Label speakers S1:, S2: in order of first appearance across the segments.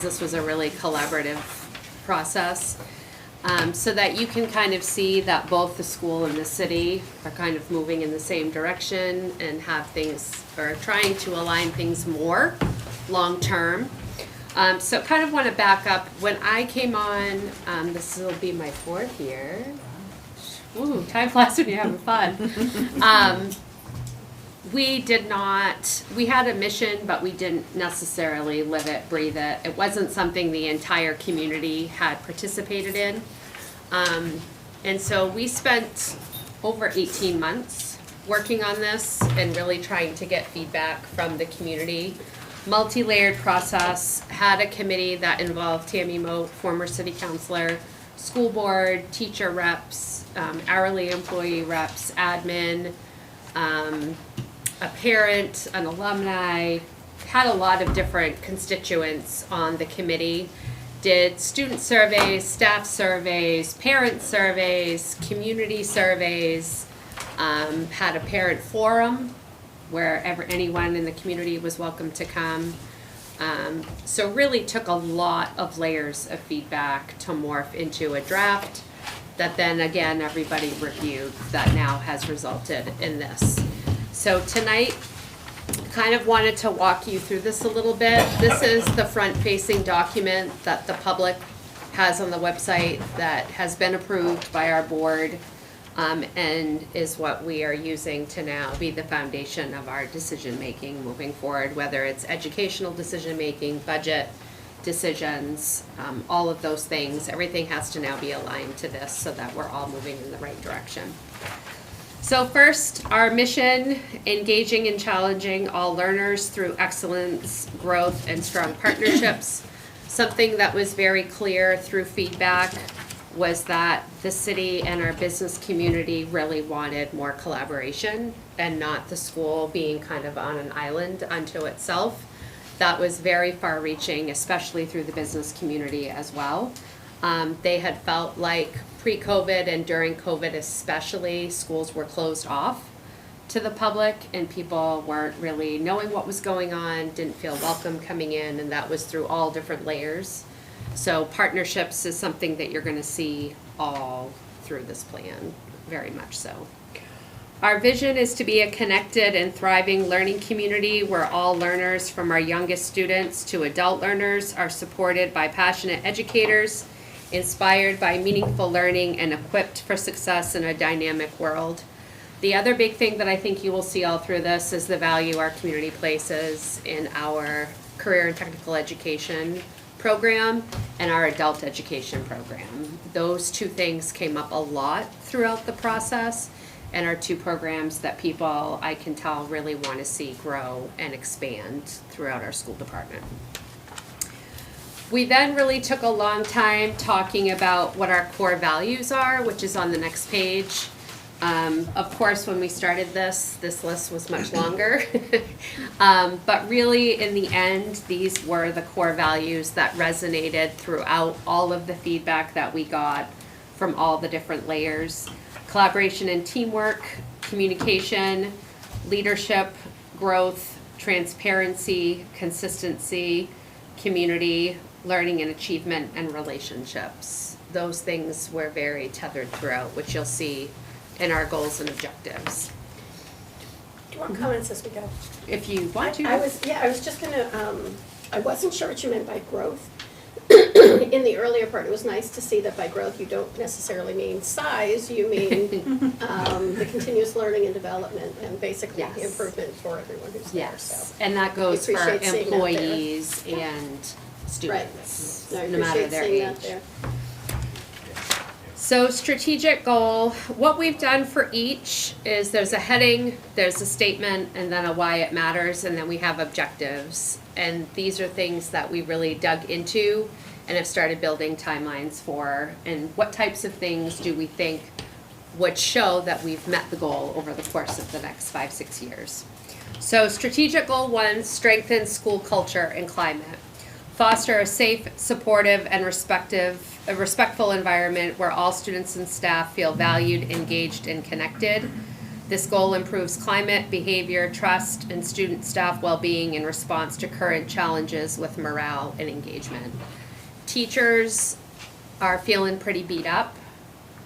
S1: This was a really collaborative process, so that you can kind of see that both the school and the city are kind of moving in the same direction and have things, or trying to align things more long-term. So kind of want to back up. When I came on, this will be my fourth year. Ooh, time flies when you're having fun. We had a mission, but we didn't necessarily live it, breathe it. It wasn't something the entire community had participated in. And so we spent over 18 months working on this and really trying to get feedback from the community. Multi-layered process, had a committee that involved Tammy Moat, former city councilor, school board, teacher reps, hourly employee reps, admin, a parent, an alumni, had a lot of different constituents on the committee, did student surveys, staff surveys, parent surveys, community surveys, had a parent forum where anyone in the community was welcome to come. So really took a lot of layers of feedback to morph into a draft that then again everybody reviewed that now has resulted in this. So tonight, kind of wanted to walk you through this a little bit. This is the front-facing document that the public has on the website that has been approved by our board, and is what we are using to now be the foundation of our decision-making moving forward, whether it's educational decision-making, budget decisions, all of those things. Everything has to now be aligned to this so that we're all moving in the right direction. So first, our mission, engaging and challenging all learners through excellence, growth, and strong partnerships. Something that was very clear through feedback was that the city and our business community really wanted more collaboration and not the school being kind of on an island unto itself. That was very far-reaching, especially through the business community as well. They had felt like pre-COVID and during COVID especially, schools were closed off to the public and people weren't really knowing what was going on, didn't feel welcome coming in, and that was through all different layers. So partnerships is something that you're going to see all through this plan, very much so. Our vision is to be a connected and thriving learning community where all learners, from our youngest students to adult learners, are supported by passionate educators, inspired by meaningful learning, and equipped for success in a dynamic world. The other big thing that I think you will see all through this is the value our community places in our career and technical education program and our adult education program. Those two things came up a lot throughout the process and are two programs that people, I can tell, really want to see grow and expand throughout our school department. We then really took a long time talking about what our core values are, which is on the next page. Of course, when we started this list was much longer. But really, in the end, these were the core values that resonated throughout all of the feedback that we got from all the different layers. Collaboration and teamwork, communication, leadership, growth, transparency, consistency, community, learning and achievement, and relationships. Those things were very tethered throughout, which you'll see in our goals and objectives.
S2: Do you want comments as we go?
S1: If you want to.
S2: I was just gonna, I wasn't sure what you meant by growth. In the earlier part, it was nice to see that by growth you don't necessarily mean size, you mean the continuous learning and development and basically
S1: Yes.
S2: the improvement for everyone who's there. So.
S1: And that goes for
S2: Appreciate seeing that there.
S1: employees and students,
S2: Right. I
S1: no matter
S2: appreciate
S1: their
S2: seeing
S1: age.
S2: that there.
S1: So strategic goal, what we've done for each is there's a heading, there's a statement, and then a why it matters, and then we have objectives. And these are things that we really dug into and have started building timelines for. And what types of things do we think would show that we've met the goal over the course of the next 5-6 years? So strategic goal 1, strengthen school culture and climate. Foster a safe, supportive, and respectful environment where all students and staff feel valued, engaged, and connected. This goal improves climate, behavior, trust, and student staff well-being in response to current challenges with morale and engagement. Teachers are feeling pretty beat up.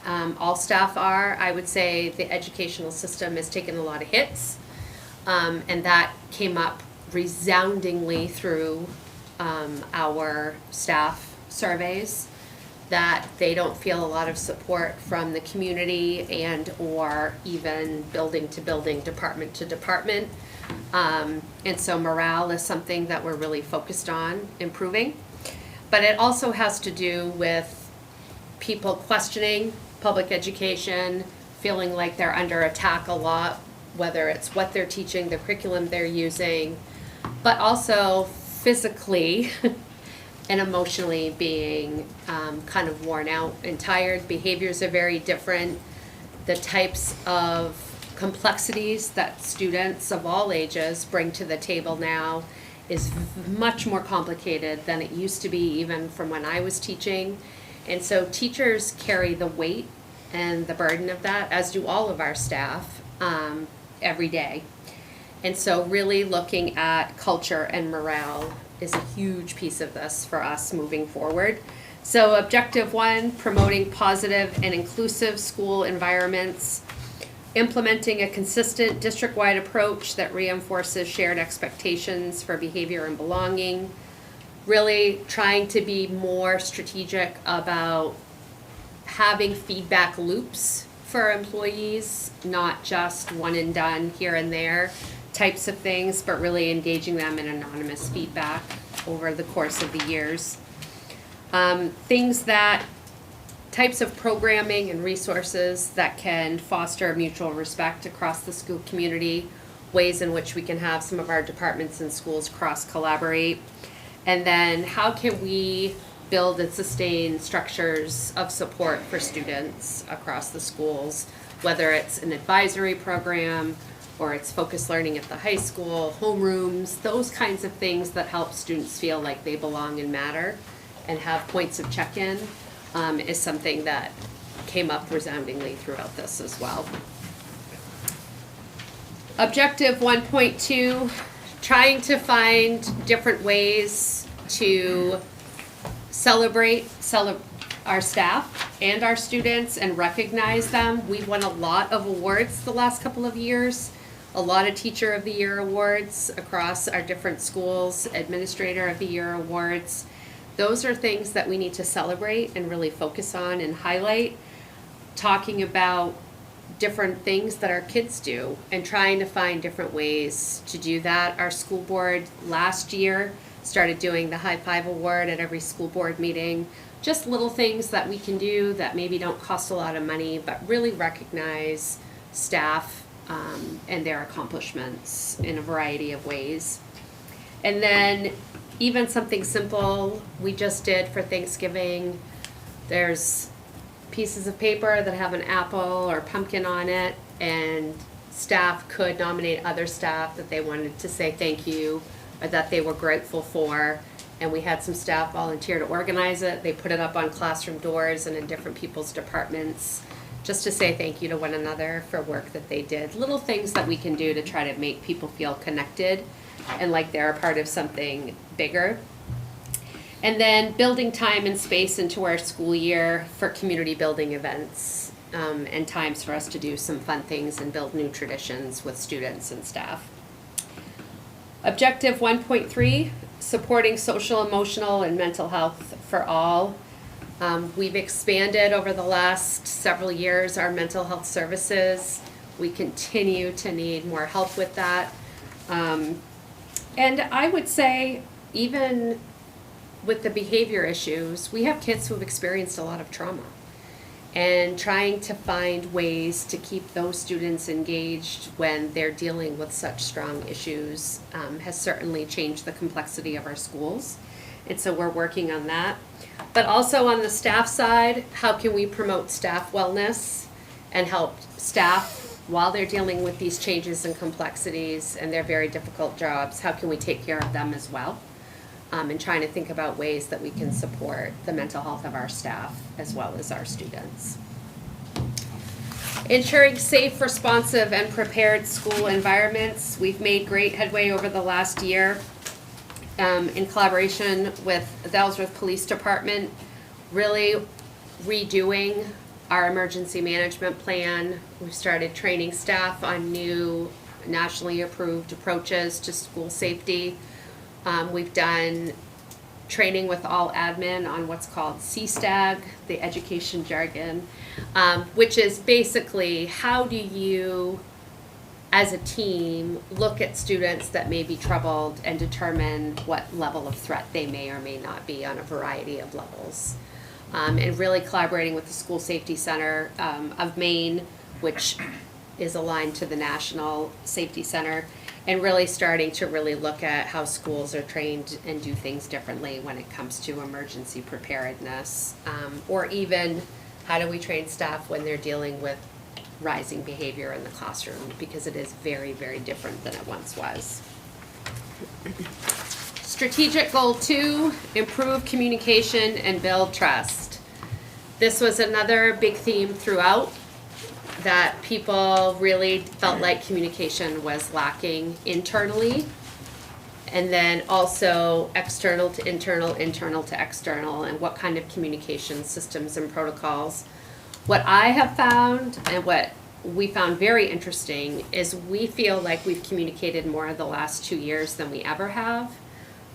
S1: All staff are. I would say the educational system has taken a lot of hits, and that came up resoundingly through our staff surveys, that they don't feel a lot of support from the community and or even building to building, department to department. And so morale is something that we're really focused on improving. But it also has to do with people questioning public education, feeling like they're under attack a lot, whether it's what they're teaching, the curriculum they're using, but also physically and emotionally being kind of worn out and tired. Behaviors are very different. The types of complexities that students of all ages bring to the table now is much more complicated than it used to be, even from when I was teaching. And so teachers carry the weight and the burden of that, as do all of our staff, every day. And so really looking at culture and morale is a huge piece of this for us moving forward. So objective 1, promoting positive and inclusive school environments, implementing a consistent district-wide approach that reinforces shared expectations for behavior and belonging, really trying to be more strategic about having feedback loops for employees, not just one and done here and there types of things, but really engaging them in anonymous feedback over the course of the years. Types of programming and resources that can foster mutual respect across the school community, ways in which we can have some of our departments and schools cross-collaborate, and then how can we build and sustain structures of support for students across the schools, whether it's an advisory program or it's focused learning at the high school, homerooms, those kinds of things that help students feel like they belong and matter and have points of check-in is something that came up resoundingly throughout this as well. Objective 1.2, trying to find different ways to celebrate our staff and our students and recognize them. We won a lot of awards the last couple of years, a lot of Teacher of the Year awards across our different schools, Administrator of the Year awards. Those are things that we need to celebrate and really focus on and highlight, talking about different things that our kids do and trying to find different ways to do that. Our school board last year started doing the High Five Award at every school board meeting. Just little things that we can do that maybe don't cost a lot of money, but really recognize staff and their accomplishments in a variety of ways. And then even something simple we just did for Thanksgiving, there's pieces of paper that have an apple or pumpkin on it, and staff could nominate other staff that they wanted to say thank you or that they were grateful for. And we had some staff volunteer to organize it. They put it up on classroom doors and in different people's departments just to say thank you to one another for work that they did. Little things that we can do to try to make people feel connected and like they're a part of something bigger. And then building time and space into our school year for community building events and times for us to do some fun things and build new traditions with students and staff. Objective 1.3, supporting social, emotional, and mental health for all. We've expanded over the last several years our mental health services. We continue to need more help with that. And I would say even with the behavior issues, we have kids who have experienced a lot of trauma. And trying to find ways to keep those students engaged when they're dealing with such strong issues has certainly changed the complexity of our schools. And so we're working on that. But also on the staff side, how can we promote staff wellness and help staff while they're dealing with these changes and complexities and their very difficult jobs? How can we take care of them as well? And trying to think about ways that we can support the mental health of our staff as well as our students. Ensuring safe, responsive, and prepared school environments. We've made great headway over the last year in collaboration with the Ellsworth Police Department, really redoing our emergency management plan. We've started training staff on new nationally approved approaches to school safety. We've done training with all admin on what's called CSTAG, the education jargon, which is basically how do you, as a team, look at students that may be troubled and determine what level of threat they may or may not be on a variety of levels. And really collaborating with the School Safety Center of Maine, which is aligned to the National Safety Center, and really starting to really look at how schools are trained and do things differently when it comes to emergency preparedness, or even how do we train staff when they're dealing with rising behavior in the classroom, because it is very, very different than it once was. Strategic goal 2, improve communication and build trust. This was another big theme throughout, that people really felt like communication was lacking internally, and then also external to internal, internal to external, and what kind of communication systems and protocols. What I have found, and what we found very interesting, is we feel like we've communicated more the last 2 years than we ever have,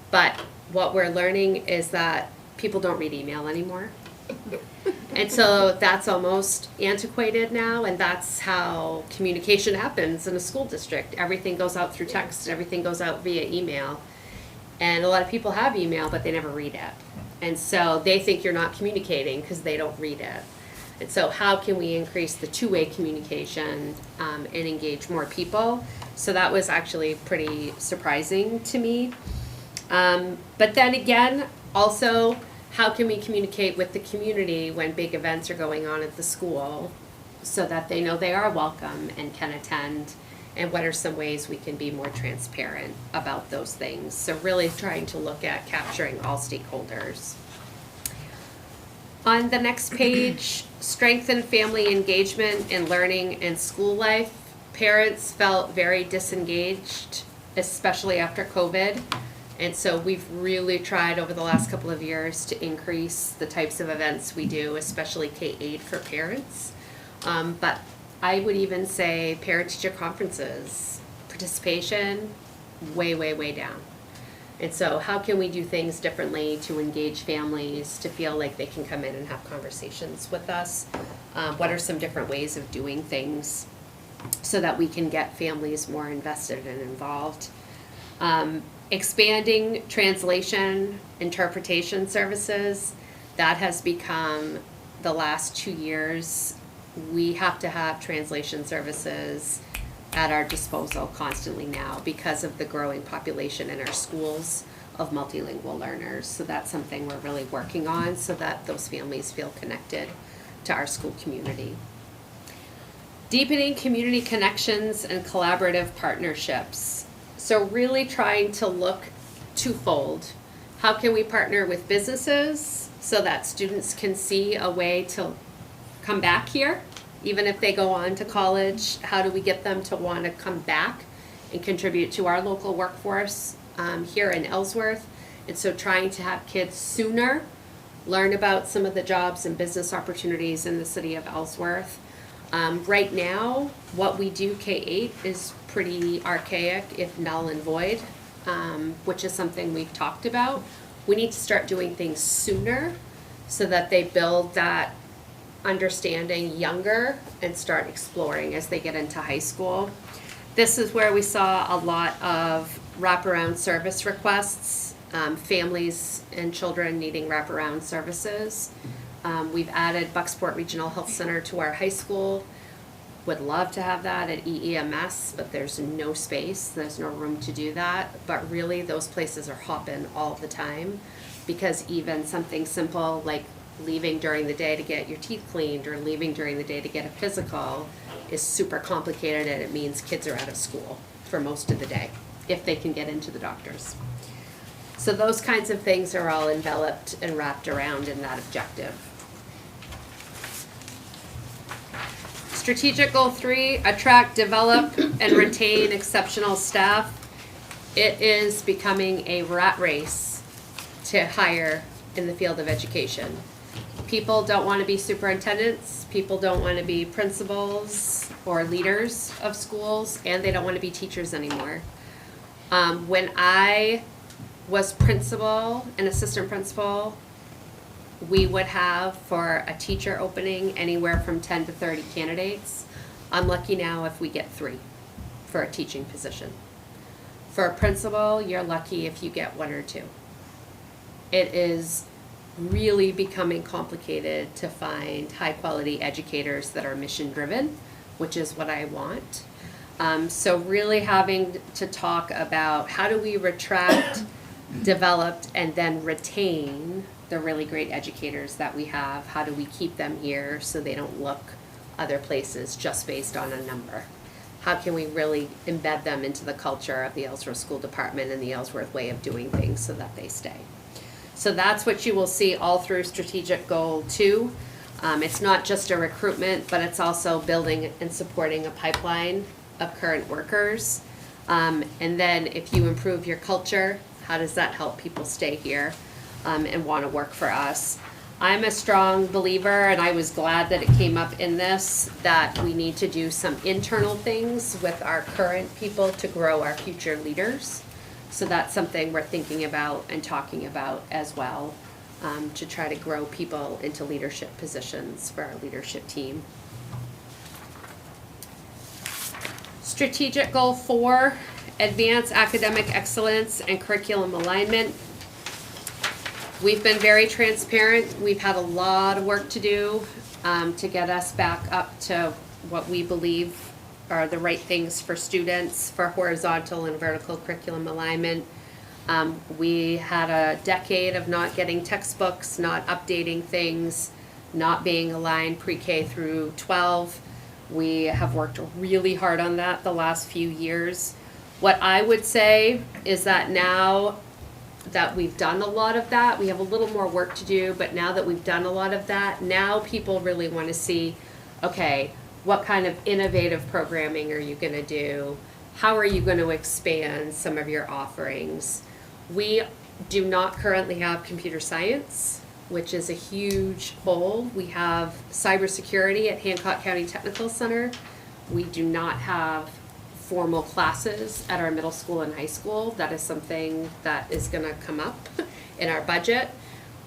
S1: but what we're learning is that people don't read email anymore. And so that's almost antiquated now, and that's how communication happens in a school district. Everything goes out through text, everything goes out via email. And a lot of people have email, but they never read it. And so they think you're not communicating because they don't read it. And so how can we increase the two-way communication and engage more people? So that was actually pretty surprising to me. But then again, also, how can we communicate with the community when big events are going on at the school so that they know they are welcome and can attend? And what are some ways we can be more transparent about those things? So really trying to look at capturing all stakeholders. On the next page, strengthen family engagement in learning and school life. Parents felt very disengaged, especially after COVID. And so we've really tried over the last couple of years to increase the types of events we do, especially K-8 for parents. But I would even say parent-teacher conferences, participation, way, way, way down. And so how can we do things differently to engage families to feel like they can come in and have conversations with us? What are some different ways of doing things so that we can get families more invested and involved? Expanding translation, interpretation services, that has become the last 2 years. We have to have translation services at our disposal constantly now because of the growing population in our schools of multilingual learners. So that's something we're really working on so that those families feel connected to our school community. Deepening community connections and collaborative partnerships. So really trying to look twofold. How can we partner with businesses so that students can see a way to come back here, even if they go on to college? How do we get them to want to come back and contribute to our local workforce here in Ellsworth? And so trying to have kids sooner learn about some of the jobs and business opportunities in the city of Ellsworth. Right now, what we do K-8 is pretty archaic, if null and void, which is something we've talked about. We need to start doing things sooner so that they build that understanding younger and start exploring as they get into high school. This is where we saw a lot of wraparound service requests, families and children needing wraparound services. We've added Bucksport Regional Health Center to our high school. Would love to have that at EEMS, but there's no space, there's no room to do that. But really, those places are hopping all the time, because even something simple like leaving during the day to get your teeth cleaned or leaving during the day to get a physical is super complicated, and it means kids are out of school for most of the day if they can get into the doctors. So those kinds of things are all enveloped and wrapped around in that objective. Strategic goal 3, attract, develop, and retain exceptional staff. It is becoming a rat race to hire in the field of education. People don't want to be superintendents, people don't want to be principals or leaders of schools, and they don't want to be teachers anymore. When I was principal and assistant principal, we would have, for a teacher opening, anywhere from 10 to 30 candidates. I'm lucky now if we get 3 for a teaching position. For a principal, you're lucky if you get 1 or 2. It is really becoming complicated to find high-quality educators that are mission-driven, which is what I want. So really having to talk about how do we attract, develop, and then retain the really great educators that we have. How do we keep them here so they don't look other places just based on a number? How can we really embed them into the culture of the Ellsworth School Department and the Ellsworth way of doing things so that they stay? So that's what you will see all through strategic goal 2. It's not just a recruitment, but it's also building and supporting a pipeline of current workers. And then if you improve your culture, how does that help people stay here and want to work for us? I'm a strong believer, and I was glad that it came up in this, that we need to do some internal things with our current people to grow our future leaders. So that's something we're thinking about and talking about as well, to try to grow people into leadership positions for our leadership team. Strategic goal 4, advance academic excellence and curriculum alignment. We've been very transparent. We've had a lot of work to do to get us back up to what we believe are the right things for students for horizontal and vertical curriculum alignment. We had a decade of not getting textbooks, not updating things, not being aligned pre-K through 12. We have worked really hard on that the last few years. What I would say is that now that we've done a lot of that, we have a little more work to do, but now that we've done a lot of that, now people really want to see, okay, what kind of innovative programming are you going to do? How are you going to expand some of your offerings? We do not currently have computer science, which is a huge hole. We have cybersecurity at Hancock County Technical Center. We do not have formal classes at our middle school and high school. That is something that is going to come up in our budget.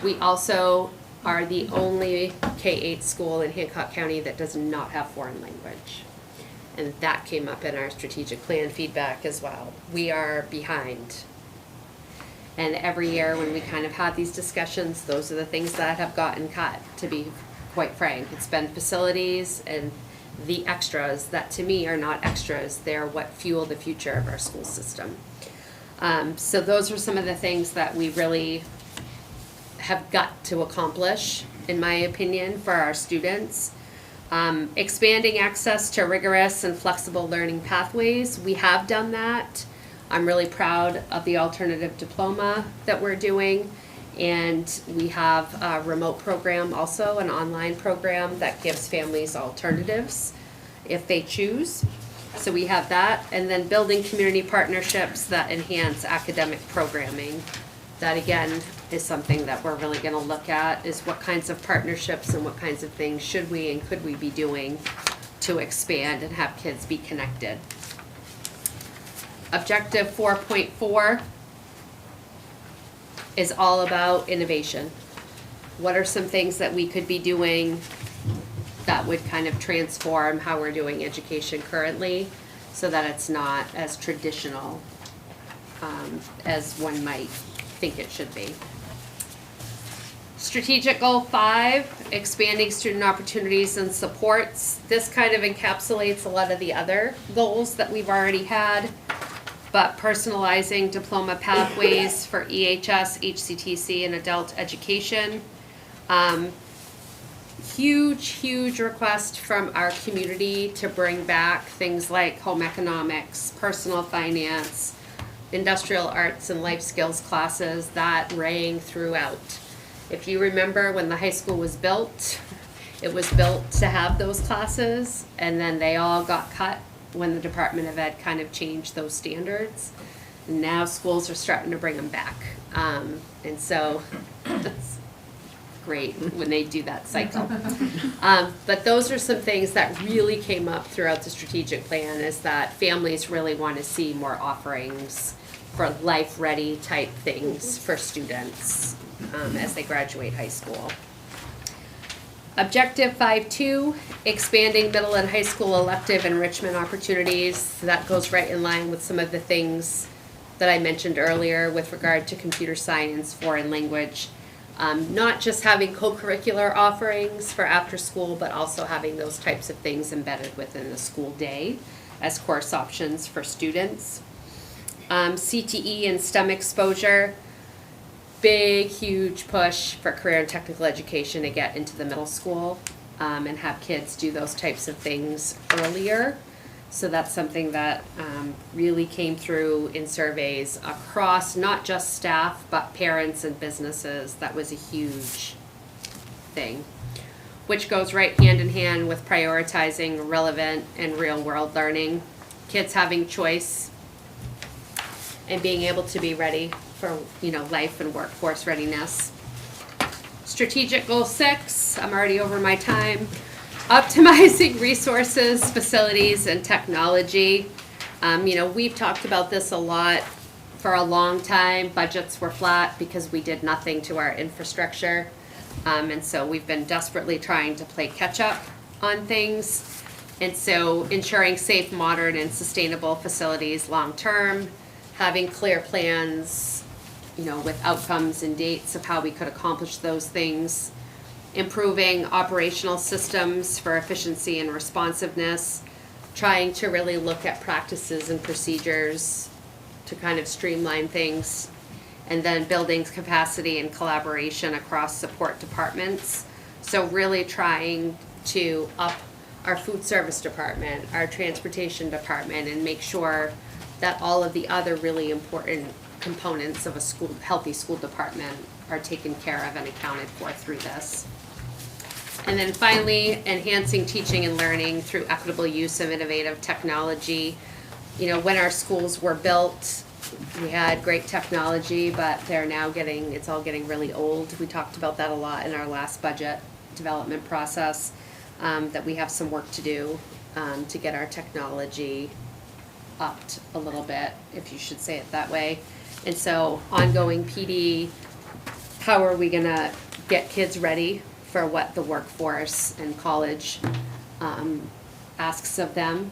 S1: We also are the only K-8 school in Hancock County that does not have foreign language. And that came up in our strategic plan feedback as well. We are behind. And every year when we kind of had these discussions, those are the things that have gotten cut, to be quite frank. It's been facilities and the extras that to me are not extras. They're what fuel the future of our school system. So those are some of the things that we really have got to accomplish, in my opinion, for our students. Expanding access to rigorous and flexible learning pathways. We have done that. I'm really proud of the alternative diploma that we're doing. And we have a remote program also, an online program that gives families alternatives if they choose. So we have that. And then building community partnerships that enhance academic programming. That again is something that we're really going to look at, is what kinds of partnerships and what kinds of things should we and could we be doing to expand and have kids be connected. Objective 4.4 is all about innovation. What are some things that we could be doing that would kind of transform how we're doing education currently so that it's not as traditional as one might think it should be. Strategic goal 5, expanding student opportunities and supports. This kind of encapsulates a lot of the other goals that we've already had, but personalizing diploma pathways for EHS, HCTC, and adult education. Huge request from our community to bring back things like home economics, personal finance, industrial arts, and life skills classes that rang throughout. If you remember when the high school was built, It was built to have those classes, and then they all got cut when the Department of Ed kind of changed those standards. Now schools are starting to bring them back. And so it's great when they do that cycle. But those are some things that really came up throughout the strategic plan, is that families really want to see more offerings for life-ready type things for students as they graduate high school. Objective 5.2, expanding middle and high school elective enrichment opportunities. That goes right in line with some of the things that I mentioned earlier with regard to computer science, foreign language. Not just having co-curricular offerings for after school, but also having those types of things embedded within the school day as course options for students. CTE and STEM exposure. Big, huge push for career and technical education to get into the middle school and have kids do those types of things earlier. So that's something that really came through in surveys across not just staff, but parents and businesses. That was a huge thing, which goes right hand in hand with prioritizing relevant and real-world learning, kids having choice, and being able to be ready for, life and workforce readiness. Strategic goal 6, I'm already over my time. Optimizing resources, facilities, and technology. We've talked about this a lot for a long time. Budgets were flat because we did nothing to our infrastructure. And so we've been desperately trying to play catch up on things. And so ensuring safe, modern, and sustainable facilities long term, having clear plans, with outcomes and dates of how we could accomplish those things, improving operational systems for efficiency and responsiveness, trying to really look at practices and procedures to kind of streamline things, and then building capacity and collaboration across support departments. So really trying to up our food service department, our transportation department, and make sure that all of the other really important components of a healthy school department are taken care of and accounted for through this. And then finally, enhancing teaching and learning through equitable use of innovative technology. When our schools were built, we had great technology, but it's all getting really old. We talked about that a lot in our last budget development process, that we have some work to do to get our technology upped a little bit, if you should say it that way. And so ongoing PD, how are we gonna get kids ready for what the workforce and college asks of them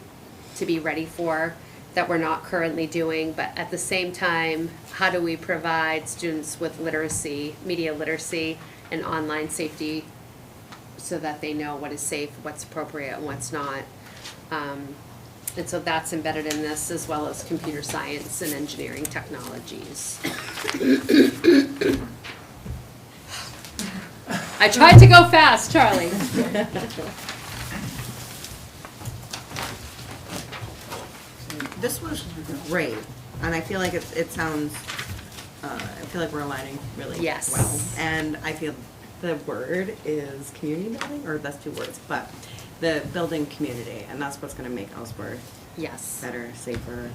S1: to be ready for, that we're not currently doing, but at the same time, how do we provide students with literacy, media literacy, and online safety so that they know what is safe, what's appropriate, and what's not. And so that's embedded in this, as well as computer science and engineering technologies. I tried to go fast, Charlie.
S3: This was great, and I feel like it sounds, I feel like we're aligning really
S1: Yes.
S3: well. And I feel the word is community building, or that's 2 words, but the building community, and that's what's gonna make Ellsworth
S1: Yes.
S3: better, safer,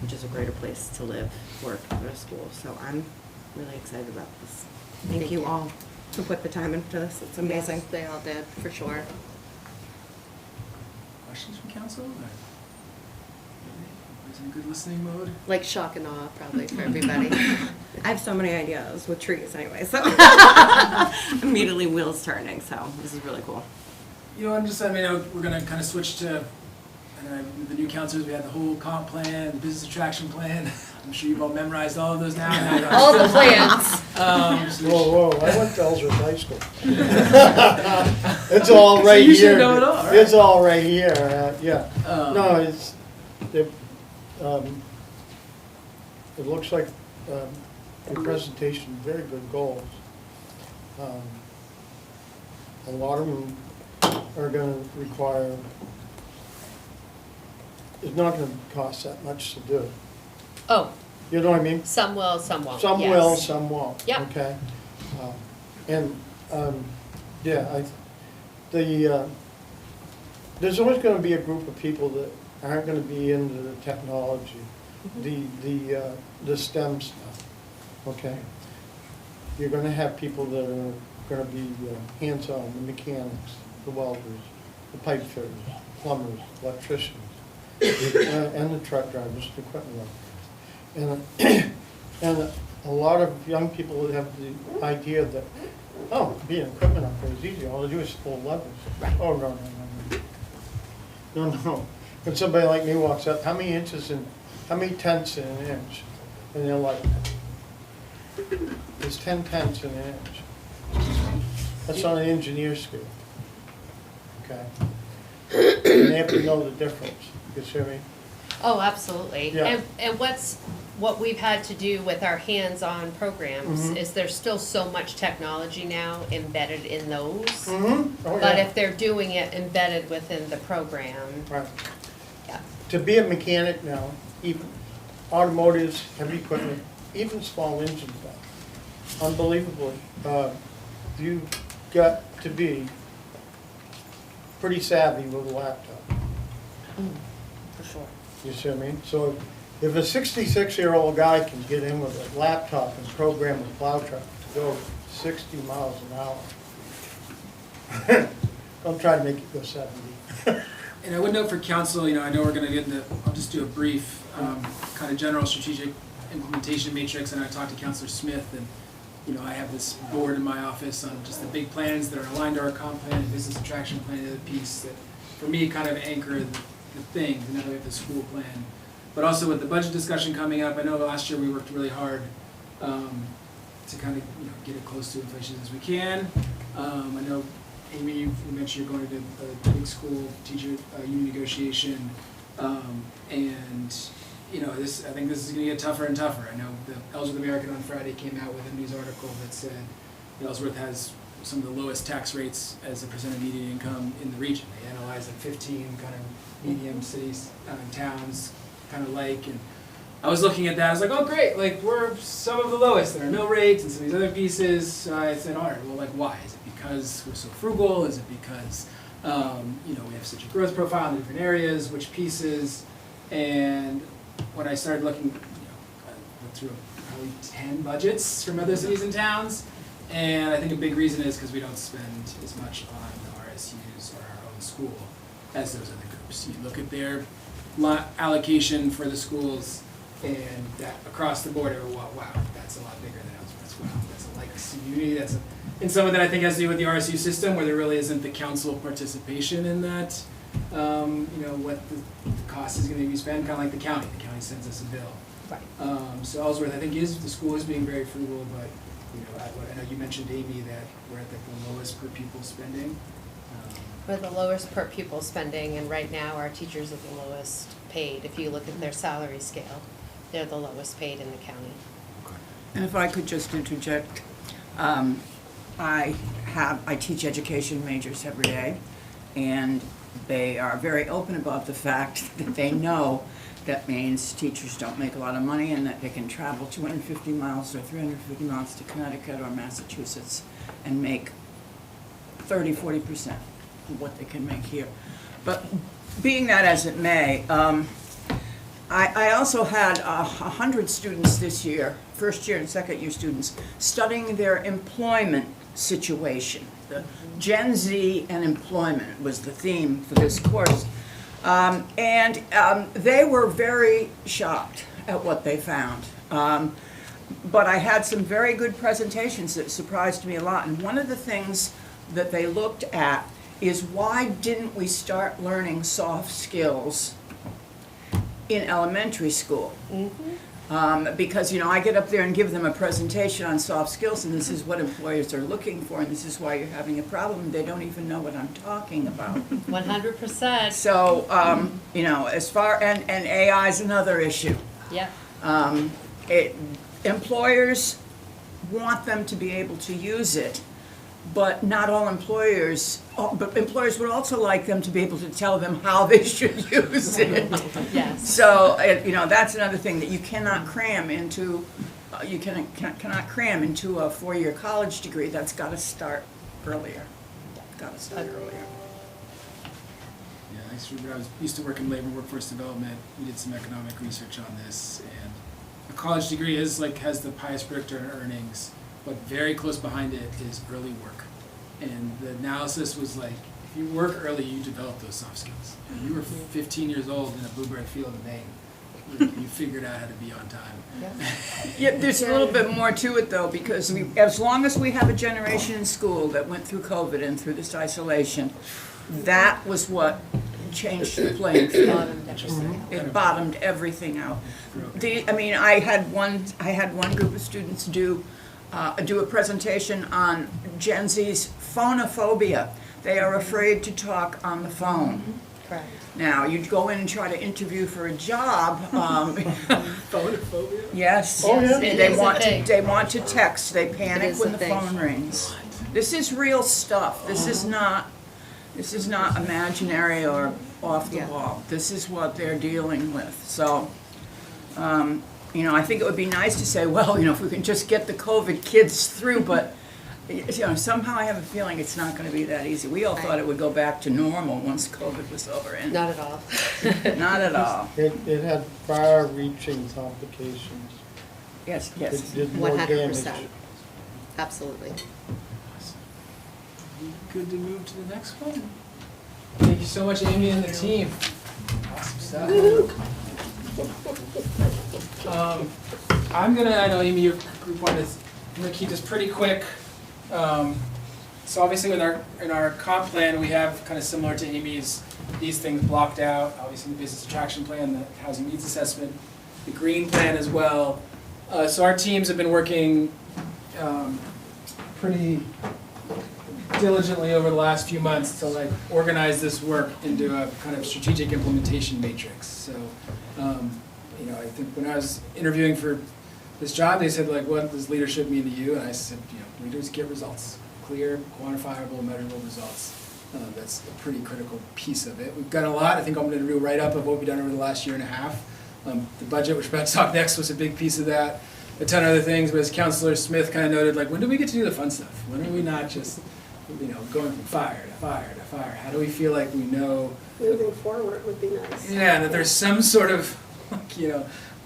S3: just a greater place to live, work, go to school. So I'm really excited about this. Thank you all who put the time into this. It's amazing.
S1: Yes, they all did, for sure.
S4: Questions from council? Or is in good listening mode?
S1: Like shock and awe, probably, for everybody.
S3: I have so many ideas with trees anyway, so immediately wheels turning, so this is really cool.
S4: I'm just, we're gonna kind of switch to, with the new councilors, we had the whole comp plan, the business attraction plan. I'm sure you've all memorized all of those now.
S1: All the plans.
S5: Whoa, I went to Ellsworth High School. It's all right
S4: So you
S5: here.
S4: should know it all, right?
S5: It's all right here, yeah. No, it looks like your presentation, very good goals. A lot of them are gonna require, it's not gonna cost that much to do.
S1: Oh,
S5: You know what I mean?
S1: some will, some won't.
S5: Some
S1: yes.
S5: will, some won't.
S1: Yep.
S5: Okay? Yeah, there's always gonna be a group of people that aren't gonna be into the technology, the STEM stuff, okay? You're gonna have people that are gonna be hands-on, the mechanics, the welders, the pipe fitters, plumbers, electricians, and the truck drivers, the equipment workers. And a lot of young people have the idea that, oh, being an equipment operator is easy, all I do is pull levers.
S1: Right.
S5: Oh, no. No. When somebody like me walks up, how many tenths in an inch? And they're like, it's 10 tenths in an inch. That's on an engineer scale. Okay? And they have to know the difference, you see me?
S1: Oh, absolutely.
S5: Yeah.
S1: And what we've had to do with our hands-on programs
S5: Mhm.
S1: is there's still so much technology now embedded in those.
S5: Mm-hmm. Oh,
S1: But
S5: yeah.
S1: if they're doing it embedded within the program,
S5: Right.
S1: yeah.
S5: To be a mechanic now, even automotives, heavy equipment, even small engines now, unbelievably, you've got to be pretty savvy with a laptop.
S1: For sure.
S5: You see what I mean? So if a 66-year-old guy can get in with a laptop and program a plow truck to go 60 miles an hour, don't try to make it go 70.
S4: And I would note for council, I know we're gonna get into, I'll just do a brief, kind of general strategic implementation matrix, and I talked to Councilor Smith, and, I have this board in my office on just the big plans that are aligned to our comp plan, business attraction plan, the other piece that, for me, kind of anchor the things, and then we have the school plan. But also with the budget discussion coming up, I know last year we worked really hard, to kind of, get it close to inflation as we can. I know, Amy, you mentioned you're going to the big school teacher union negotiation, and I think this is going to get tougher and tougher. I know the Ellsworth American on Friday came out with a news article that said Ellsworth has some of the lowest tax rates as a percent of median income in the region. They analyzed 15 kind of medium cities, towns, kind of like, and I was looking at that, I was like, oh great, like we're some of the lowest, there are no rates, and some of these other pieces, I said, all right, well like why? Is it because we're so frugal? Is it because, we have such a growth profile in different areas, which pieces? And when I started looking, I went through probably 10 budgets from other cities and towns, and I think a big reason is because we don't spend as much on the RSUs or our own school as those other groups. You look at their allocation for the schools, and that across the board, wow, that's a lot bigger than Ellsworth. Wow, that's a legacy community. And some of that I think has to do with the RSU system, where there really isn't the council participation in that. What the cost is going to be spent, kind of like the county. The county sends us a bill.
S1: Right.
S4: So Ellsworth, I think the school is being very frugal, but I know you mentioned, Amy, that we're at the lowest per pupil spending.
S1: We're the lowest per pupil spending, and right now our teachers are the lowest paid. If you look at their salary scale, they're the lowest paid in the county.
S6: And if I could just interject, I teach education majors every day, and they are very open about the fact that they know that means teachers don't make a lot of money and that they can travel 250 miles or 350 miles to Connecticut or Massachusetts and make 30-40% of what they can make here. But being that as it may, I also had 100 students this year, first year and second year students, studying their employment situation. The Gen Z and employment was the theme for this course. They were very shocked at what they found. But I had some very good presentations that surprised me a lot. And one of the things that they looked at is why didn't we start learning soft skills in elementary school? Because, I get up there and give them a presentation on soft skills, and this is what employers are looking for, and this is why you're having a problem. They don't even know what I'm talking about.
S1: 100%.
S6: So, as far, and AI is another issue.
S1: Yeah.
S6: Employers want them to be able to use it, but not all employers, but employers would also like them to be able to tell them how they should use it.
S1: Yes.
S6: So, that's another thing that you cannot cram into, cannot cram into a 4-year college degree. That's got to start earlier. gotta start earlier.
S4: Yeah, I used to work in labor workforce development. We did some economic research on this, and a college degree has the highest predictor in earnings, but very close behind it is early work. And the analysis was like, if you work early, you develop those soft skills. And you were 15 years old in a blueberry field in Maine. You figured out how to be on time.
S6: Yeah, there's a little bit more to it though, because as long as we have a generation in school that went through COVID and through this isolation, that was what changed the playing field. It bottomed everything out. I had one group of students do a presentation on Gen Z's phonophobia. They are afraid to talk on the phone.
S1: Correct.
S6: Now, you'd go in and try to interview for a job.
S4: Phonophobia?
S6: Yes.
S5: Oh, yeah.
S1: It is a thing.
S6: They want to text. They panic
S1: is
S6: when
S1: a
S6: the
S1: thing.
S6: phone rings. This is real stuff. This is not imaginary or off the
S1: Yeah.
S6: wall. This is what they're dealing with. So, I think it would be nice to say, well, if we can just get the COVID kids through, but somehow I have a feeling it's not going to be that easy. We all thought it would go back to normal once COVID was over, and
S1: Not at all.
S6: not at all.
S5: It had far-reaching complications.
S6: Yes.
S5: It did more damage.
S1: 100%. Absolutely.
S4: Good to move to the next one. Thank you so much, Amy and the team. Awesome stuff. I know Amy, your group one is, I'm gonna keep this pretty quick. So obviously in our comp plan, we have kind of similar to Amy's, these things blocked out, obviously the business attraction plan, the housing needs assessment, the green plan as well. So our teams have been working pretty diligently over the last few months to organize this work into a kind of strategic implementation matrix. So, I think when I was interviewing for this job, they said what does leadership mean to you? And I said, leaders get results, clear, quantifiable, measurable results. That's a pretty critical piece of it. We've got a lot. I think I'm going to do a write-up of what we've done over the last year and a half. The budget, which we're about to talk next, was a big piece of that. A ton of other things, but as Councilor Smith kind of noted, when do we get to do the fun stuff? When are we not just going from fire to fire to fire? How do we feel like we know?
S2: Moving forward would be nice.
S4: Yeah, that there's some sort of,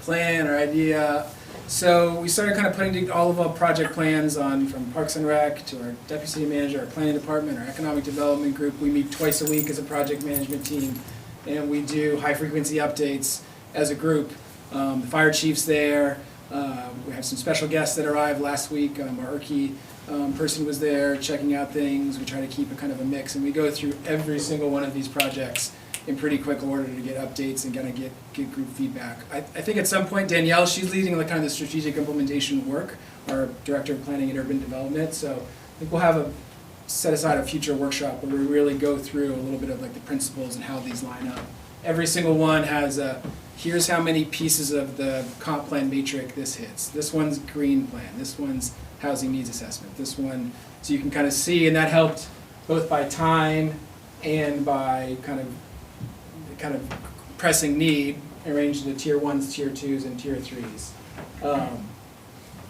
S4: plan or idea. So we started kind of putting all of our project plans on, from Parks and Rec to our deputy city manager, our planning department, our economic development group. We meet twice a week as a project management team, and we do high frequency updates as a group. The fire chief's there. We have some special guests that arrived last week. Our IRCI person was there checking out things. We try to keep a kind of a mix, and we go through every single one of these projects in pretty quick order to get updates and kind of get group feedback. I think at some point Danielle, she's leading kind of the strategic implementation work, our director of planning and urban development. So I think we'll have set aside a future workshop where we really go through a little bit of the principles and how these line up. Every single one has here's how many pieces of the comp plan matrix this hits. This one's green plan. This one's housing needs assessment. This one, so you can kind of see, and that helped both by time and by kind of pressing need, arranged into tier 1s, tier 2s, and tier 3s.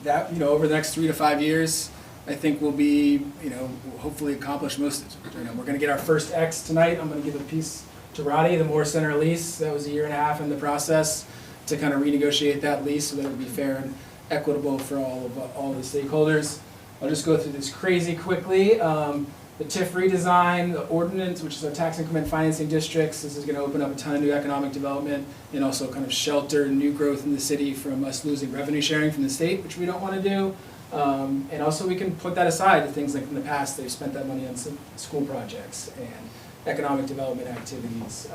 S4: That, over the next 3 to 5 years, I think we'll be, we'll hopefully accomplish most of it. We're going to get our first X tonight. I'm going to give a piece to Roddy, the Moore Center lease. That was a year and a half in the process to kind of renegotiate that lease so that it would be fair and equitable for all the stakeholders. I'll just go through this crazy quickly. The TIF redesign, the ordinance, which is our tax increment financing districts. This is going to open up a ton of new economic development and also kind of shelter new growth in the city from us losing revenue sharing from the state, which we don't want to do. And also we can put that aside to things like in the past they've spent that money on some school projects and economic development activities.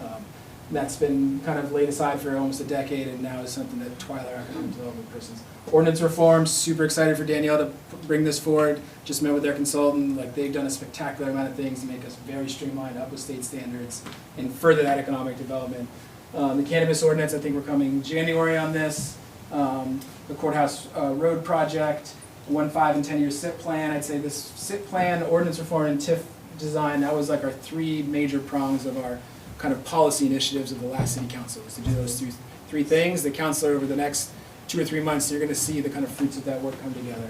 S4: That's been kind of laid aside for almost a decade and now is something that Twyla, our economic development person's. Ordinance reform, super excited for Danielle to bring this forward. Just met with their consultant, they've done a spectacular amount of things to make us very streamlined up with state standards and further that economic development. The cannabis ordinance, I think we're coming January on this. The courthouse road project, 1, 5, and 10-year SIP plan. I'd say this SIP plan, ordinance reform, and TIF design, that was our 3 major prongs of our kind of policy initiatives of the last city council, was to do those three things. The councilor over the next 2 or 3 months, you're going to see the kind of fruits of that work come together.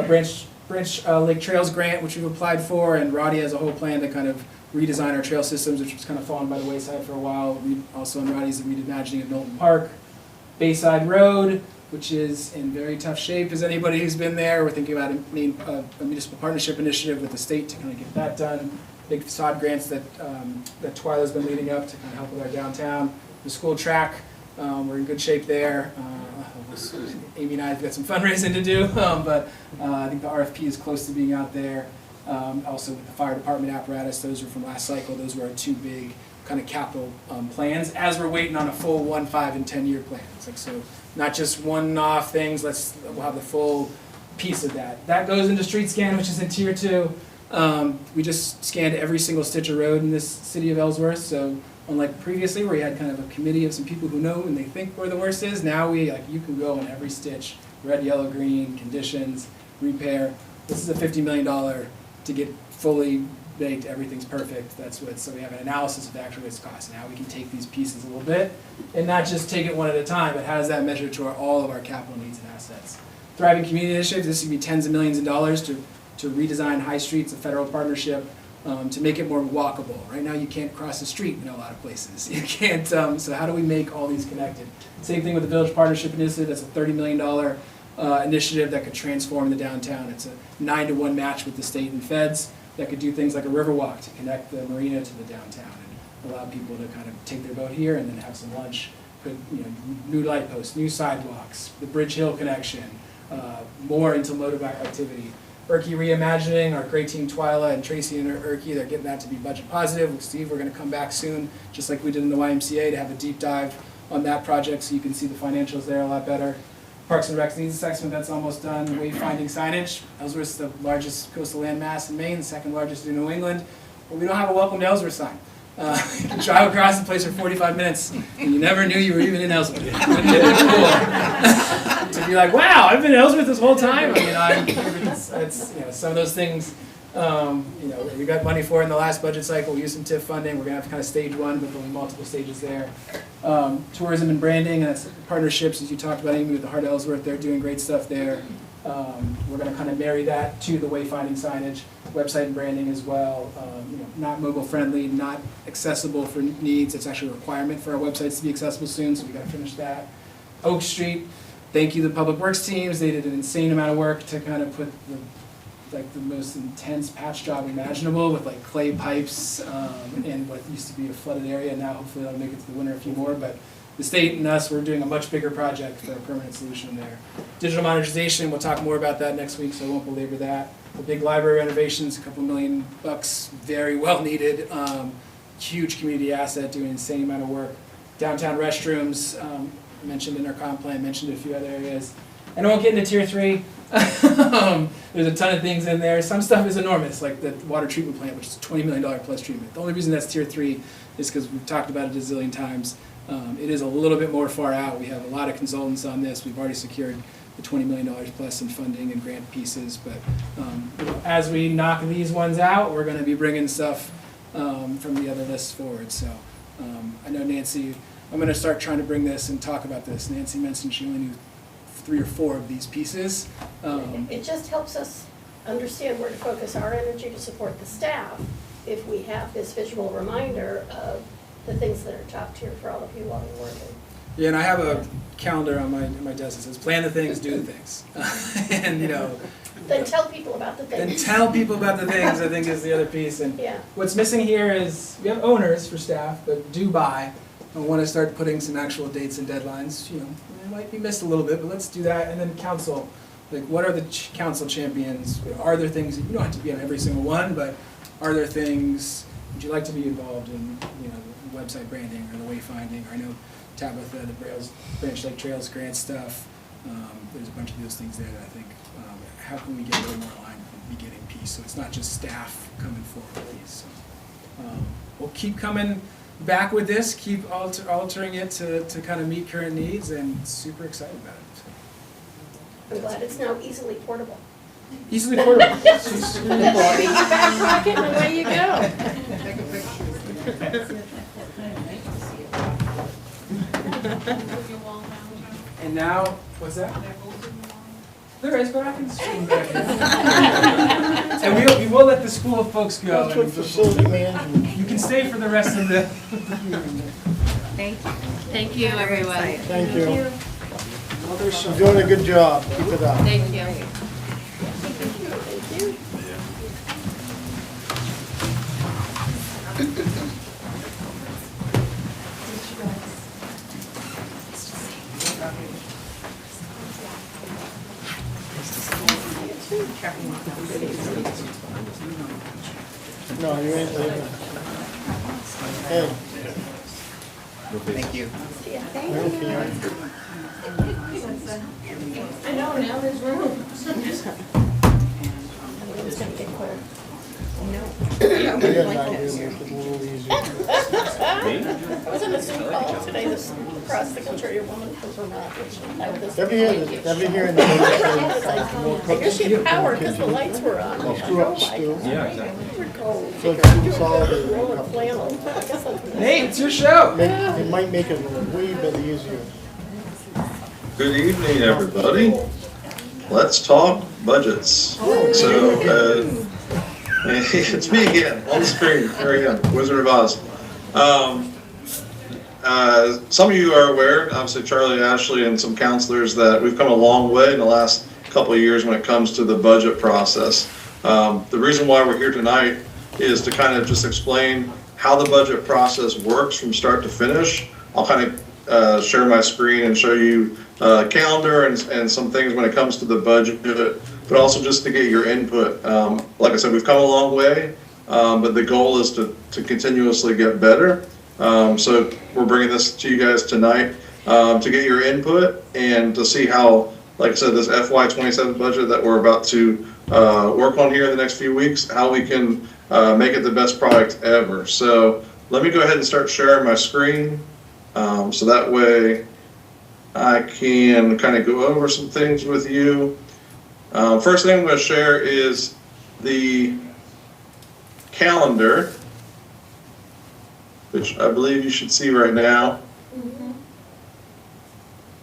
S4: Branch Branch Lake Trails grant, which we've applied for, and Roddy has a whole plan to kind of redesign our trail systems, which was kind of fallen by the wayside for a while. We also in Roddy's the reimagining of Knowlton Park, Bayside Road, which is in very tough shape. As anybody who's been there, we're thinking about a municipal partnership initiative with the state to kind of get that done. Big facade grants that that Twyla's been leading up to kind of help with our downtown. The school track, we're in good shape there. Amy and I have got some fundraising to do, but I think the RFP is close to being out there. Also with the fire department apparatus, those are from last cycle. Those were our two big kind of capital plans, as we're waiting on a full 1, 5, and 10-year plan. It's like, so not just one-off things, we'll have the full piece of that. That goes into street scan, which is in tier 2. We just scanned every single stitch of road in this city of Ellsworth, so unlike previously where you had kind of a committee of some people who know and they think where the worst is, now you can go in every stitch, red, yellow, green, conditions, repair. This is a $50 million to get fully baked, everything's perfect. So we have an analysis of the actual its cost. Now we can take these pieces a little bit and not just take it one at a time, but how does that measure to all of our capital needs and assets? Thriving Community Initiative, this would be tens of millions of dollars to redesign high streets, a federal partnership, to make it more walkable. Right now you can't cross the street in a lot of places. You can't, so how do we make all these connected? Same thing with the Village Partnership Initiative, that's a $30 million initiative that could transform the downtown. It's a 9-to-1 match with the state and feds that could do things like a river walk to connect the marina to the downtown and allow people to kind of take their boat here and then have some lunch. Put, new light posts, new sidewalks, the Bridge Hill connection, more intermodal activity. Erky Reimagining, our great team Twyla and Tracy and Erky, they're getting that to be budget positive. With Steve, we're going to come back soon, just like we did in the YMCA, to have a deep dive on that project so you can see the financials there a lot better. Parks and Recs needs assessment, that's almost done. Wayfinding signage, Ellsworth's the largest coastal landmass in Maine, the second largest in New England. But we don't have a Welcome to Ellsworth sign. You can drive across the place for 45 minutes and you never knew you were even in Ellsworth. Wouldn't it be cool? To be like, wow, I've been in Ellsworth this whole time. It's some of those things, we got money for in the last budget cycle. We used some TIF funding. We're going to have kind of stage 1, but there'll be multiple stages there. Tourism and branding, and that's partnerships, as you talked about, Amy, with the Heart of Ellsworth. They're doing great stuff there. We're going to kind of marry that to the wayfinding signage, website and branding as well. Not mobile friendly, not accessible for needs. It's actually a requirement for our websites to be accessible soon, so we got to finish that. Oak Street, thank you to the public works teams. They did an insane amount of work to kind of put the most intense patch job imaginable with clay pipes and what used to be a flooded area. Now hopefully that'll make it to the winter a few more, but the state and us, we're doing a much bigger project for a permanent solution there. Digital modernization, we'll talk more about that next week, so I won't belabor that. The big library renovations, a couple $1 million, very well needed. Huge community asset, doing an insane amount of work. Downtown restrooms, mentioned in our comp plan, mentioned a few other areas. And I won't get into tier 3. There's a ton of things in there. Some stuff is enormous, like the water treatment plant, which is a $20 million plus treatment. The only reason that's tier 3 is because we've talked about it a zillion times. It is a little bit more far out. We have a lot of consultants on this. We've already secured the $20 million plus in funding and grant pieces. But as we knock these ones out, we're going to be bringing stuff from the other lists forward. So I know Nancy, I'm going to start trying to bring this and talk about this. Nancy mentioned she only knew 3 or 4 of these pieces.
S2: It just helps us understand where to focus our energy to support the staff if we have this visual reminder of the things that are top tier for all of you while you're working.
S4: Yeah, and I have a calendar on my desk that says, plan the things, do the things. And,
S2: Then tell people about the things.
S4: then tell people about the things, I think, is the other piece. And
S2: Yeah.
S4: what's missing here is, we have owners for staff, but do buy. I want to start putting some actual dates and deadlines. It might be missed a little bit, but let's do that. And then council, what are the council champions? Are there things, you don't have to be on every single one, but are there things, would you like to be involved in, the website branding or the wayfinding? Or I know Tabitha, the Branch Lake Trails grant stuff. There's a bunch of those things there that I think, how can we get a little more aligned with the beginning piece so it's not just staff coming forward with these. So, we'll keep coming back with this, keep altering it to kind of meet current needs, and super excited about it. So.
S2: I'm glad it's now easily portable.
S4: Easily portable.
S2: Just put it in your back pocket and away you go.
S4: And now, what's that? There is, but I can swing back in. And we will let the school folks go.
S5: That's what facility management.
S4: You can stay for the rest of the.
S1: Thank you, everyone.
S5: Thank you. You're doing a good job. Keep it up.
S1: Thank you.
S2: Thank you.
S5: No, you ain't leaving. Hey.
S7: Thank you.
S5: Thank you.
S2: I know, now there's room. It's gonna get cold.
S5: I got an idea, make it a little easier.
S2: I was in a Zoom call today, this across the country, a woman from Vermont, which I was.
S5: Every year in the
S2: I guess she had power because the lights were on.
S5: Screw up the stew.
S7: Yeah, exactly.
S2: They were cold.
S5: So it's consolidated.
S2: Roll of flannel. I guess that's what it is.
S4: Nate, it's your show.
S5: It might make it a way bit easier.
S8: Good evening, everybody. Let's talk budgets. So, it's me again, on the screen, here I am, Wizard of Oz. Some of you are aware, obviously Charlie, Ashley, and some counselors, that we've come a long way in the last couple of years when it comes to the budget process. The reason why we're here tonight is to kind of just explain how the budget process works from start to finish. I'll kind of share my screen and show you a calendar and some things when it comes to the budget, but also just to get your input. Like I said, we've come a long way, but the goal is to continuously get better. So we're bringing this to you guys tonight to get your input and to see how, like I said, this FY27 budget that we're about to work on here in the next few weeks, how we can make it the best product ever. So let me go ahead and start sharing my screen so that way I can kind of go over some things with you. First thing I'm going to share is the calendar, which I believe you should see right now.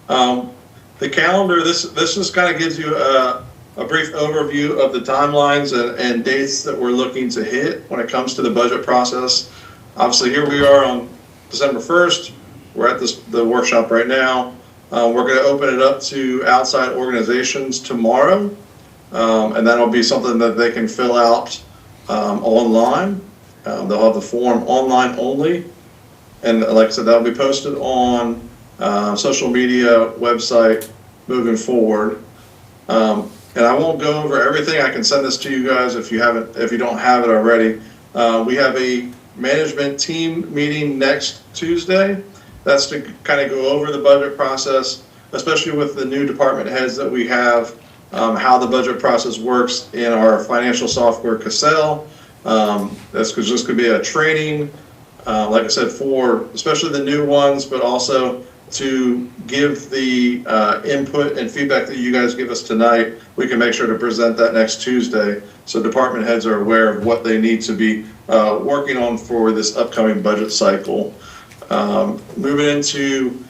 S8: The calendar, this just kind of gives you a brief overview of the timelines and dates that we're looking to hit when it comes to the budget process. Obviously, here we are on December 1st. We're at the workshop right now. We're going to open it up to outside organizations tomorrow, and that'll be something that they can fill out online. They'll have the form online only, and like I said, that'll be posted on social media, website moving forward. And I won't go over everything. I can send this to you guys if you don't have it already. We have a management team meeting next Tuesday. That's to kind of go over the budget process, especially with the new department heads that we have, how the budget process works in our financial software, Cassell. This could be a training, like I said, for especially the new ones, but also to give the input and feedback that you guys give us tonight. We can make sure to present that next Tuesday, so department heads are aware of what they need to be working on for this upcoming budget cycle. Moving into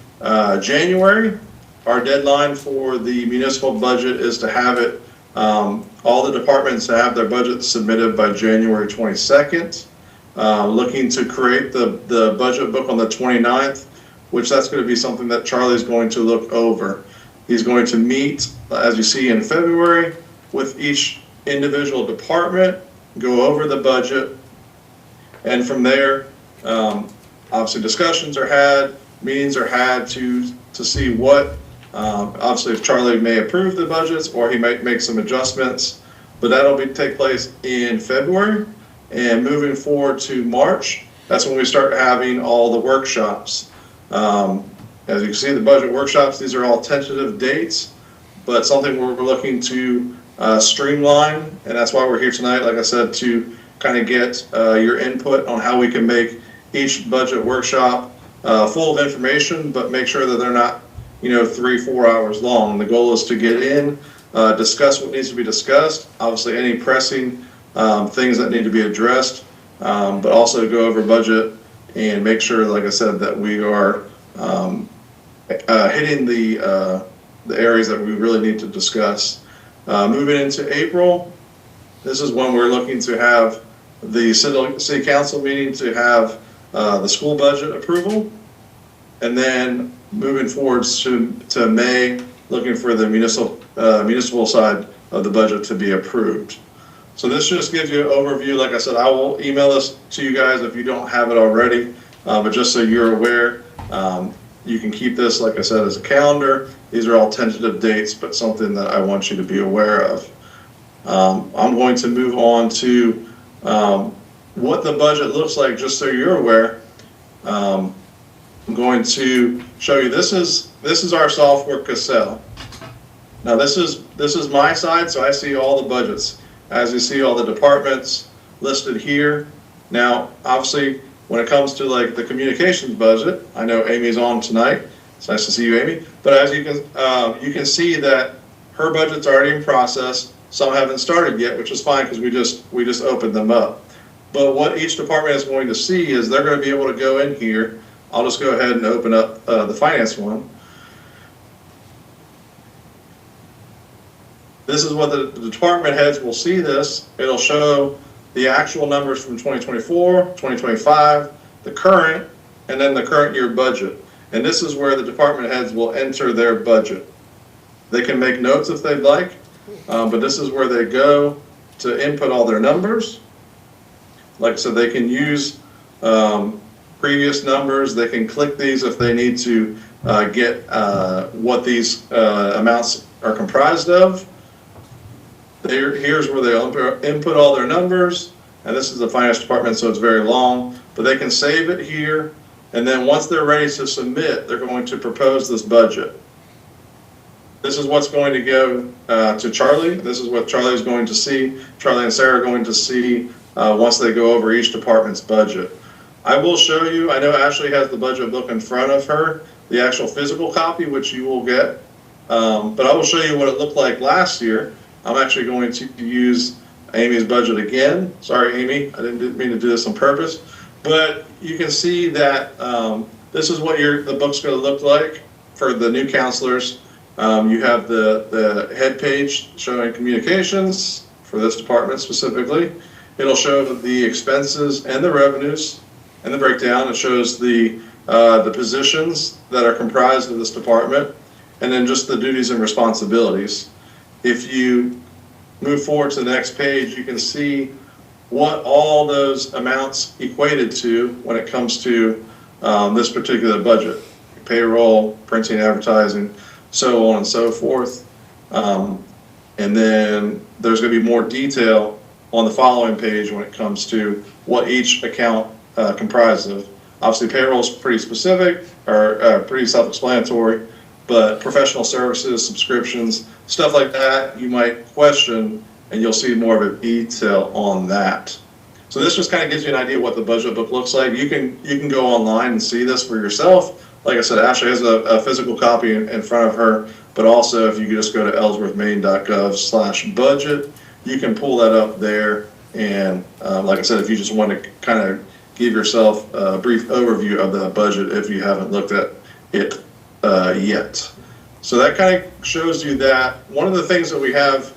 S8: January, our deadline for the municipal budget is to have it, all the departments to have their budget submitted by January 22nd. Looking to create the budget book on the 29th, which that's going to be something that Charlie's going to look over. He's going to meet, as you see in February, with each individual department, go over the budget, and from there, obviously discussions are had, meetings are had to see what, obviously if Charlie may approve the budgets or he might make some adjustments, but that'll take place in February. And moving forward to March, that's when we start having all the workshops. As you can see, the budget workshops, these are all tentative dates, but something we're looking to streamline, and that's why we're here tonight, like I said, to kind of get your input on how we can make each budget workshop full of information, but make sure that they're not, 3-4 hours long. The goal is to get in, discuss what needs to be discussed, obviously any pressing things that need to be addressed, but also to go over budget and make sure, like I said, that we are hitting the areas that we really need to discuss. Moving into April, this is when we're looking to have the city council meeting to have the school budget approval. And then moving forward to May, looking for the municipal side of the budget to be approved. So this just gives you an overview. Like I said, I will email this to you guys if you don't have it already, but just so you're aware, you can keep this, like I said, as a calendar. These are all tentative dates, but something that I want you to be aware of. I'm going to move on to what the budget looks like, just so you're aware. I'm going to show you, this is our software Cassell. Now this is my side, so I see all the budgets. As you see, all the departments listed here. Now, obviously, when it comes to like the communications budget, I know Amy's on tonight. It's nice to see you, Amy. But as you can see that her budget's already in process. Some haven't started yet, which is fine because we just opened them up. But what each department is going to see is they're going to be able to go in here. I'll just go ahead and open up the finance one. This is what the department heads will see this. It'll show the actual numbers from 2024, 2025, the current, and then the current year budget. And this is where the department heads will enter their budget. They can make notes if they'd like, but this is where they go to input all their numbers. Like I said, they can use previous numbers. They can click these if they need to get what these amounts are comprised of. Here's where they input all their numbers, and this is the finance department, so it's very long, but they can save it here, and then once they're ready to submit, they're going to propose this budget. This is what's going to go to Charlie. This is what Charlie is going to see. Charlie and Sarah are going to see once they go over each department's budget. I will show you, I know Ashley has the budget book in front of her, the actual physical copy, which you will get, but I will show you what it looked like last year. I'm actually going to use Amy's budget again. Sorry, Amy, I didn't mean to do this on purpose. But you can see that this is what the book's going to look like for the new counselors. You have the head page showing communications for this department specifically. It'll show the expenses and the revenues and the breakdown. It shows the positions that are comprised of this department, and then just the duties and responsibilities. If you move forward to the next page, you can see what all those amounts equated to when it comes to this particular budget. Payroll, printing, advertising, so on and so forth. And then there's going to be more detail on the following page when it comes to what each account comprises of. Obviously, payroll is pretty specific, or pretty self-explanatory. But professional services, subscriptions, stuff like that, you might question, and you'll see more of a detail on that. So this just kind of gives you an idea what the budget book looks like. You can go online and see this for yourself. Like I said, Ashley has a physical copy in front of her, but also if you could just go to ellsworthmaine.gov/budget, you can pull that up there. And like I said, if you just want to kind of give yourself a brief overview of the budget if you haven't looked at it yet. So that kind of shows you that one of the things that we have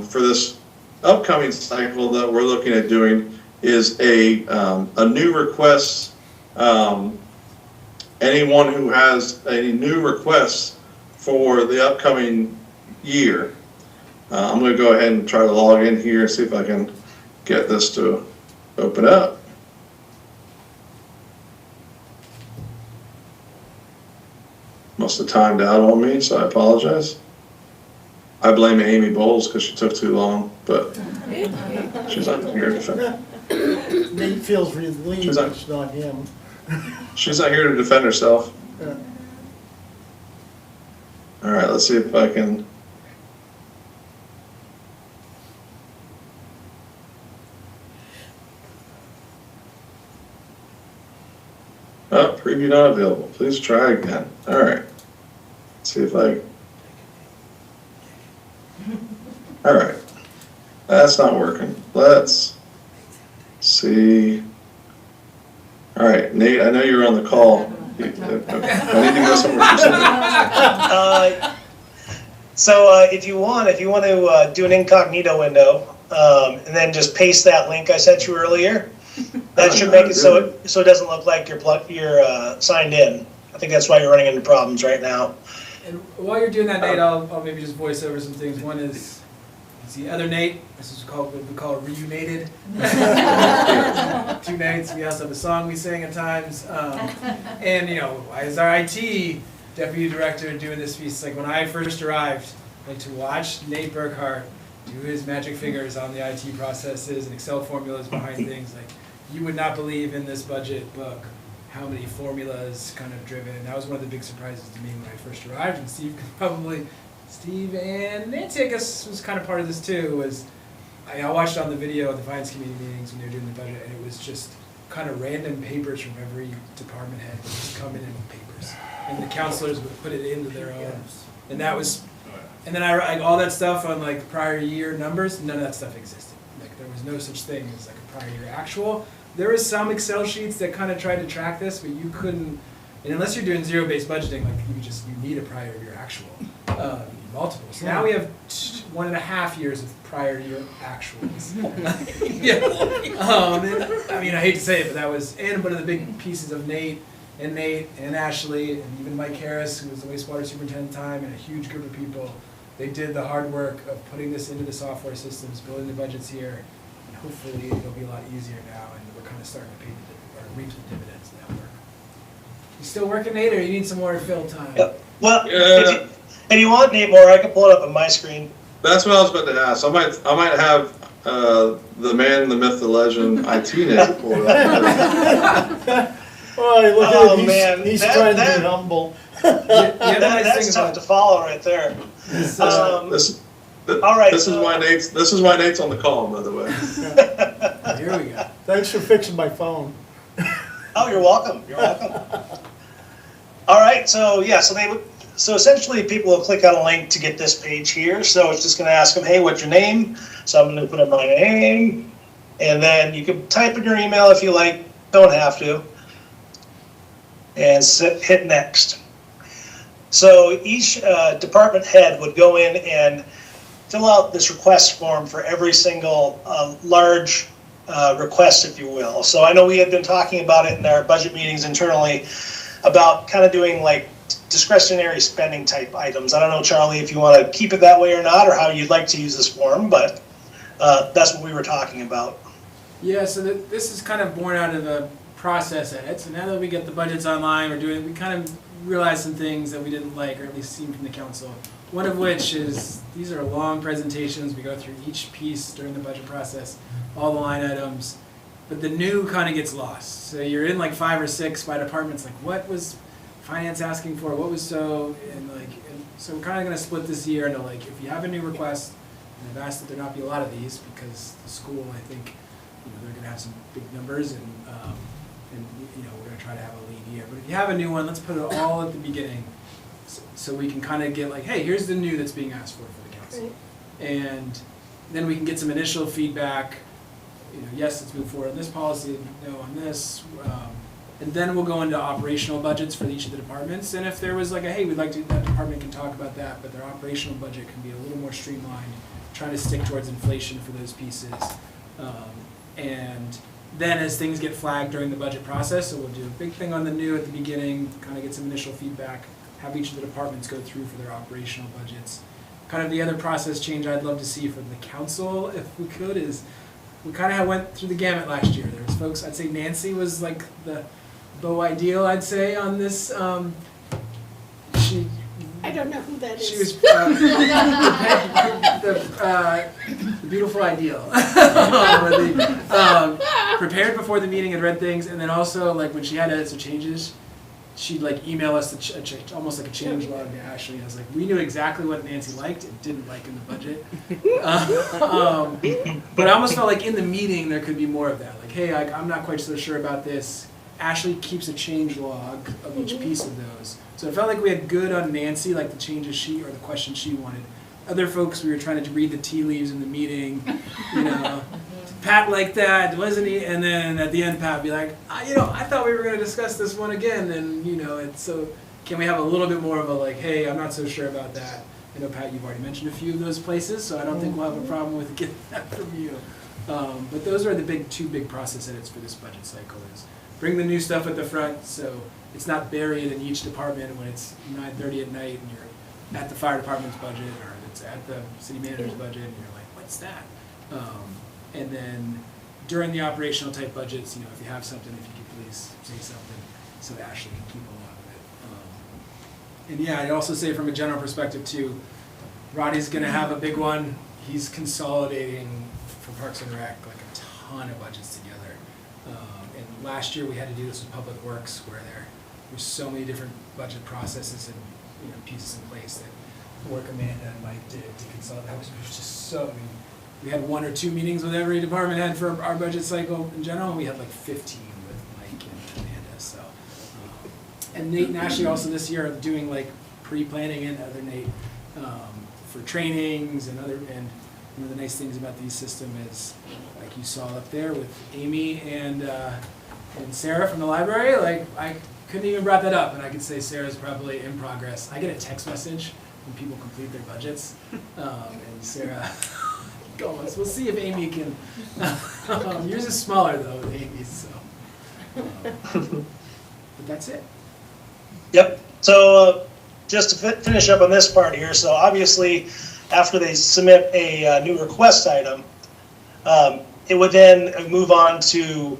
S8: for this upcoming cycle that we're looking at doing is a new request. Anyone who has any new requests for the upcoming year, I'm going to go ahead and try to log in here and see if I can get this to open up. Must have timed out on me, so I apologize. I blame Amy Bowles because she took too long, but she's not here to defend.
S5: Nate feels relieved it's not him.
S8: She's not here to defend herself.
S5: Yeah.
S8: All right, let's see if I can. Oh, preview not available. Please try again. All right. Let's see if I. All right. That's not working. Let's see. All right, Nate, I know you're on the call. I need to go somewhere for something.
S9: So if you want to do an incognito window, and then just paste that link I sent you earlier, that should make it so it doesn't look like you're signed in. I think that's why you're running into problems right now.
S4: And while you're doing that, Nate, I'll maybe just voice over some things. One is, it's the other Nate. This is called what we call reunited. Two Nates. We also have a song we sing at times. And as our IT deputy director doing this piece, like when I first arrived, like to watch Nate Burkhart do his magic fingers on the IT processes and Excel formulas behind things, like you would not believe in this budget book how many formulas kind of driven. That was one of the big surprises to me when I first arrived, and Steve and Nancy, I guess, was kind of part of this too, I watched on the video of the finance committee meetings when they were doing the budget, and it was just kind of random papers from every department head would just come in with papers, and the counselors would put it into their own, and that was, and then I all that stuff on like prior year numbers, none of that stuff existed. Like there was no such thing as like a prior year actual. There was some Excel sheets that kind of tried to track this, but you couldn't, and unless you're doing zero-based budgeting, like you need a prior year actual, multiples. So now we have 1.5 years of prior year actuals. Yeah. I mean, I hate to say it, but that was, and one of the big pieces of Nate and Ashley and even Mike Harris, who was the wastewater superintendent at the time, and a huge group of people. They did the hard work of putting this into the software systems, building the budgets here, and hopefully it'll be a lot easier now, and we're kind of starting to reap the dividends of that work. You still working, Nate, or you need some more fill time?
S9: Yep. Well, if you want, Nate, more, I can pull it up on my screen.
S8: That's what I was about to ask. I might have the man, the myth, the legend, IT Nate pulled up.
S5: Oh, look at him,
S9: man,
S5: he's trying to be humble.
S9: That's tough to follow right there. All right.
S8: This is why Nate's on the call, by the way.
S4: Here we go.
S5: Thanks for fixing my phone.
S9: Oh, you're welcome. You're welcome. All right. So essentially people will click on a link to get this page here. So it's just going to ask them, hey, what's your name? So I'm going to put in my name, and then you can type in your email if you like. Don't have to. And hit next. So each department head would go in and fill out this request form for every single large request, if you will. So I know we had been talking about it in our budget meetings internally about kind of doing like discretionary spending type items. I don't know, Charlie, if you want to keep it that way or not, or how you'd like to use this form, but that's what we were talking about.
S4: Yeah, so this is kind of born out of the process edit. So now that we get the budgets online, we kind of realized some things that we didn't like, or at least seen from the council. One of which is, these are long presentations. We go through each piece during the budget process, all the line items, but the new kind of gets lost. So you're in like 5 or 6 by departments, like what was finance asking for, what was so we're kind of going to split this year into like, if you have a new request, and I've asked that there not be a lot of these because the school, I think, they're going to have some big numbers, and we're going to try to have a lean year. But if you have a new one, let's put it all at the beginning, so we can kind of get like, hey, here's the new that's being asked for the council, right. And then we can get some initial feedback. Yes, let's move forward on this policy. No, on this, and then we'll go into operational budgets for each of the departments. And if there was like hey, we'd like to, that department can talk about that, but their operational budget can be a little more streamlined, trying to stick towards inflation for those pieces. And then as things get flagged during the budget process, so we'll do a big thing on the new at the beginning, kind of get some initial feedback, have each of the departments go through for their operational budgets. Kind of the other process change I'd love to see from the council, if we could, is we kind of went through the gamut last year. There was folks, I'd say Nancy was like the beau ideal, I'd say, on this.
S2: I don't know who that is.
S4: She was the beautiful ideal. Prepared before the meeting and read things, and then also like when she had edits or changes, she'd like email us almost like a change log to Ashley. And I was like, we knew exactly what Nancy liked and didn't like in the budget. But I almost felt like in the meeting there could be more of that. Like, hey, I'm not quite so sure about this. Ashley keeps a change log of each piece of those. So it felt like we had good on Nancy, like the changes or the questions she wanted. Other folks, we were trying to read the tea leaves in the meeting, Pat like that, wasn't he? And then at the end, Pat would be like, I thought we were going to discuss this one again, and so can we have a little bit more of a like, hey, I'm not so sure about that. I know, Pat, you've already mentioned a few of those places, so I don't think we'll have a problem with getting that from you. But those are the two big process edits for this budget cycle is bring the new stuff at the front so it's not buried in each department when it's 9:30 at night and you're at the fire department's budget or it's at the city manager's budget and you're like, what's that? And then during the operational type budgets, you know, if you have something, if you could please say something so Ashley can keep along with it. And yeah, I'd also say from a general perspective too, Roddy's gonna have a big one. He's consolidating for Parks and Rec like a ton of budgets together. And last year we had to do this with Public Works where there were so many different budget processes and, you know, pieces in place that work Amanda and Mike did to consolidate. That was just so, I mean, we had 1 or 2 meetings with every department head for our budget cycle in general, and we had like 15 with Mike and Amanda, so. And Nate and Ashley also this year are doing like pre-planning and other Nate for trainings and one of the nice things about these system is, like you saw up there with Amy and Sarah from the library, like I couldn't even brought that up, and I could say Sarah's probably in progress. I get a text message when people complete their budgets, and Sarah goes, we'll see if Amy can, yours is smaller though than Amy's, so. But that's it.
S9: Yep. So just to finish up on this part here, so obviously after they submit a new request item, it would then move on to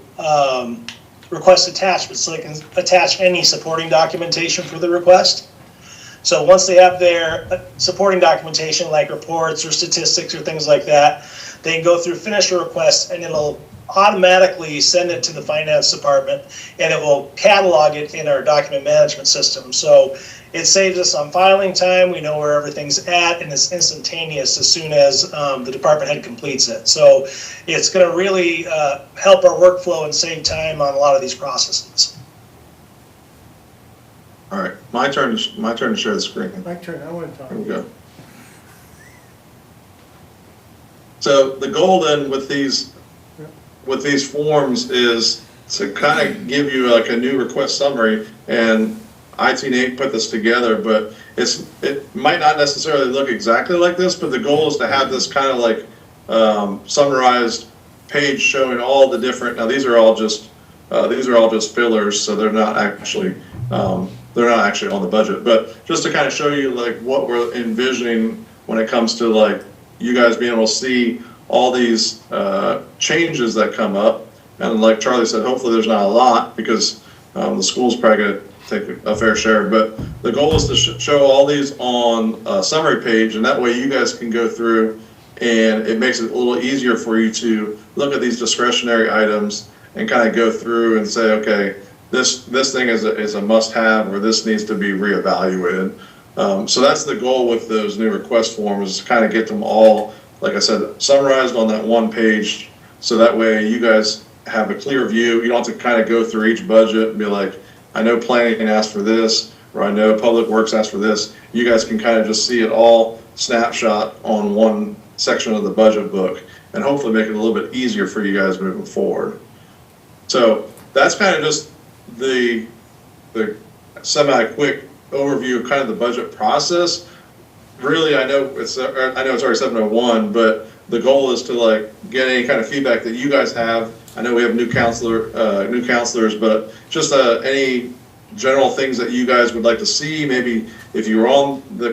S9: request attachments, so they can attach any supporting documentation for the request. So once they have their supporting documentation, like reports or statistics or things like that, they can go through, finish a request, and it'll automatically send it to the finance department, and it will catalog it in our document management system. So it saves us on filing time. We know where everything's at, and it's instantaneous as soon as the department head completes it. So it's going to really help our workflow and save time on a lot of these processes.
S8: All right, my turn to share the screen.
S5: My turn, I want to talk.
S8: There we go. So the goal then with these forms is to kind of give you like a new request summary, and IT Nate put this together, but it might not necessarily look exactly like this, but the goal is to have this kind of like summarized page showing all the different, now these are all just fillers, so they're not actually on the budget, but just to kind of show you like what we're envisioning when it comes to like you guys being able to see all these changes that come up. And like Charlie said, hopefully there's not a lot because the school's probably going to take a fair share. But the goal is to show all these on a summary page, and that way you guys can go through and it makes it a little easier for you to look at these discretionary items and kind of go through and say, okay, this thing is a must-have, or this needs to be reevaluated. So that's the goal with those new request forms, is to kind of get them all, like I said, summarized on that one page, so that way you guys have a clear view. You don't have to kind of go through each budget and be like, I know planning asked for this, or I know Public Works asked for this. You guys can kind of just see it all snapshot on one section of the budget book, and hopefully make it a little bit easier for you guys moving forward. So that's kind of just the semi-quick overview of kind of the budget process. Really, I know it's already 7:01, but the goal is to like get any kind of feedback that you guys have. I know we have new counselors, but just any general things that you guys would like to see. Maybe if you were on the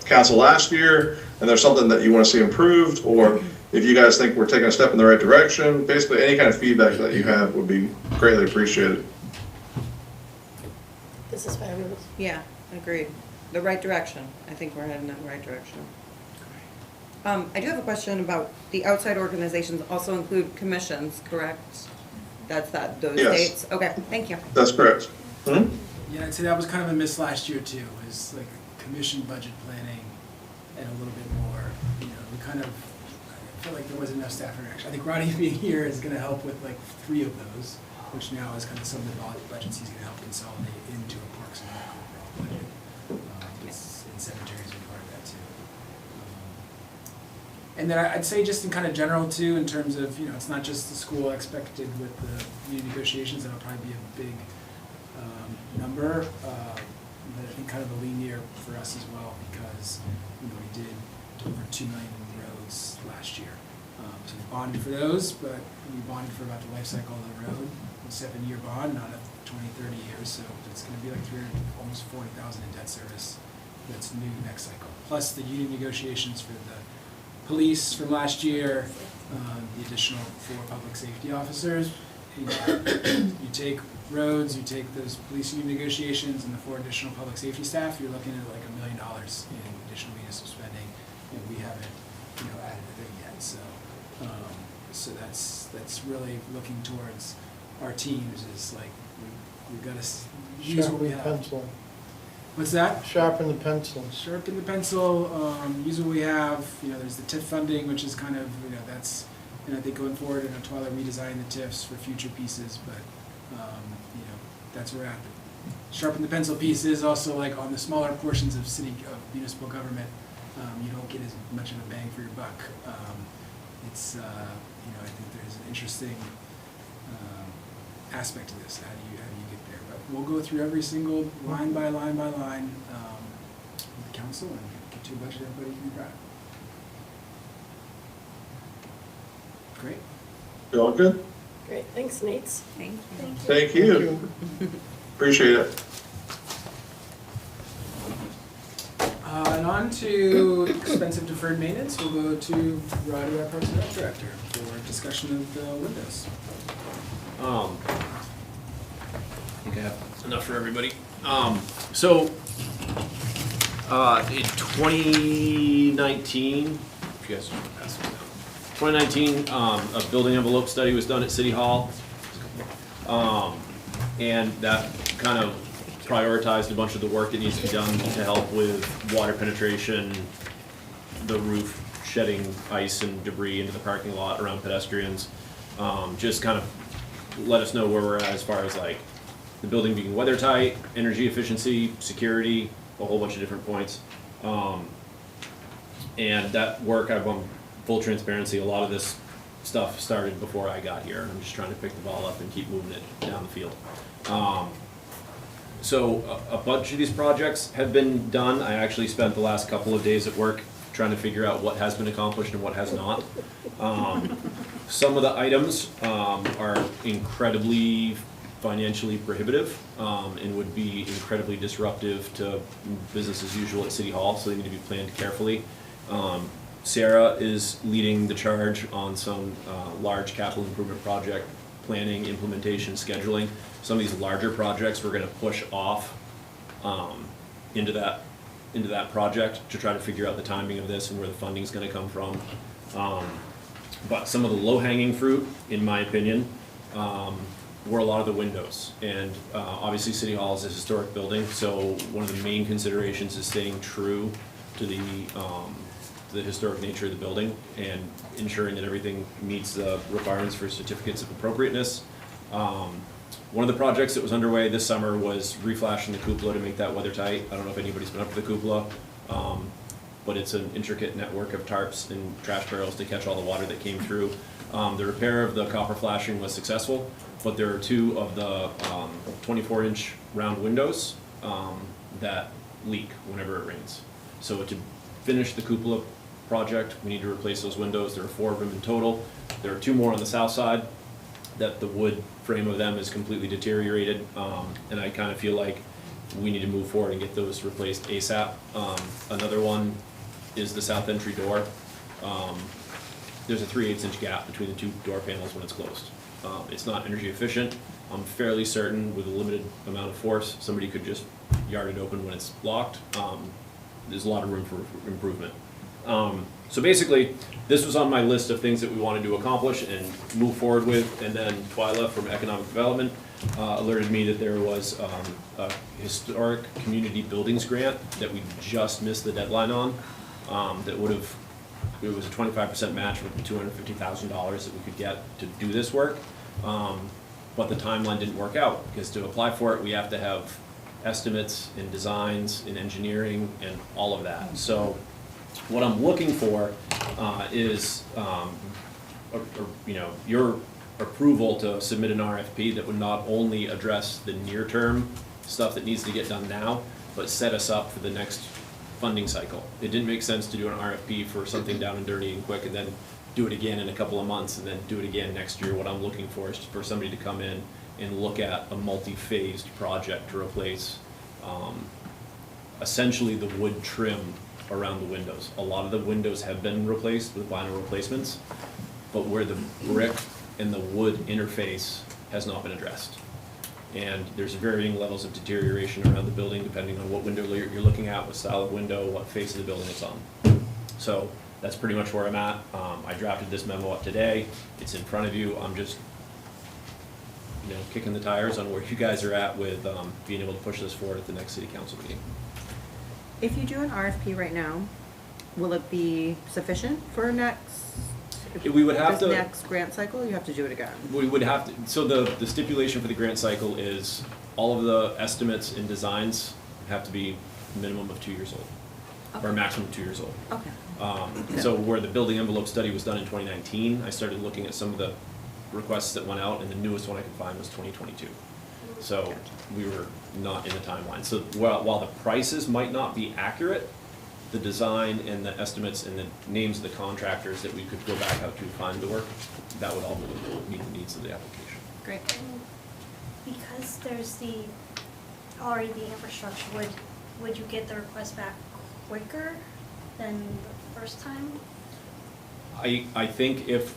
S8: council last year and there's something that you want to see improved, or if you guys think we're taking a step in the right direction. Basically, any kind of feedback that you have would be greatly appreciated.
S2: This is fabulous.
S3: Yeah, agreed. The right direction. I think we're heading in the right direction. I do have a question about the outside organizations also include commissions, correct? Those
S8: Yes.
S3: dates? Okay, thank you.
S8: That's correct. Hmm?
S4: Yeah, I'd say that was kind of a miss last year too, is like commission budget planning and a little bit more, you know, we kind of, I feel like there wasn't enough staff interaction. I think Roddy being here is gonna help with like 3 of those, which now is kind of some of the budgets he's gonna help consolidate into a Parks and Rec overall budget. And cemeteries are part of that too. And then I'd say just in kind of general too, in terms of, you know, it's not just the school expected with the union negotiations, that'll probably be a big number. but I think kind of a lean year for us as well because, we did over 2 million roads last year. So we bonded for those, but we bonded for about the life cycle of the road, a 7-year bond, not a 20, 30 years, so it's gonna be like almost 40,000 in debt service that's new next cycle. Plus the union negotiations for the police from last year, the additional 4 public safety officers. You take roads, you take those police union negotiations and the 4 additional public safety staff, you're looking at like $1 million in additional municipal spending, and we haven't, added a thing yet, so. So that's really looking towards our teams is like, we've gotta use what
S5: Sharpen
S4: we
S5: the
S4: have.
S5: pencil.
S4: What's that?
S5: Sharpen the pencil.
S4: Sharpen the pencil, use what we have, there's the TIF funding, which is kind of, that's, and I think going forward, Twyla redesigning the TIFs for future pieces, but, that's where we're at. Sharpen the pencil piece is also like on the smaller portions of municipal government, you don't get as much of a bang for your buck. It's, I think there's an interesting, aspect to this, how do you get there, but we'll go through every single line by line by line, with the council and get to a budget everybody can be proud of. Great.
S8: You all good?
S2: Great, thanks, Nate.
S8: Thank you. Appreciate it.
S4: And on to expensive deferred maintenance, we'll go to Roddy, our Parks and Rec Director, for discussion of the windows.
S10: I think I have enough for everybody. So, in 2019, if you guys want to pass this down. 2019, a building envelope study was done at City Hall. And that kind of prioritized a bunch of the work that needs to be done to help with water penetration, the roof shedding ice and debris into the parking lot around pedestrians. Just kind of let us know where we're at as far as like the building being weather tight, energy efficiency, security, a whole bunch of different points. And that work, I've full transparency, a lot of this stuff started before I got here, and I'm just trying to pick the ball up and keep moving it down the field. So a bunch of these projects have been done. I actually spent the last couple of days at work trying to figure out what has been accomplished and what has not. Some of the items are incredibly financially prohibitive and would be incredibly disruptive to business as usual at City Hall, so they need to be planned carefully. Sarah is leading the charge on some large capital improvement project planning, implementation, scheduling. Some of these larger projects we're going to push off into that project to try to figure out the timing of this and where the funding is going to come from. But some of the low-hanging fruit, in my opinion, were a lot of the windows. And obviously City Hall is a historic building, so one of the main considerations is staying true to the historic nature of the building and ensuring that everything meets the requirements for certificates of appropriateness. One of the projects that was underway this summer was reflashing the cupola to make that weather tight. I don't know if anybody's been up to the cupola, but it's an intricate network of tarps and trash barrels to catch all the water that came through. The repair of the copper flashing was successful, but there are 2 of the 24-inch round windows that leak whenever it rains. So to finish the cupola project, we need to replace those windows. There are 4 of them in total. There are 2 more on the south side that the wood frame of them is completely deteriorated, and I kind of feel like we need to move forward and get those replaced ASAP. Another one is the south entry door. There's a 3/8-inch gap between the 2 door panels when it's closed. It's not energy efficient. I'm fairly certain with a limited amount of force, somebody could just yard it open when it's locked. There's a lot of room for improvement. So basically, this was on my list of things that we wanted to accomplish and move forward with, and then Twyla from Economic Development alerted me that there was a historic community buildings grant that we just missed the deadline on. That would have, it was a 25% match with $250,000 that we could get to do this work. But the timeline didn't work out, because to apply for it, we have to have estimates and designs and engineering and all of that. So what I'm looking for is your approval to submit an RFP that would not only address the near-term stuff that needs to get done now, but set us up for the next funding cycle. It didn't make sense to do an RFP for something down and dirty and quick and then do it again in a couple of months and then do it again next year. What I'm looking for is for somebody to come in and look at a multi-phased project to replace essentially the wood trim around the windows. A lot of the windows have been replaced with vinyl replacements, but where the brick and the wood interface has not been addressed. And there's varying levels of deterioration around the building depending on what window you're looking at, what style of window, what face of the building it's on. So that's pretty much where I'm at. I drafted this memo up today. It's in front of you. I'm just, kicking the tires on where you guys are at with being able to push this forward at the next city council meeting.
S11: If you do an RFP right now, will it be sufficient for
S10: We would have
S11: this
S10: to.
S11: next grant cycle? You have to do it again.
S10: We would have to, so the stipulation for the grant cycle is all of the estimates and designs have to be minimum of 2 years old, or
S11: Okay.
S10: maximum 2 years old.
S11: Okay.
S10: So where the building envelope study was done in 2019, I started looking at some of the requests that went out, and the newest one I could find was 2022. So we were not in the timeline. So while the prices might not be accurate, the design and the estimates and the names of the contractors that we could go back out to find the work, that would all meet the needs of the application.
S11: Great.
S12: Because there's already the infrastructure, would you get the request back quicker than the first time?
S10: I think if,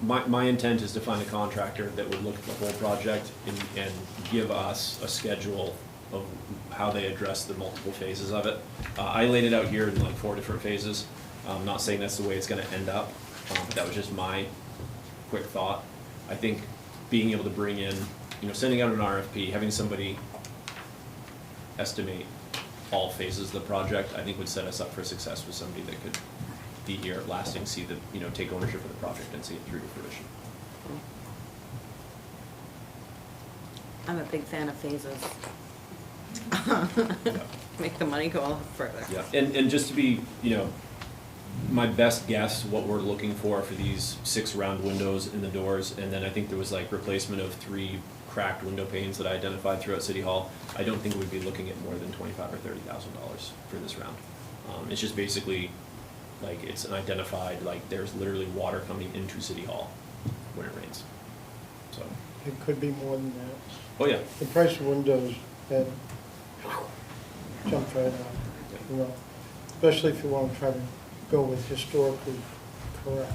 S10: my intent is to find a contractor that would look at the whole project and give us a schedule of how they address the multiple phases of it. I laid it out here in like 4 different phases. I'm not saying that's the way it's gonna end up, but that was just my quick thought. I think being able to bring in, sending out an RFP, having somebody estimate all phases of the project, I think would set us up for success with somebody that could be here at lasting, see the, take ownership of the project and see it through to fruition.
S11: I'm a big fan of phases. Make the money go a little further.
S10: Yeah, and just to be, my best guess, what we're looking for these 6 round windows in the doors, and then I think there was like replacement of 3 cracked window panes that I identified throughout City Hall. I don't think we'd be looking at more than $25,000 or $30,000 for this round. It's just basically, like, it's an identified, like, there's literally water coming into City Hall when it rains, so.
S5: It could be more than that.
S10: Oh, yeah.
S5: The price of windows had jumped right up, especially if you want to try to go with historically correct.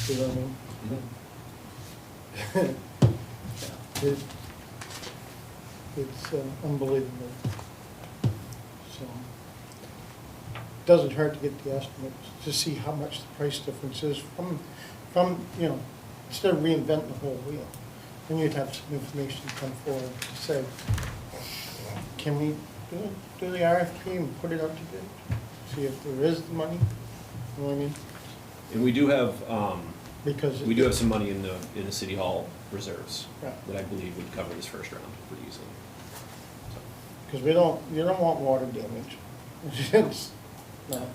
S5: You know what I mean? It's unbelievable. So, doesn't hurt to get the estimates, to see how much the price difference is from instead of reinventing the whole wheel. Then you'd have some information come forward to say, can we do the RFP and put it out to bid? See if there is the money, you know what I mean?
S10: And we do have,
S5: Because
S10: we do have some money in the City Hall reserves
S5: Right.
S10: that I believe would cover this first round pretty easily.
S5: Because you don't want water damage. It's not,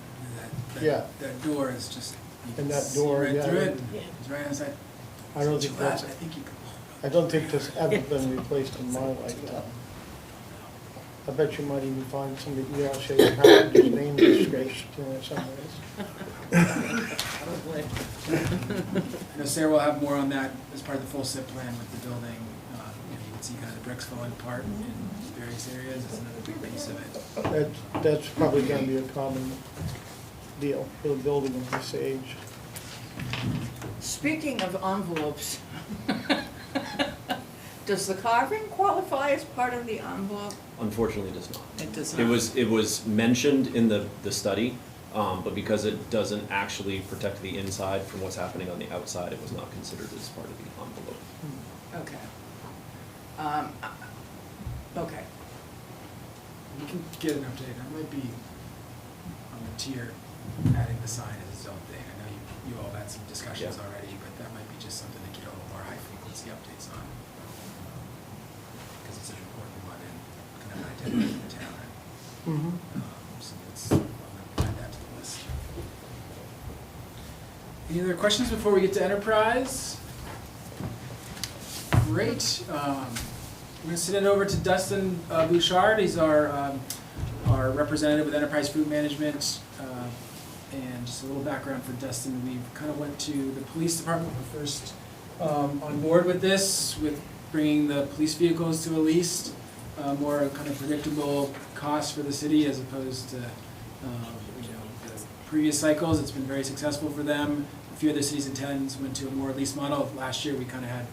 S5: Yeah.
S4: That door is just, you
S5: And
S4: can
S5: that
S4: see
S5: door,
S4: right
S5: yeah,
S4: through it.
S2: yeah.
S4: It's right inside.
S5: I don't think
S4: Gillette,
S5: that's,
S4: I think you can.
S5: I don't think that's ever been replaced in my lifetime. I bet you might even find somebody, say, his name is scratched in it somewhere.
S11: Probably.
S4: I know Sarah will have more on that as part of the full SIP plan with the building. You can see kind of the bricks falling apart in various areas. That's another big piece of it.
S5: That's probably gonna be a common deal for the building of this age.
S6: Speaking of envelopes, does the carving qualify as part of the envelope?
S10: Unfortunately, it does not.
S6: It does
S10: It was mentioned in the study, but because it doesn't actually protect the inside from what's happening on the outside, it was not considered as part of the envelope.
S6: Okay. Okay.
S4: We can get an update. That might be on the tier, adding the sign as its own thing. I know you all had some discussions
S10: Yeah.
S4: already, but that might be just something to get a little more high frequency updates on. Because it's such an important one and kind of identity in the town.
S5: Mm-hmm.
S4: So I'm gonna add that to the list. Any other questions before we get to enterprise? Great. I'm gonna send it over to Dustin Bouchard. He's our representative with Enterprise Food Management. And just a little background for Dustin. We kind of went to the police department first on board with this, with bringing the police vehicles to a lease, more kind of predictable cost for the city as opposed to the previous cycles. It's been very successful for them. A few other cities and towns went to a more lease model. Last year we kind of had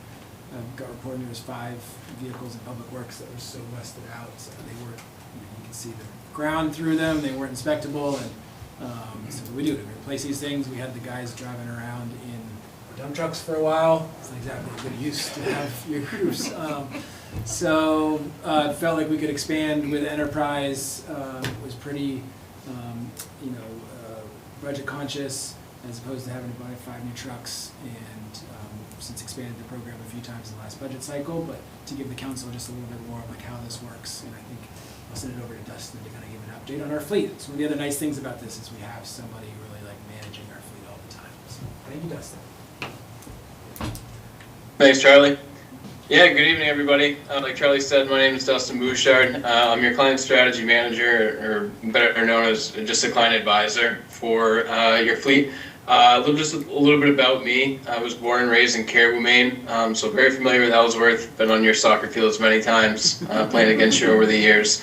S4: got reported there was 5 vehicles in public works that were so wested out, so they weren't. You can see the ground through them. They weren't inspectable, and so what we do to replace these things. We had the guys driving around in dump trucks for a while. It's not exactly a good use to have your crews. So it felt like we could expand with Enterprise. It was pretty, budget conscious as opposed to having to buy 5 new trucks. And since expanded the program a few times in the last budget cycle, but to give the council just a little bit more of like how this works. And I think I'll send it over to Dustin to kind of give an update on our fleet. So one of the other nice things about this is we have somebody really like managing our fleet all the time. So thank you, Dustin.
S13: Thanks, Charlie. Yeah, good evening, everybody. Like Charlie said, my name is Dustin Bouchard. I'm your client strategy manager, or better known as just a client advisor for your fleet. Just a little bit about me. I was born and raised in Caribou, Maine, so very familiar with Ellsworth. Been on your soccer fields many times, playing against you over the years.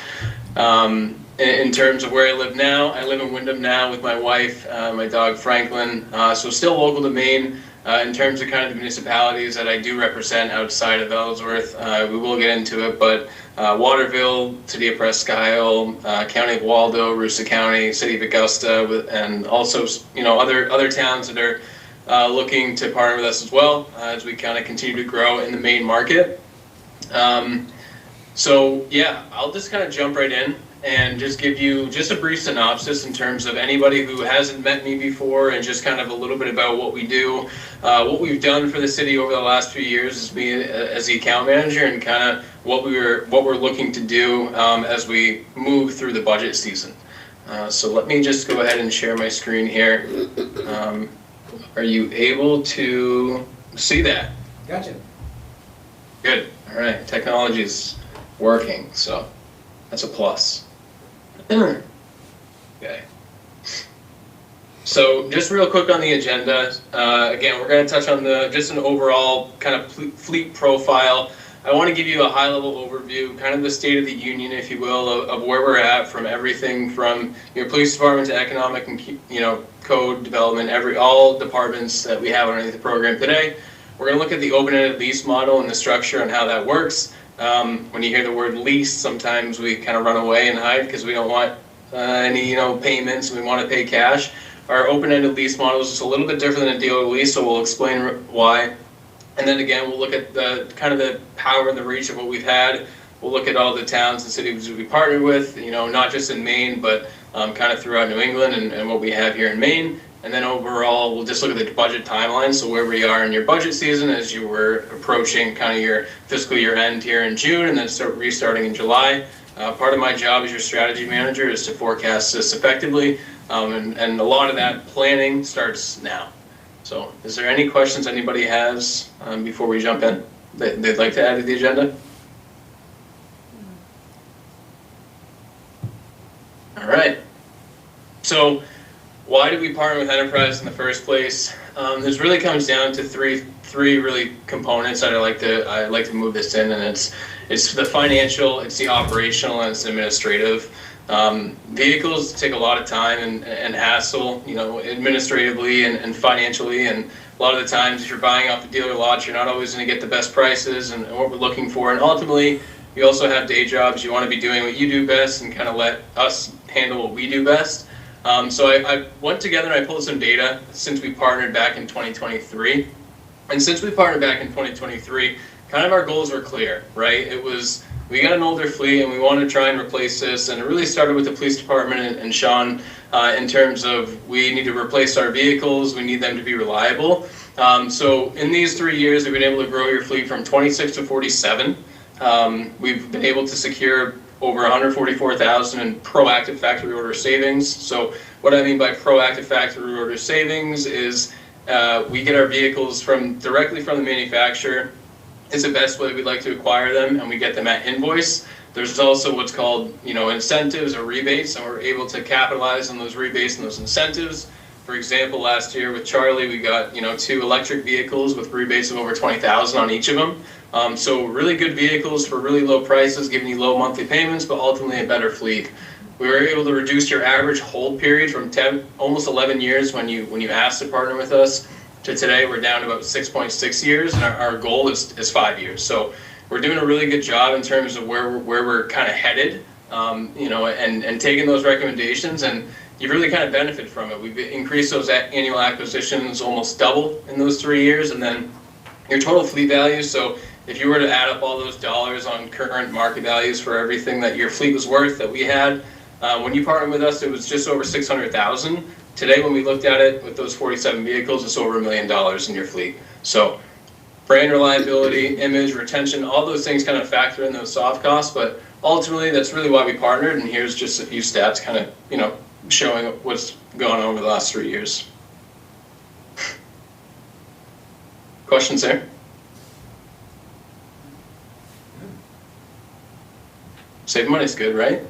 S13: In terms of where I live now, I live in Windham now with my wife, my dog Franklin, so still local to Maine. In terms of kind of the municipalities that I do represent outside of Ellsworth, we will get into it, but Waterville, City of Presque Isle, County of Waldo, Aroostook County, City of Augusta, and also other towns that are looking to partner with us as well as we kind of continue to grow in the Maine market. So yeah, I'll just kind of jump right in and just give you just a brief synopsis in terms of anybody who hasn't met me before, and just kind of a little bit about what we do, what we've done for the city over the last few years as me as the account manager, and kind of what we're looking to do as we move through the budget season. So let me just go ahead and share my screen here. Are you able to see that?
S4: Gotcha.
S13: Good. All right. Technology is working, so that's a plus. Okay. So just real quick on the agenda. Again, we're going to touch on just an overall kind of fleet profile. I want to give you a high-level overview, kind of the state of the union, if you will, of where we're at, from everything from your police department to economic and code development, all departments that we have underneath the program today. We're going to look at the open-ended lease model and the structure and how that works. When you hear the word lease, sometimes we kind of run away and hide because we don't want any payments. We want to pay cash. Our open-ended lease model is just a little bit different than a dealer lease, so we'll explain why. And then again, we'll look at the kind of the power and the reach of what we've had. We'll look at all the towns and cities we partnered with, not just in Maine, but kind of throughout New England and what we have here in Maine. And then overall, we'll just look at the budget timeline, so where we are in your budget season as you were approaching kind of your fiscal year end here in June, and then start restarting in July. Part of my job as your strategy manager is to forecast this effectively, and a lot of that planning starts now. So is there any questions anybody has before we jump in that they'd like to add to the agenda? All right. So why did we partner with Enterprise in the first place? This really comes down to three really components that I like to move this in, and it's the financial, it's the operational, and it's administrative. Vehicles take a lot of time and hassle, administratively and financially, and a lot of the times if you're buying off the dealer lots, you're not always going to get the best prices and what we're looking for. And ultimately, you also have day jobs. You want to be doing what you do best and kind of let us handle what we do best. So I went together and I pulled some data since we partnered back in 2023. And since we partnered back in 2023, kind of our goals were clear, right? It was, we got an older fleet and we wanted to try and replace this. And it really started with the police department and Sean in terms of we need to replace our vehicles. We need them to be reliable. So in these 3 years, we've been able to grow your fleet from 26 to 47. We've been able to secure over 144,000 in proactive factory order savings. So what I mean by proactive factory order savings is we get our vehicles directly from the manufacturer is the best way we'd like to acquire them, and we get them at invoice. There's also what's called, incentives or rebates, and we're able to capitalize on those rebates and those incentives. For example, last year with Charlie, we got, 2 electric vehicles with rebates of over $20,000 on each of them. So really good vehicles for really low prices, giving you low monthly payments, but ultimately a better fleet. We were able to reduce your average hold period from almost 11 years when you asked to partner with us to today. We're down to about 6.6 years, and our goal is 5 years. So we're doing a really good job in terms of where we're kind of headed, and taking those recommendations, and you really kind of benefit from it. We've increased those annual acquisitions almost double in those 3 years, and then your total fleet value. So if you were to add up all those dollars on current market values for everything that your fleet was worth that we had, when you partnered with us, it was just over $600,000. Today, when we looked at it with those 47 vehicles, it's over $1 million in your fleet. So brand reliability, image, retention, all those things kind of factor in those soft costs, but ultimately that's really why we partnered, and here's just a few stats kind of, showing what's gone on over the last 3 years. Questions there? Save money's good, right?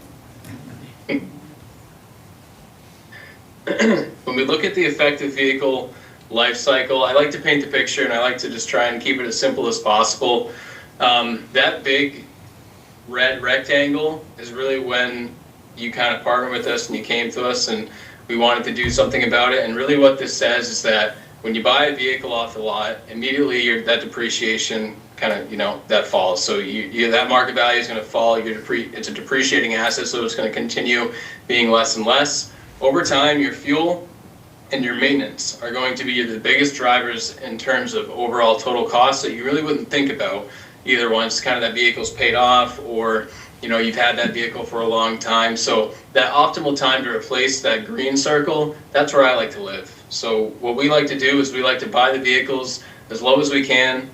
S13: When we look at the effective vehicle life cycle, I like to paint the picture, and I like to just try and keep it as simple as possible. That big red rectangle is really when you kind of partnered with us and you came to us and we wanted to do something about it. And really what this says is that when you buy a vehicle off the lot, immediately that depreciation kind of, that falls. So that market value is going to fall. It's a depreciating asset, so it's going to continue being less and less. Over time, your fuel and your maintenance are going to be the biggest drivers in terms of overall total costs that you really wouldn't think about either once kind of that vehicle's paid off or you've had that vehicle for a long time. So that optimal time to replace that green circle, that's where I like to live. So what we like to do is we like to buy the vehicles as low as we can.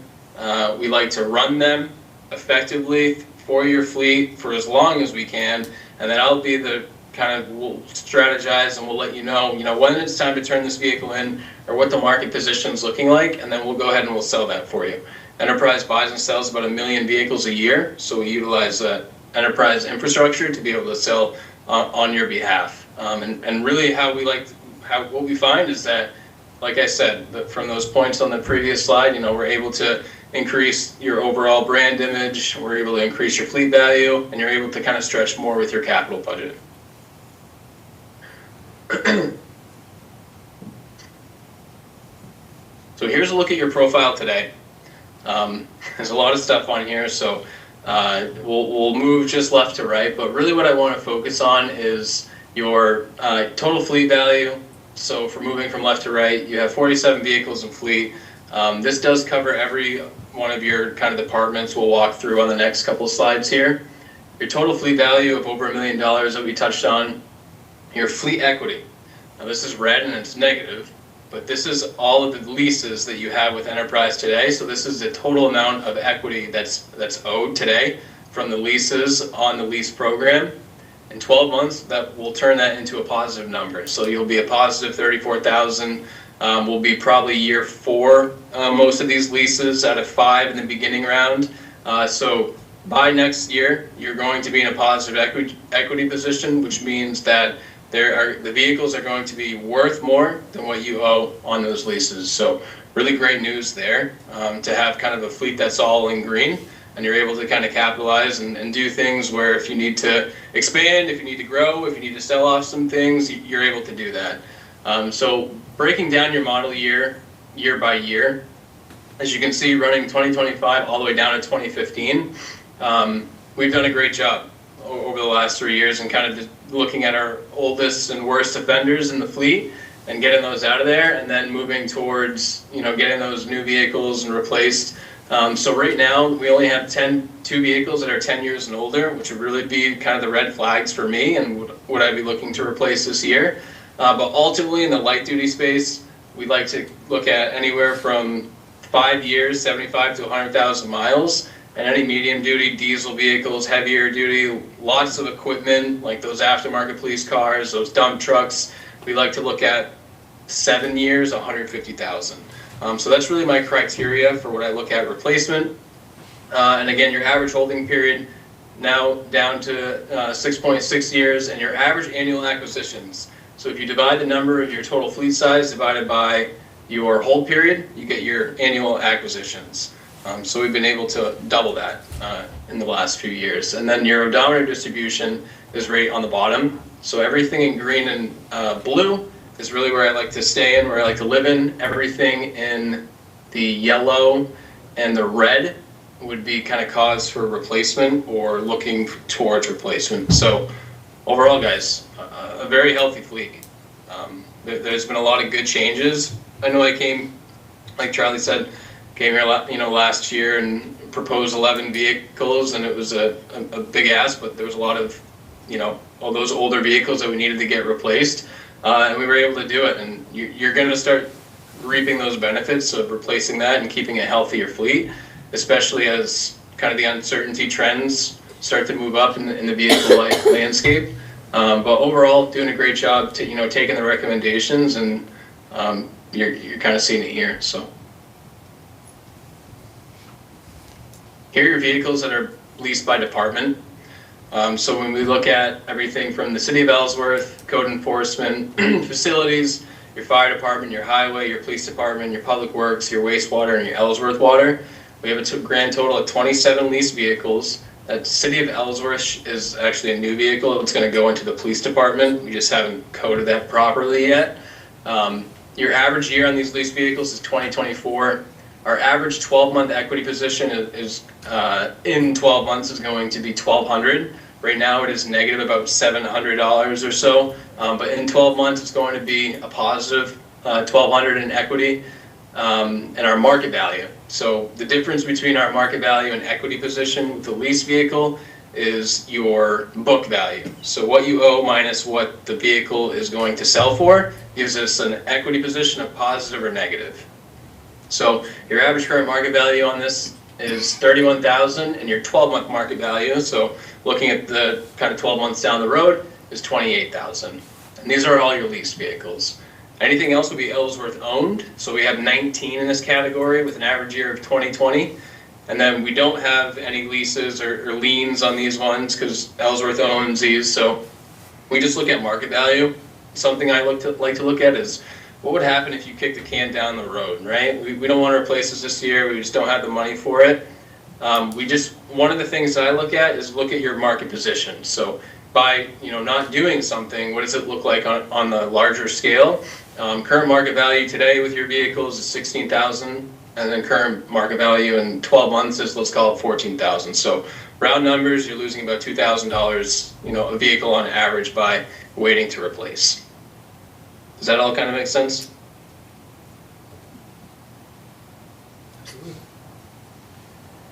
S13: We like to run them effectively for your fleet for as long as we can, and then I'll be the we'll strategize and we'll let you know when it's time to turn this vehicle in or what the market position is looking like, and then we'll go ahead and we'll sell that for you. Enterprise buys and sells about 1 million vehicles a year, so we utilize that enterprise infrastructure to be able to sell on your behalf. And really what we find is that, like I said, from those points on the previous slide, we're able to increase your overall brand image, we're able to increase your fleet value, and you're able to kind of stretch more with your capital budget. So here's a look at your profile today. There's a lot of stuff on here, so we'll move just left to right, but really what I want to focus on is your total fleet value. So for moving from left to right, you have 47 vehicles in fleet. This does cover every one of your kind of departments we'll walk through on the next couple of slides here. Your total fleet value of over $1 million that we touched on. Your fleet equity. Now this is red and it's negative, but this is all of the leases that you have with Enterprise today. So this is the total amount of equity that's owed today from the leases on the lease program. In 12 months, that will turn that into a positive number. So you'll be a positive 34,000. Will be probably year 4, most of these leases out of 5 in the beginning round. So by next year, you're going to be in a positive equity position, which means that the vehicles are going to be worth more than what you owe on those leases. So really great news there, to have kind of a fleet that's all in green, and you're able to kind of capitalize and do things where if you need to expand, if you need to grow, if you need to sell off some things, you're able to do that. So breaking down your model year by year, as you can see, running 2025 all the way down to 2015, we've done a great job over the last 3 years and kind of just looking at our oldest and worst offenders in the fleet and getting those out of there, and then moving towards getting those new vehicles and replaced. So right now we only have 2 vehicles that are 10 years and older, which would really be kind of the red flags for me and would I be looking to replace this year. But ultimately in the light duty space, we'd like to look at anywhere from 5 years, 75 to 100,000 miles, and any medium duty diesel vehicles, heavier duty, lots of equipment like those aftermarket police cars, those dump trucks. We like to look at 7 years, 150,000. So that's really my criteria for what I look at replacement. And again, your average holding period now down to 6.6 years, and your average annual acquisitions. So if you divide the number of your total fleet size divided by your hold period, you get your annual acquisitions. So we've been able to double that in the last few years. And then your odometer distribution is right on the bottom. So everything in green and blue is really where I like to stay in, where I like to live in. Everything in the yellow and the red would be kind of cause for replacement or looking towards replacement. So overall, guys, a very healthy fleet. There's been a lot of good changes. I know I came, like Charlie said, came here last year and proposed 11 vehicles, and it was a big ask, but there was a lot of all those older vehicles that we needed to get replaced, and we were able to do it. And you're going to start reaping those benefits of replacing that and keeping a healthier fleet, especially as kind of the uncertainty trends start to move up in the vehicle landscape. But overall, doing a great job to taking the recommendations, and you're kind of seeing it here. So here are your vehicles that are leased by department. So when we look at everything from the City of Ellsworth, code enforcement, facilities, your fire department, your highway, your police department, your public works, your wastewater, and your Ellsworth water, we have a grand total of 27 leased vehicles. That City of Ellsworth is actually a new vehicle. It's going to go into the police department. We just haven't coded that properly yet. Your average year on these leased vehicles is 2024. Our average 12-month equity position is in 12 months is going to be $1,200. Right now it is negative about $700 or so, but in 12 months it's going to be a positive $1,200 in equity and our market value. So the difference between our market value and equity position with the lease vehicle is your book value. So what you owe minus what the vehicle is going to sell for gives us an equity position of positive or negative. So your average current market value on this is $31,000, and your 12-month market value, so looking at the kind of 12 months down the road, is $28,000. And these are all your leased vehicles. Anything else would be Ellsworth owned. So we have 19 in this category with an average year of 2020. And then we don't have any leases or liens on these ones because Ellsworth owns these. So we just look at market value. Something I like to look at is what would happen if you kick the can down the road, right? We don't want to replace this year. We just don't have the money for it. One of the things that I look at is look at your market position. So by not doing something, what does it look like on the larger scale? Current market value today with your vehicles is $16,000, and then current market value in 12 months is, let's call it $14,000. So round numbers, you're losing about $2,000, a vehicle on average by waiting to replace. Does that all kind of make sense?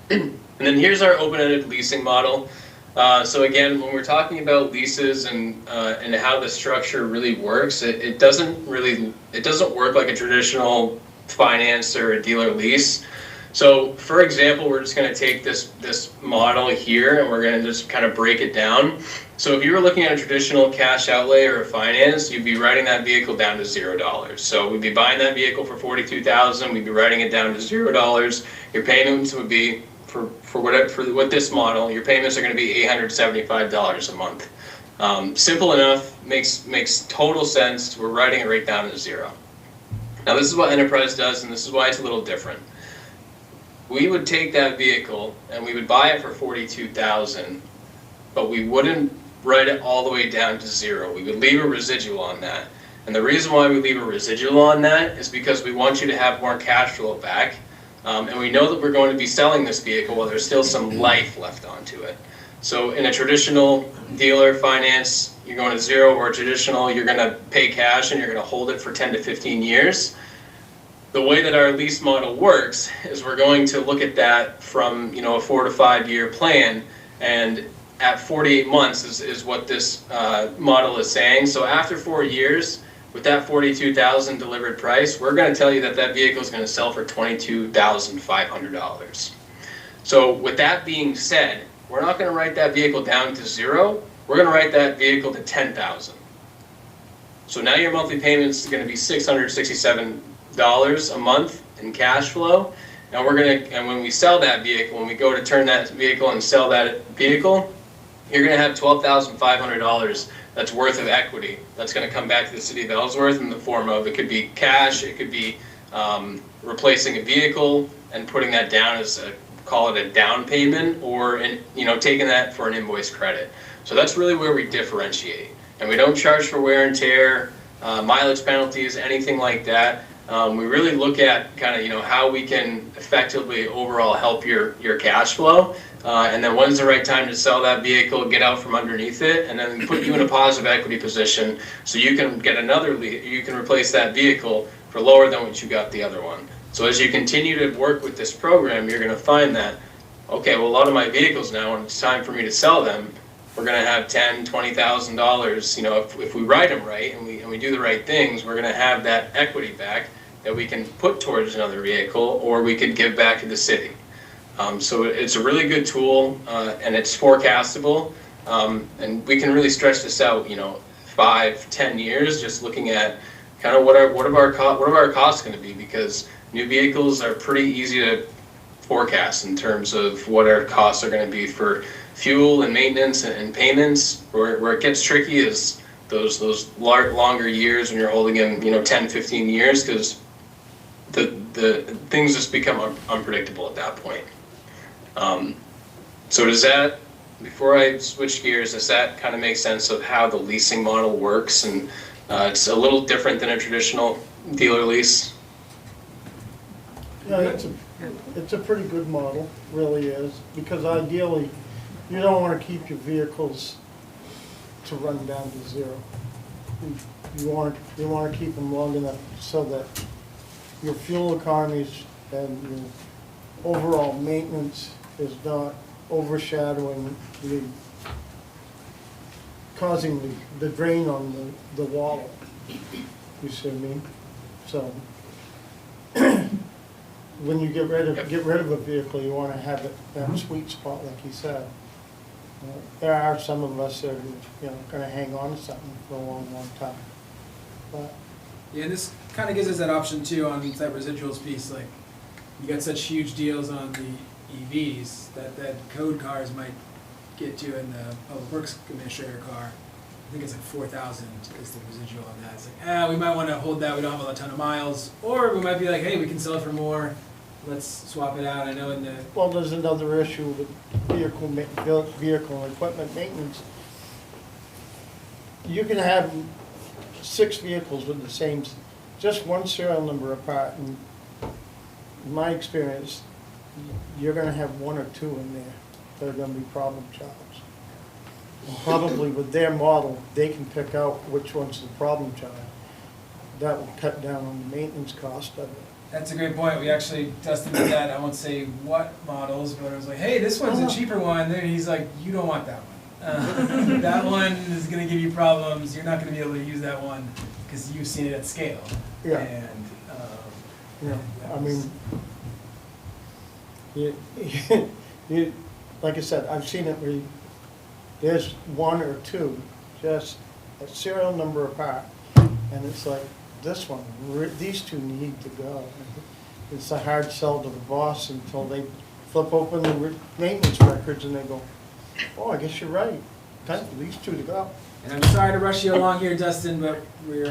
S13: And then here's our open-ended leasing model. So again, when we're talking about leases and how the structure really works, it doesn't work like a traditional finance or a dealer lease. So for example, we're just going to take this model here and we're going to just kind of break it down. So if you were looking at a traditional cash outlay or a finance, you'd be writing that vehicle down to $0. So we'd be buying that vehicle for $42,000. We'd be writing it down to $0. Your payments would be with this model, your payments are going to be $875 a month. Simple enough, makes total sense. We're writing it right down to $0. Now this is what Enterprise does, and this is why it's a little different. We would take that vehicle and we would buy it for $42,000, but we wouldn't write it all the way down to $0. We would leave a residual on that. And the reason why we leave a residual on that is because we want you to have more cash flow back. And we know that we're going to be selling this vehicle while there's still some life left onto it. So in a traditional dealer finance, you're going to $0, or traditional, you're going to pay cash and you're going to hold it for 10 to 15 years. The way that our lease model works is we're going to look at that from a 4 to 5 year plan, and at 48 months is what this model is saying. So after 4 years, with that $42,000 delivered price, we're going to tell you that vehicle is going to sell for $22,500. So with that being said, we're not going to write that vehicle down to $0. We're going to write that vehicle to $10,000. So now your monthly payment is going to be $667 a month in cash flow, And and when we sell that vehicle, when we go to turn that vehicle and sell that vehicle, you're gonna have $12,500 that's worth of equity that's gonna come back to the city of Ellsworth in the form of, it could be cash, it could be replacing a vehicle and putting that down as call it a down payment, or taking that for an invoice credit. So that's really where we differentiate. And we don't charge for wear and tear, mileage penalties, anything like that. We really look at kind of, how we can effectively overall help your cash flow. And then when's the right time to sell that vehicle, get out from underneath it, and then put you in a positive equity position so you can get you can replace that vehicle for lower than what you got the other one. So as you continue to work with this program, you're gonna find that, okay, well, a lot of my vehicles now, when it's time for me to sell them, we're gonna have $10,000, $20,000, if we write them right and we do the right things, we're gonna have that equity back that we can put towards another vehicle, or we could give back to the city. So it's a really good tool, and it's forecastable, and we can really stretch this out, 5-10 years, just looking at kind of what are our costs going to be, because new vehicles are pretty easy to forecast in terms of what our costs are going to be for fuel and maintenance and payments. Where it gets tricky is those longer years when you're holding in 10-15 years, because the things just become unpredictable at that point. So does that, before I switch gears, does that kind of make sense of how the leasing model works? And it's a little different than a traditional dealer lease.
S5: Yeah, it's a pretty good model, really is, because ideally, you don't want to keep your vehicles to run down to zero. You want to keep them long enough so that your fuel economies and your overall maintenance is not overshadowing causing the drain on the wallet. You see what I mean? So when you get rid of a vehicle, you want to have it that sweet spot, like you said. There are some of us that are going to hang on to something for a long, long time. But
S4: Yeah, and this kind of gives us that option too on that residuals piece. Like, you got such huge deals on the EVs that code cars might get to in the public works administrator car. I think it's like 4,000 is the residual on that. It's like, we might want to hold that. We don't have a ton of miles, or we might be like, hey, we can sell it for more. Let's swap it out. I know in the
S5: well, there's another issue with vehicle and equipment maintenance. You can have 6 vehicles with the same, just one serial number apart, and in my experience, you're going to have 1 or 2 in there that are going to be problem children. Probably with their model, they can pick out which one's the problem child. That will cut down on the maintenance cost of it.
S4: That's a great point. We actually Dustin did that. I won't say what models, but I was like, hey, this one's a cheaper one. Then he's like, you don't want that one. That one is going to give you problems. You're not going to be able to use that one because you've seen it at scale.
S5: Yeah.
S4: And,
S5: I mean, you, like I said, I've seen it where there's 1 or 2, just a serial number apart, and it's like, this one, these 2 need to go. It's a hard sell to the boss until they flip open the maintenance records and they go, oh, I guess you're right, time for these 2 to go.
S4: And I'm sorry to rush you along here, Dustin, but we're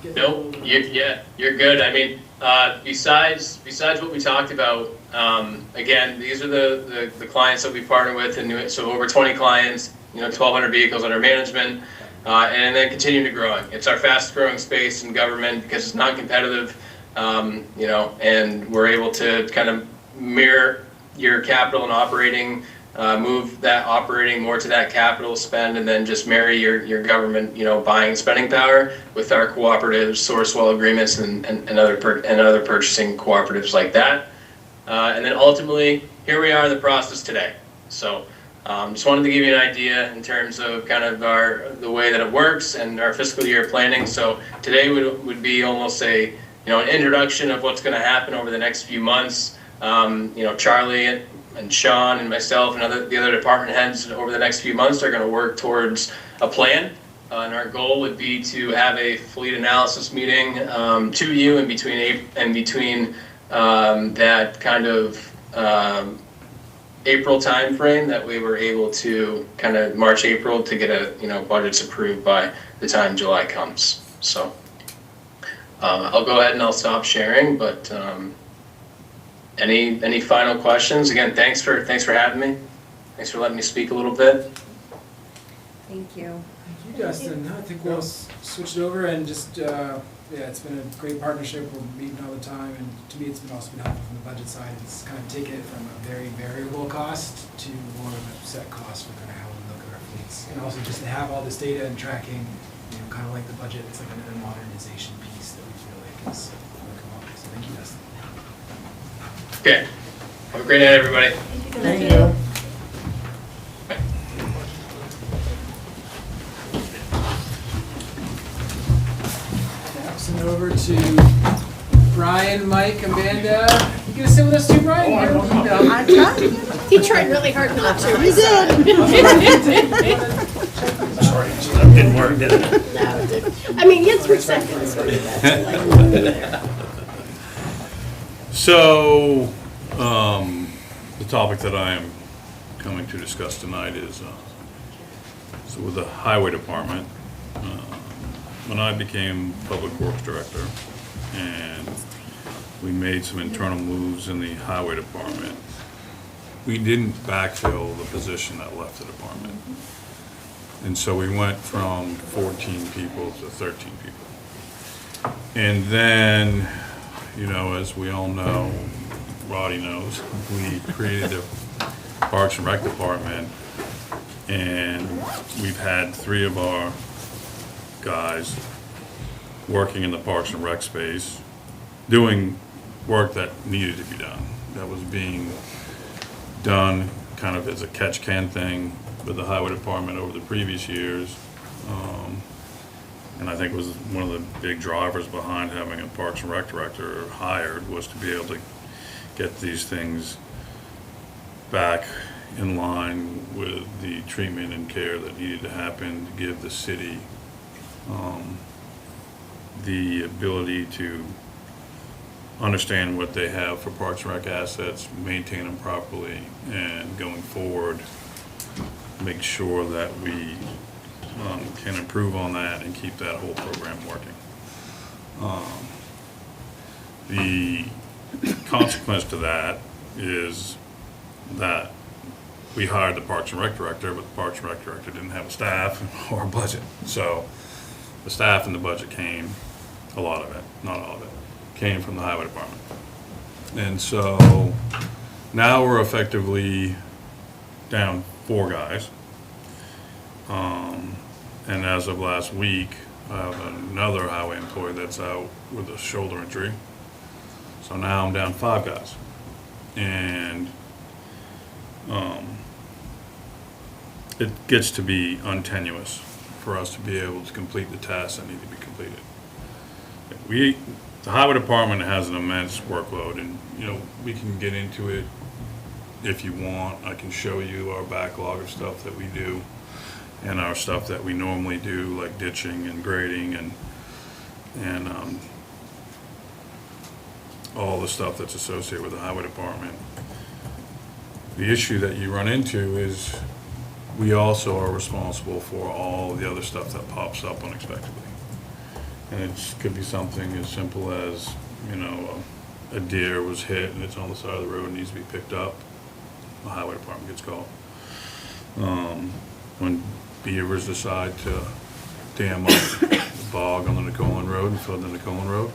S4: getting
S13: Nope, you're good. I mean, besides what we talked about, again, these are the clients that we partner with, and so over 20 clients, 1,200 vehicles under management, and then continuing to growing. It's our fastest growing space in government because it's not competitive, and we're able to kind of mirror your capital and operating, move that operating more to that capital spend, and then just marry your government, buying and spending power with our cooperatives, Sourcewell agreements, and other purchasing cooperatives like that. And then ultimately, here we are in the process today. So just wanted to give you an idea in terms of kind of the way that it works and our fiscal year planning. So today would be almost an introduction of what's going to happen over the next few months. Charlie and Sean and myself and the other department heads over the next few months are going to work towards a plan. And our goal would be to have a fleet analysis meeting to you in between that kind of April timeframe that we were able to kind of March, April to get budgets approved by the time July comes. So I'll go ahead and I'll stop sharing, but any final questions? Again, thanks for having me. Thanks for letting me speak a little bit.
S11: Thank you.
S4: Thank you, Justin. I think we'll switch it over and just, it's been a great partnership. We're meeting all the time, and to me, it's also been helpful from the budget side. It's kind of taken it from a very variable cost to more of a set cost for kind of how we look at our fleets. And also just to have all this data and tracking, kind of like the budget, it's like a modernization piece that we feel like is come up. So thank you, Justin.
S13: Okay. Have a great night, everybody.
S2: Thank you.
S4: Passing over to Brian, Mike, Amanda. You gonna sit with us too, Brian?
S11: I'm trying.
S2: He tried really hard not to.
S11: He did.
S7: Didn't work, did it?
S2: No, it didn't. I mean, you had 3 seconds. So that's like,
S14: So, the topic that I am coming to discuss tonight is, so with the highway department, when I became public works director and we made some internal moves in the highway department, we didn't backfill the position that left the department. And so we went from 14 people to 13 people. And then, as we all know, Roddy knows, we created the Parks and Rec department, and we've had 3 of our guys working in the Parks and Rec space, doing work that needed to be done, that was being done kind of as a catch-can thing with the highway department over the previous years. And I think it was one of the big drivers behind having a Parks and Rec director hired, was to be able to get these things back in line with the treatment and care that needed to happen, to give the city the ability to understand what they have for Parks and Rec assets, maintain them properly, and going forward, make sure that we can improve on that and keep that whole program working. The consequence to that is that we hired the Parks and Rec director, but the Parks and Rec director didn't have a staff or a budget. So the staff and the budget came, a lot of it, not all of it, came from the highway department. And so now we're effectively down 4 guys. And as of last week, I have another highway employee that's out with a shoulder injury. So now I'm down 5 guys. And it gets to be untenuous for us to be able to complete the tasks that need to be completed. The highway department has an immense workload, and we can get into it if you want. I can show you our backlog of stuff that we do and our stuff that we normally do, like ditching and grading and all the stuff that's associated with the highway department. The issue that you run into is we also are responsible for all the other stuff that pops up unexpectedly. And it could be something as simple as, a deer was hit and it's on the side of the road and needs to be picked up. The highway department gets called. When beavers decide to dam up the bog on the Nicolin Road and flood the Nicolin Road,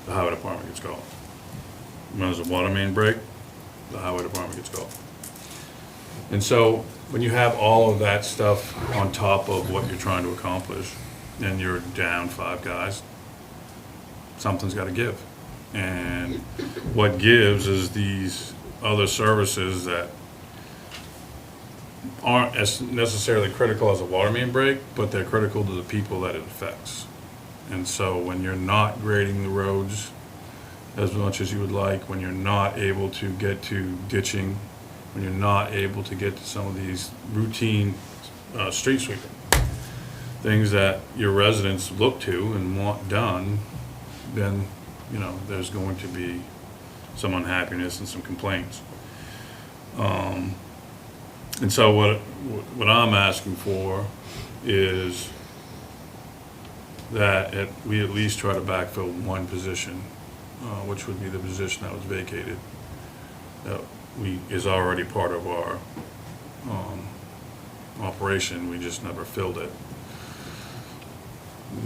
S14: the highway department gets called. When there's a water main break, the highway department gets called. And so when you have all of that stuff on top of what you're trying to accomplish, and you're down 5 guys, something's got to give. And what gives is these other services that aren't as necessarily critical as a water main break, but they're critical to the people that it affects. And so when you're not grading the roads as much as you would like, when you're not able to get to ditching, when you're not able to get to some of these routine street sweeping, things that your residents look to and want done, then there's going to be some unhappiness and some complaints. And so what I'm asking for is that we at least try to backfill one position, which would be the position that was vacated, that is already part of our operation, we just never filled it.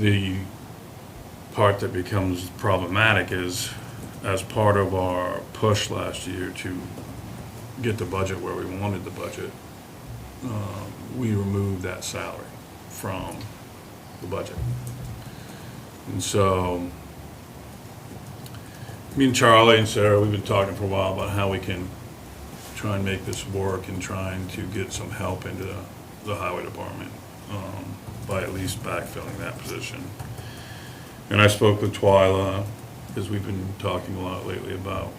S14: The part that becomes problematic is, as part of our push last year to get the budget where we wanted the budget, we removed that salary from the budget. And so, me and Charlie and Sarah, we've been talking for a while about how we can try and make this work and trying to get some help into the highway department by at least backfilling that position. And I spoke with Twyla, because we've been talking a lot lately about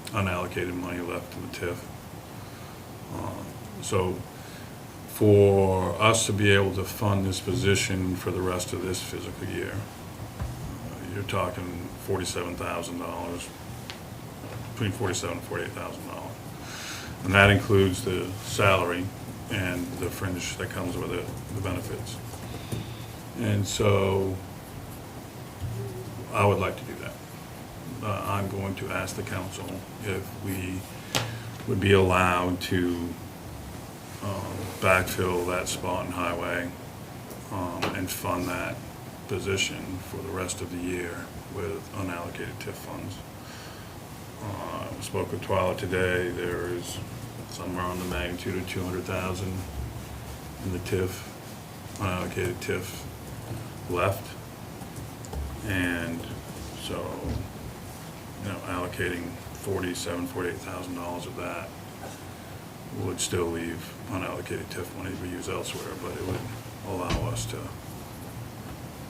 S14: unallocated money left in the TIF. So for us to be able to fund this position for the rest of this fiscal year, you're talking $47,000, between $47,000 and $48,000. And that includes the salary and the fringe that comes with it, the benefits. And so I would like to do that. I'm going to ask the council if we would be allowed to backfill that spot in highway and fund that position for the rest of the year with unallocated TIF funds. I spoke with Twyla today. There is somewhere on the magnitude of $200,000 in the TIF, unallocated TIF left. And so, allocating $48,000 of that would still leave unallocated TIF money to be used elsewhere, but it would allow us to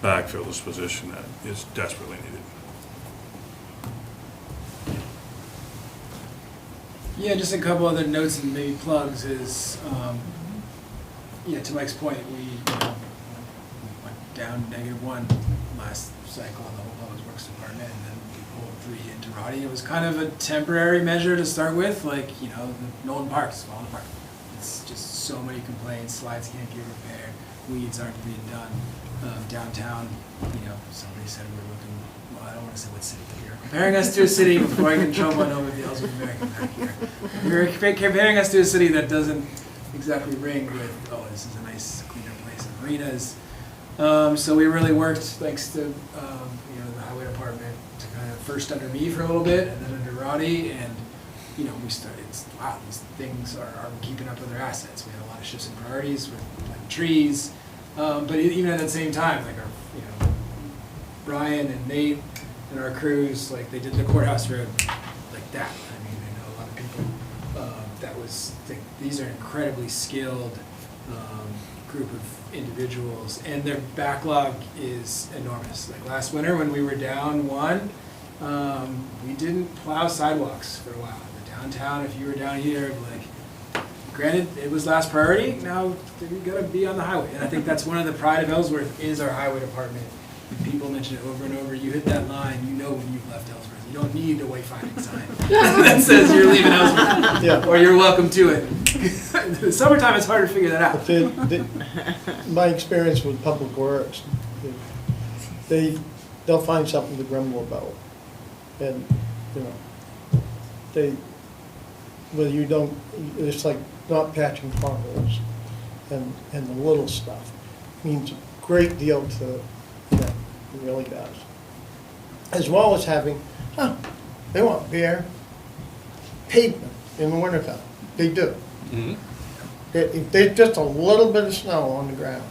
S14: backfill this position that is desperately needed.
S4: Yeah, just a couple other notes and maybe plugs is, to Mike's point, we went down -1 last cycle in the whole Public Works Department, and then we pulled 3 into Roddy. It was kind of a temporary measure to start with, like, the Nolan Park's falling apart. It's just so many complaints, slides can't get repaired, weeds aren't being done. Downtown, somebody said we were looking, well, I don't want to say what city, but you're comparing us to a city before I can show my over deals with American back here. You're comparing us to a city that doesn't exactly ring with, oh, this is a nice, cleaner place, and marinas. So we really worked, thanks to, the highway department, to kind of first under me for a little bit, and then under Roddy, and, we started, wow, these things are keeping up with their assets. We had a lot of shifts in priorities with planting trees, but even at the same time, like our, Brian and Nate and our crews, like they did the courthouse road like that. I mean, I know a lot of people, these are incredibly skilled group of individuals, and their backlog is enormous. Like last winter when we were down 1, we didn't plow sidewalks for a while. The downtown, if you were down here, granted, it was last priority, now you're gonna be on the highway. And I think that's one of the pride of Ellsworth is our highway department. People mention it over and over. You hit that line, you know when you've left Ellsworth. You don't need a wayfinding sign that says you're leaving Ellsworth or you're welcome to it. The summertime, it's hard to figure that out.
S5: My experience with Public Works, they'll find something to grumble about. And, whether you don't, it's like not patching potholes and the little stuff means a great deal to them. It really does. As well as having, they want bare pavement in the wintertime. They do.
S14: Mm-hmm.
S5: If there's just a little bit of snow on the ground,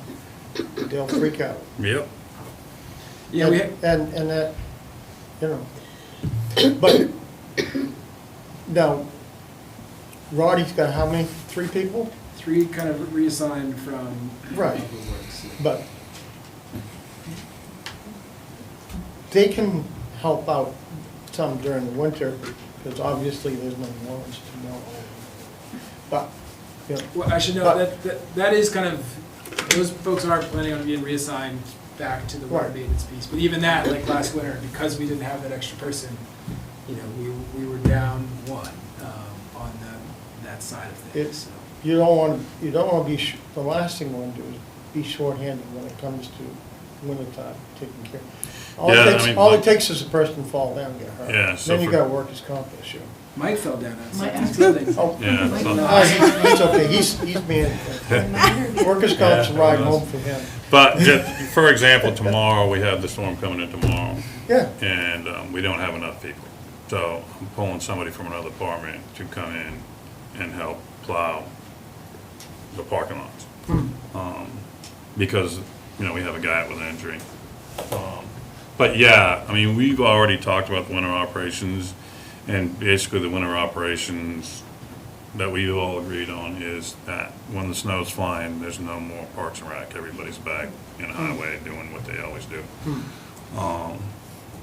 S5: they'll freak out.
S14: Yep.
S4: Yeah,
S5: and that, but now, Roddy's got how many? 3 people?
S4: 3 kind of reassigned from
S5: Right.
S4: Public Works.
S5: But they can help out some during the winter, because obviously there's no lawns to mow. But,
S4: Well, I should know that is kind of, those folks are planning on being reassigned back to the water
S5: Right.
S4: maintenance piece. But even that, like last winter, because we didn't have that extra person, you know, we were down one, on that side of things,
S5: It's,
S4: so.
S5: you don't want to be, the last thing you want to do is be shorthanded when it comes to wintertime, taking care. All
S14: Yeah, I
S5: it takes,
S14: mean,
S5: all
S14: like-
S5: it takes is a person to fall down and get hurt.
S14: Yeah, so
S5: Then you
S14: for-
S5: got workers' comp issue.
S4: Mike fell down outside
S6: Mike-
S4: his building.
S5: Oh,
S14: Yeah.
S5: He's okay, he's managed. Workers' comp's a ride home for him.
S14: But just, for example, tomorrow, we have the storm coming in tomorrow,
S5: Yeah,
S14: and we don't have enough people. So I'm pulling somebody from another department to come in and help plow the parking lots. Because, you know, we have a guy with an injury. But yeah, I mean, we've already talked about the winter operations, and basically the winter operations that we all agreed on is that when the snow's flying, there's no more Parks and Rec. Everybody's back in the highway doing what they always do.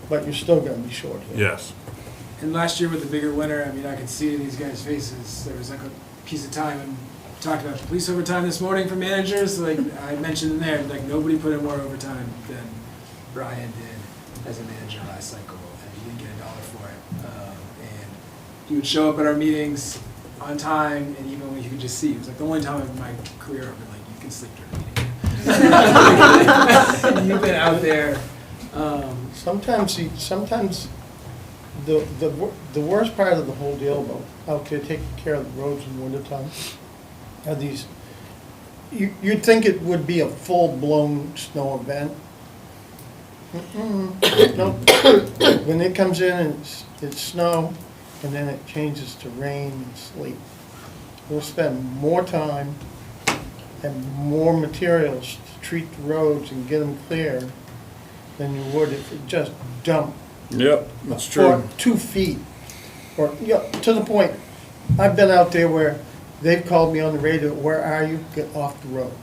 S5: but you're still gonna be shorthanded.
S14: Yes.
S4: And last year with the bigger winter, I mean, I could see in these guys' faces, there was like a piece of time, and talked about police overtime this morning for managers, like I mentioned in there, like nobody put in more overtime than Brian did as a manager last cycle, and he didn't get $1 for it. And he would show up at our meetings on time, and even when you could just see, it was like the only time in my career I've been like, you can sleep during a meeting. You've been out there.
S5: Sometimes the worst part of the whole deal about out there taking care of the roads in wintertime are these, you'd think it would be a full-blown snow event. No, when it comes in and it's snow, and then it changes to rain and sleet, we'll spend more time and more materials to treat the roads and get them clear than you would if it just dumped
S14: Yep, that's
S5: for 2 feet. Or, yeah, to the point, I've been out there where they've called me on the radio, where are you? Get off the road.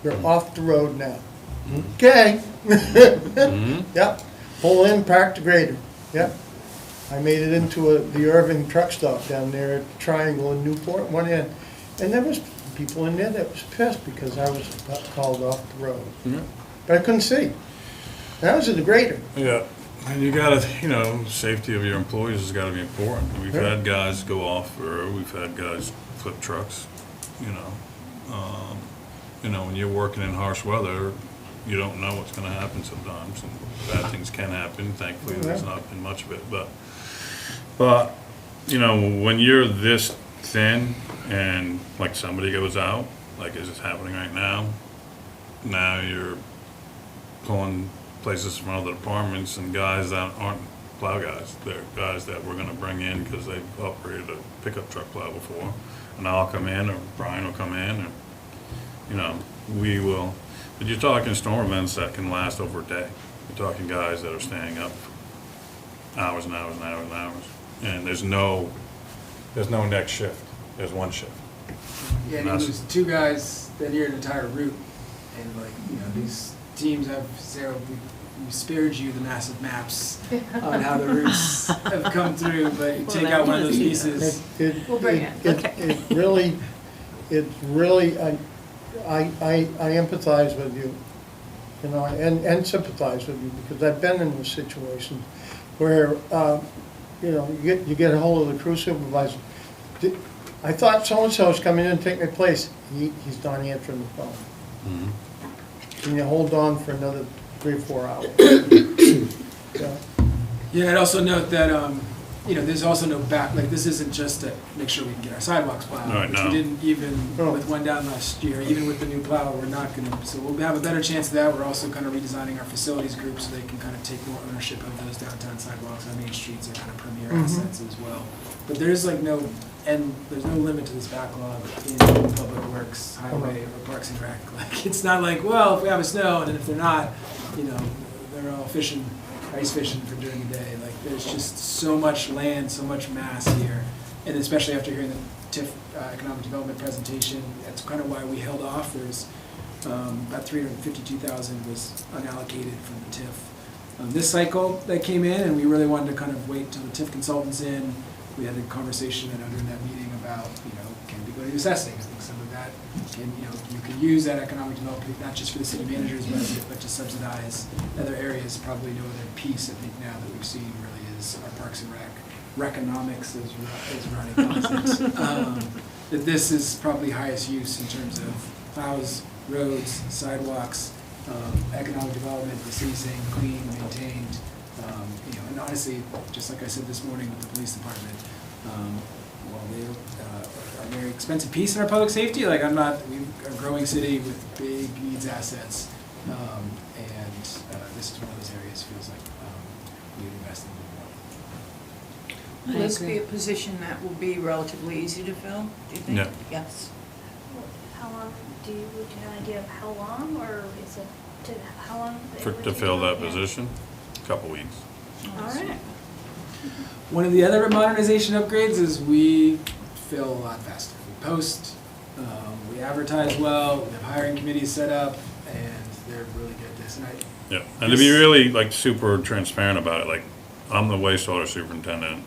S5: You're off the road now. Okay. Yep, pull in, park the grader. Yep. I made it into the Irving truck stop down there at Triangle in Newport, went in, and there was people in there that was pissed because I was called off the road. But I couldn't see. That was at the grader.
S14: Yeah, and you gotta, you know, safety of your employees has gotta be important. We've
S5: Yeah.
S14: had guys go off the road, we've had guys flip trucks, you know. When you're working in harsh weather, you don't know what's gonna happen sometimes, and bad things can happen. Thankfully, there's not been much of it, but, you know, when you're this thin and like somebody goes out, like is happening right now, now you're pulling places from other departments and guys that aren't plow guys. They're guys that we're gonna bring in because they've operated a pickup truck plow before. And I'll come in, or Brian will come in, or, you know, we will. But you're talking storm events that can last over a day. You're talking guys that are staying up hours and hours and hours and hours. And there's no next shift. There's one shift.
S4: Yeah, and you lose 2 guys that year an entire route, and like, you know, these teams have zero, we spared you the massive maps on how the routes have come through, but you take out one of those pieces.
S11: We'll bring it.
S5: It really, I empathize with you, you know, and sympathize with you, because I've been in those situations where, you know, you get a hold of the crew supervisor. I thought so-and-so was coming in to take my place. He's not answering the phone. And you hold on for another 3 or 4 hours. Yeah.
S4: Yeah, I'd also note that, you know, there's also no like, this isn't just to make sure we can get our sidewalks plowed.
S14: Right,
S4: which
S14: no.
S4: we didn't even,
S5: No.
S4: with one down last year, even with the new plow, we're not gonna, so we'll have a better chance of that. We're also kind of redesigning our facilities group so they can kind of take more ownership of those downtown sidewalks. Our main streets are kind of premier assets as well. But there's like there's no limit to this backlog in Public Works, Highway, or Parks and Rec. Like, it's not like, well, if we have a snow, and then if they're not, you know, they're all fishing, ice fishing for during the day. Like, there's just so much land, so much mass here. And especially after hearing the TIF economic development presentation, that's kind of why we held off. There's about $352,000 was unallocated from the TIF. This cycle that came in, and we really wanted to kind of wait till the TIF consultant's in. We had a conversation during that meeting about, you know, can we go to assessing? I think some of that can, you know, you can use that economic development, not just for the city manager's budget, but to subsidize other areas. Probably no other piece, I think, now that we've seen really as our Parks and Reconomics, as Ronnie calls it, that this is probably highest use in terms of plows, roads, sidewalks, economic development, the city staying clean, maintained, and honestly, just like I said this morning with the police department, while they are a very expensive piece in our public safety, like we're a growing city with big needs assets, and this is one of those areas feels like we would invest in more.
S6: Will this be a position that will be relatively easy to fill, do you think?
S14: No.
S6: Yes.
S12: How long, would you have an idea of how long, or is it, how long?
S14: To fill that position, a couple weeks.
S12: All right.
S4: One of the other modernization upgrades is we fill a lot faster. We post, we advertise well, we have hiring committees set up, and they're really good at this.
S14: Yeah, and to be really like super transparent about it, like I'm the wastewater superintendent,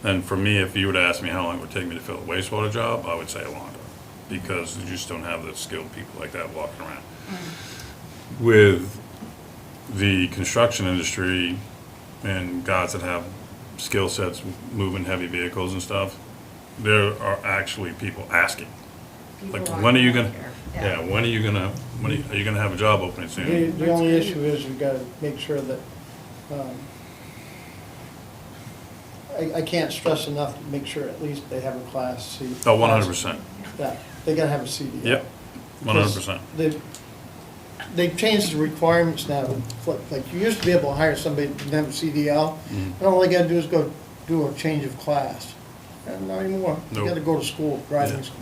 S14: and for me, if you would ask me how long it would take me to fill a wastewater job, I would say a long time, because you just don't have the skilled people like that walking around. With the construction industry and guys that have skill sets moving heavy vehicles and stuff, there are actually people asking. Like, when are you gonna, when are you gonna have a job opening soon?
S5: The only issue is you gotta make sure that, I can't stress enough to make sure at least they have a Class C.
S14: Oh, 100%.
S5: Yeah, they gotta have a CDL.
S14: Yep, 100%.
S5: They've changed the requirements now, like you used to be able to hire somebody that didn't have a CDL, and all they gotta do is go do a change of class. And not anymore, you
S14: Nope.
S5: gotta go to school, driving school.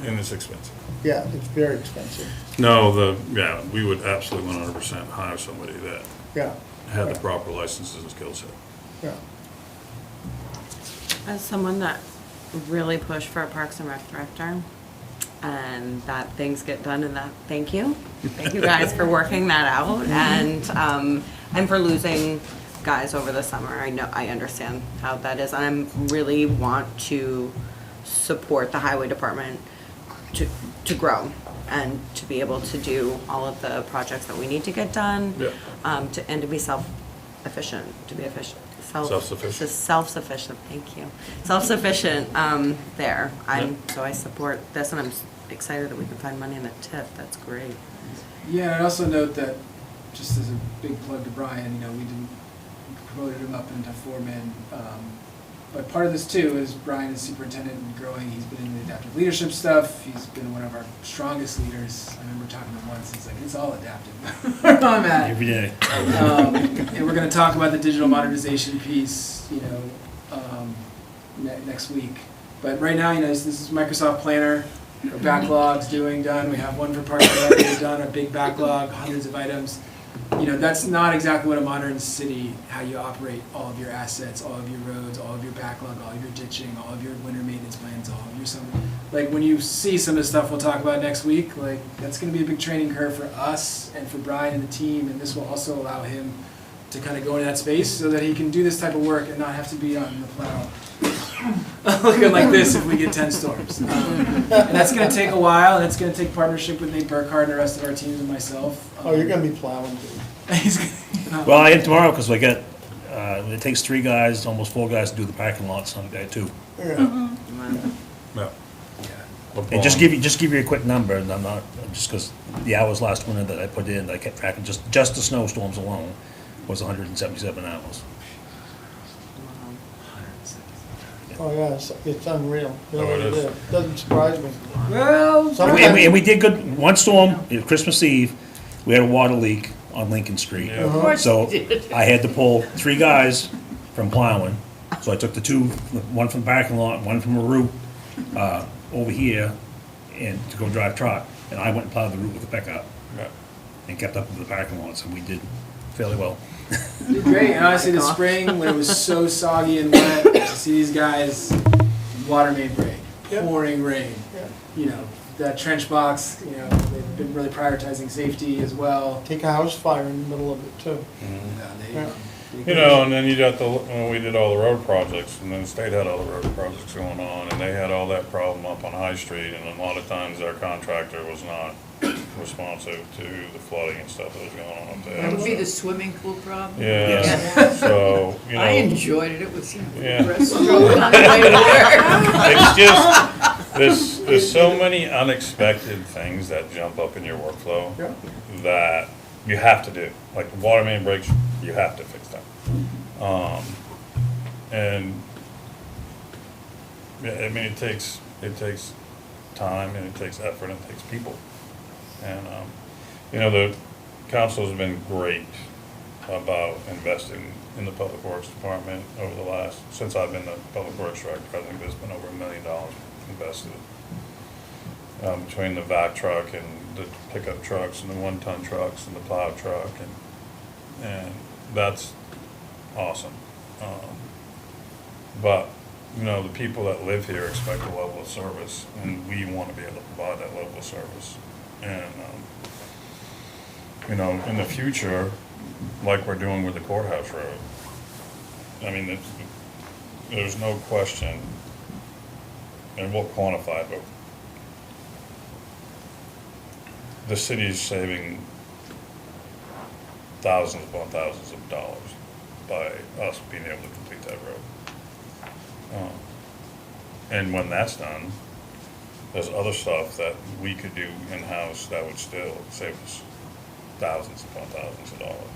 S14: And it's expensive.
S5: Yeah, it's very expensive.
S14: No, we would absolutely 100% hire somebody that
S5: Yeah,
S14: had the proper licenses and skill set.
S5: yeah.
S11: As someone that really pushed for a Parks and Rec director, and that things get done, and that, thank you. Thank you guys for working that out, and for losing guys over the summer. I understand how that is, and I really want to support the highway department to grow and to be able to do all of the projects that we need to get done.
S14: Yeah.
S11: And to be self-efficient, to be efficient.
S14: Self-sufficient.
S11: Self-sufficient, thank you. Self-sufficient there. So I support this, and I'm excited that we can find money in the TIF. That's great.
S4: Yeah, and I also note that, just as a big plug to Brian, we promoted him up into foreman. But part of this too is Brian is superintendent and growing. He's been in the adaptive leadership stuff. He's been one of our strongest leaders. I remember talking to him once. He's like, "It's all adaptive." Where I'm at.
S7: Every day.
S4: And we're going to talk about the digital modernization piece, next week. But right now, this is Microsoft Planner. Our backlog's done. We have one for Parks and Rec done. A big backlog, hundreds of items. That's not exactly what a modern city, how you operate all of your assets, all of your roads, all of your backlog, all of your ditching, all of your winter maintenance plans, all of your summer. Like, when you see some of the stuff we'll talk about next week, like, that's going to be a big training curve for us and for Brian and the team, and this will also allow him to kind of go into that space so that he can do this type of work and not have to be on the plow looking like this if we get 10 storms. And that's going to take a while, and that's going to take partnership with Nate Burkhardt and the rest of our teams and myself.
S5: Oh, you're gonna be plowing, dude.
S7: Well, I am tomorrow because we got, it takes 3 guys, almost 4 guys to do the parking lot Sunday too.
S5: Yeah.
S14: Yeah.
S7: And just give you a quick number, and I'm not, just because the hours last winter that I put in, I kept tracking, just the snowstorms alone was 177 hours.
S5: Oh, yeah, it's unreal.
S14: Oh, it is.
S5: Doesn't surprise me.
S4: Well,
S7: And we did good, one storm, Christmas Eve, we had a water leak on Lincoln Street.
S14: Yeah. Of course
S7: So I had to pull 3 guys from plowing. So I took the 2, one from the parking lot, one from a route over here, and to go drive truck. And I went and plowed the route with the pickup
S14: Yeah.
S7: and kept up with the parking lots, and we did fairly well.
S4: did great. And honestly, the spring, when it was so soggy and wet, to see these guys, water main break, pouring rain, that trench box, they've been really prioritizing safety as well.
S5: Take a house fire in the middle of it, too. Yeah.
S14: And then you got we did all the road projects, and then the state had all the road projects going on, and they had all that problem up on High Street, and a lot of times our contractor was not responsive to the flooding and stuff that was going on up
S6: That
S14: there.
S6: would be the swimming pool problem.
S14: Yeah, so, you know.
S6: I enjoyed it, it was,
S14: Yeah.
S6: breaststroke on the way to work.
S14: It's just, there's so many unexpected things that jump up in your workflow
S5: Yeah.
S14: that you have to do. Like the water main breaks, you have to fix them. And, yeah, I mean, it takes time and it takes effort and it takes people. And, you know, the council has been great about investing in the Public Works Department over the last, since I've been the Public Works Director. I think there's been over $1 million invested between the vac truck and the pickup trucks and the 1-ton trucks and the plow truck, and that's awesome. But, you know, the people that live here expect a level of service, and we want to be able to provide that level of service. And, you know, in the future, like we're doing with the courthouse road, I mean, there's no question, and we'll quantify it, but the city's saving thousands upon thousands of dollars by us being able to complete that road. And when that's done, there's other stuff that we could do in-house that would still save us thousands upon thousands of dollars.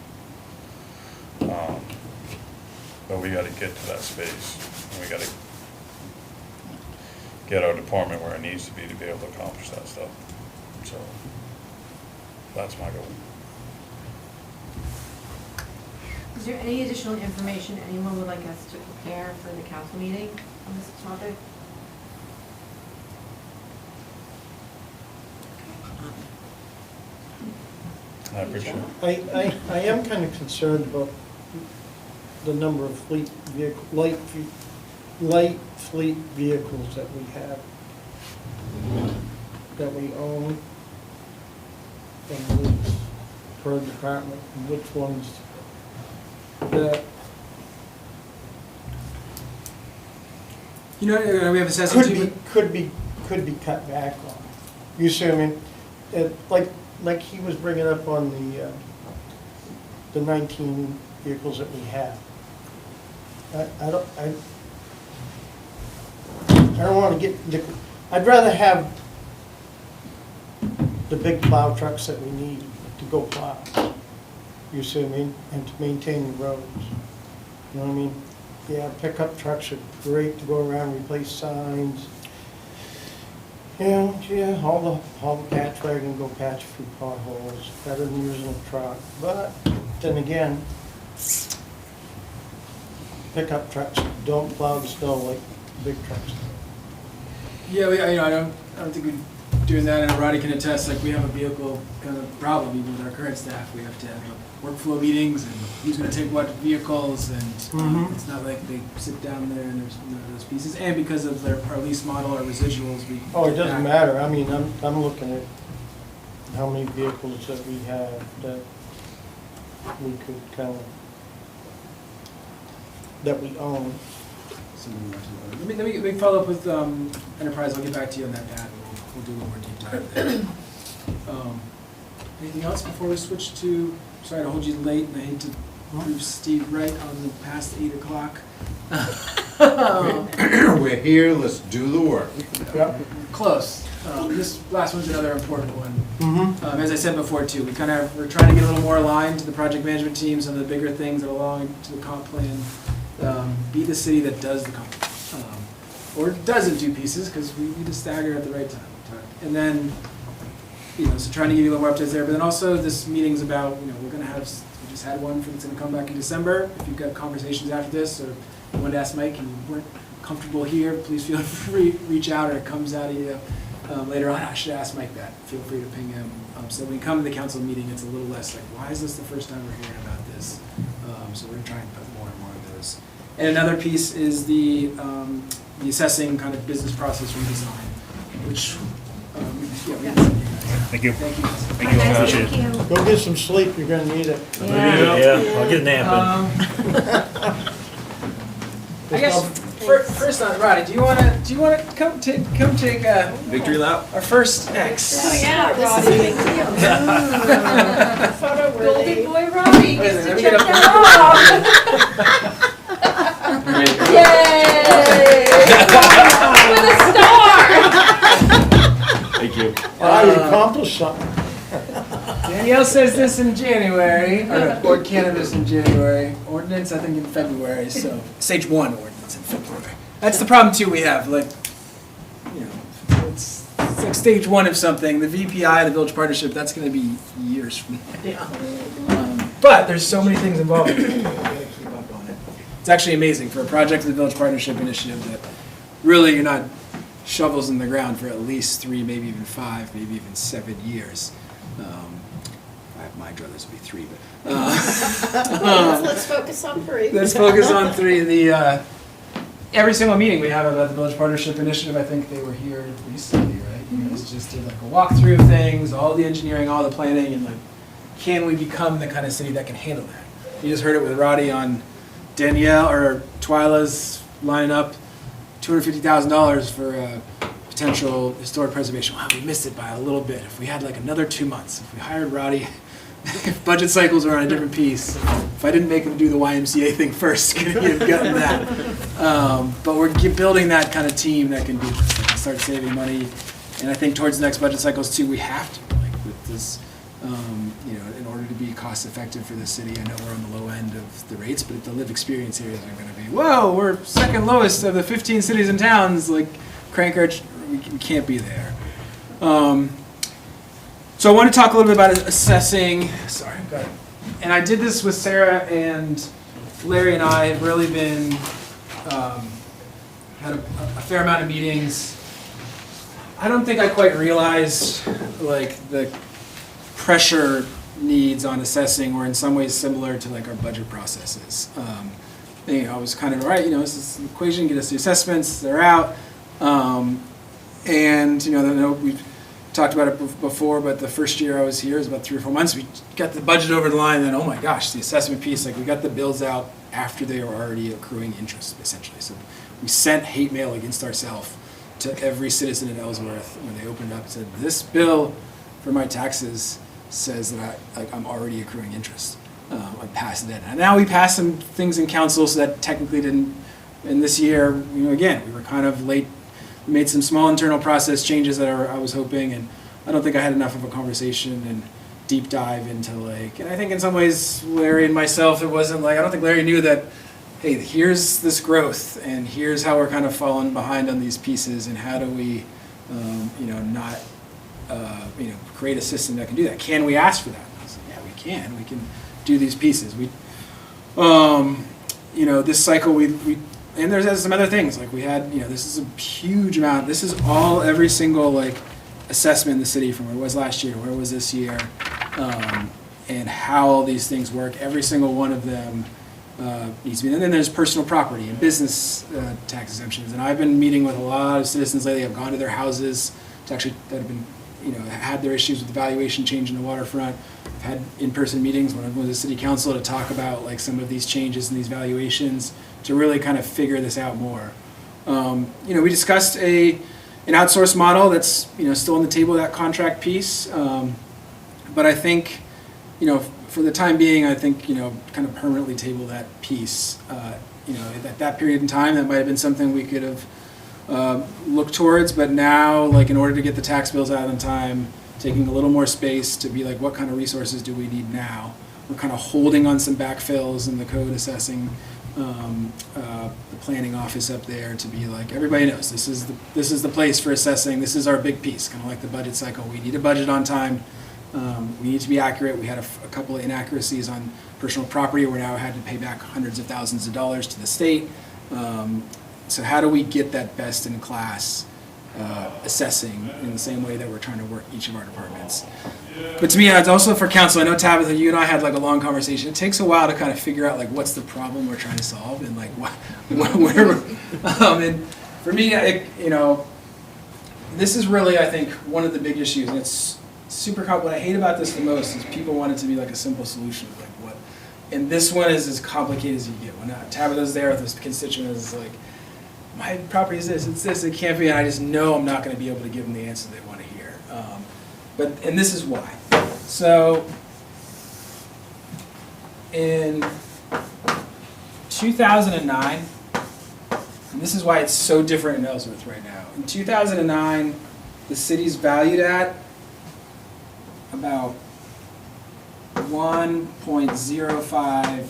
S14: But we gotta get to that space, and we gotta get our department where it needs to be to able to accomplish that stuff. So, that's my goal.
S15: Is there any additional information anyone would like us to prepare for the council meeting on this topic?
S14: I appreciate it.
S5: I am kind of concerned about the number of light fleet vehicles that we have, that we own, and lease per department, and which ones that
S4: You know, we have assessing too.
S5: could be cut back on. You see what I mean? Like he was bringing up on the 19 vehicles that we have. I don't want to get, I'd rather have the big plow trucks that we need to go plow. You see what I mean? And to maintain the roads. You know what I mean? Yeah, pickup trucks are great to go around, replace signs. Yeah, all the patch wagon go patch a few potholes, better than using a truck. But then again, pickup trucks don't plow the snow like big trucks do.
S4: Yeah, I don't think we're doing that, and Roddy can attest, like, we have a vehicle kind of problem even with our current staff. We have to have workflow meetings, and who's gonna take what vehicles, and it's not like they sit down there and there's none of those pieces. And because of our lease model, our residuals, we.
S5: Oh, it
S4: get
S5: doesn't
S4: back.
S5: matter. I mean, I'm looking at how many vehicles that we have that we could kind of, that we own.
S4: Let me follow up with Enterprise. I'll get back to you on that, Pat. We'll do a little more deep dive there. Anything else before we switch to? Sorry to hold you late, and I hate to prove Steve right on the past 8 o'clock.
S16: We're here, let's do the work.
S5: Yep.
S4: Close. This last one's another important one. As I said before too, we're trying to get a little more aligned to the project management teams and the bigger things that align to the comp plan. Be the city that does the comp, or doesn't do pieces, because we need to stagger at the right time. And then, so trying to give you a little more updates there. But then also, this meeting's about, we're going to have, we just had one that's going to come back in December. If you've got conversations after this, or you wanted to ask Mike and you weren't comfortable here, please feel free to reach out, or it comes out of you later on. I should ask Mike that. Feel free to ping him. So when you come to the council meeting, it's a little less like, why is this the first time we're hearing about this? So we're trying to put more and more of those. And another piece is the assessing kind of business process redesign, which,
S7: Thank you.
S4: Thank you.
S7: Thank you. Appreciate it.
S5: Go get some sleep, you're gonna need it.
S7: Yeah, I'll get a nap in.
S4: I guess First on, Roddy, do you wanna come take
S10: Victory lap?
S4: our first X?
S2: Oh, yeah, this is a big deal. Photo worthy.
S15: Golden boy Robbie
S4: Wait a
S15: gets
S4: minute,
S15: to
S4: let me
S15: check
S4: get
S15: that off. Yay! With a star!
S10: Thank you.
S5: Ah, you accomplished something.
S4: Danielle says this in January, or board cannabis in January, ordinance I think in February, so stage 1 ordinance in February. That's the problem too we have, like, you know, it's like stage 1 of something, the VPI, the Village Partnership, that's gonna be years from now. But there's so many things involved, we gotta keep up on it. It's actually amazing for a project of the Village Partnership Initiative that really you're not shovels in the ground for at least 3, maybe even 5, maybe even 7 years. My druthers would be 3, but
S2: Let's focus on 3.
S4: let's focus on 3. The every single meeting we have about the Village Partnership Initiative, I think they were here recently, right? You guys just did like a walkthrough of things, all the engineering, all the planning, and like, can we become the kind of city that can handle that? You just heard it with Roddy on Danielle or Twyla's lining up $250,000 for potential historic preservation. Wow, we missed it by a little bit. If we had like another 2 months, if we hired Roddy, if budget cycles were on a different piece, if I didn't make him do the YMCA thing first, could he have gotten that? But we're building that kind of team that can do this, that can start saving money. And I think towards the next budget cycles too, we have to, like with this, you know, in order to be cost effective for the city. I know we're on the low end of the rates, but the lived experience areas are going to be, whoa, we're second lowest of the 15 cities and towns, like Crankridge, we can't be there. So I want to talk a little bit about assessing, sorry, go ahead. And I did this with Sarah and Larry, and I have really been, had a fair amount of meetings. I don't think I quite realized like the pressure needs on assessing were in some ways similar to like our budget processes. You know, I was kind of, all right, you know, this is an equation, get us the assessments, they're out. And, you know, I know we've talked about it before, but the first year I was here, it was about 3 or 4 months, we got the budget over the line, and then, oh my gosh, the assessment piece, like we got the bills out after they were already accruing interest, essentially. So we sent hate mail against ourselves to every citizen in Ellsworth when they opened up and said, this bill for my taxes says that I'm already accruing interest. I passed it in. And now we passed some things in council so that technically didn't, and this year, you know, again, we were kind of late. We made some small internal process changes that I was hoping, and I don't think I had enough of a conversation and deep dive into like, and I think in some ways, Larry and myself, it wasn't like, I don't think Larry knew that, hey, here's this growth, and here's how we're kind of falling behind on these pieces, and how do we, you know, not, you know, create a system that can do that. Can we ask for that? And I was like, yeah, we can do these pieces. We, you know, this cycle and there's some other things, like we had, you know, this is a huge amount, this is all, every single like assessment in the city from where it was last year to where it was this year, and how all these things work, every single one of them needs to be, and then there's personal property and business tax exemptions, and I've been meeting with a lot of citizens lately. I've gone to their houses to actually, that have been, you know, had their issues with the valuation change in the waterfront. I've had in-person meetings when I went to the city council to talk about like some of these changes and these valuations, to really kind of figure this out more. You know, we discussed an outsourced model that's, you know, still on the table, that contract piece. But I think, you know, for the time being, I think, you know, kind of permanently table that piece. You know, at that period in time, that might have been something we could have looked towards, but now, like in order to get the tax bills out on time, taking a little more space to be like, what kind of resources do we need now? We're kind of holding on some backfills in the code assessing, the planning office up there to be like, everybody knows this is the place for assessing. This is our big piece, kind of like the budget cycle. We need a budget on time. We need to be accurate. We had a couple of inaccuracies on personal property. We're now had to pay back hundreds of thousands of dollars to the state. So how do we get that best in class assessing in the same way that we're trying to work each of our departments? But to me, it's also for council. I know Tabitha, you and I had like a long conversation. It takes a while to kind of figure out like what's the problem we're trying to solve, and like where. And for me, you know, this is really, I think, one of the big issues, and it's super. What I hate about this the most is people want it to be like a simple solution, like what. And this one is as complicated as you get. When Tabitha's there with this constituent, is like, my property is this, it's this, it can't be, and I just know I'm not gonna be able to give them the answer they wanna hear. And this is why. So, in 2009, and this is why it's so different in Ellsworth right now. In 2009, the city's valued at about $1.05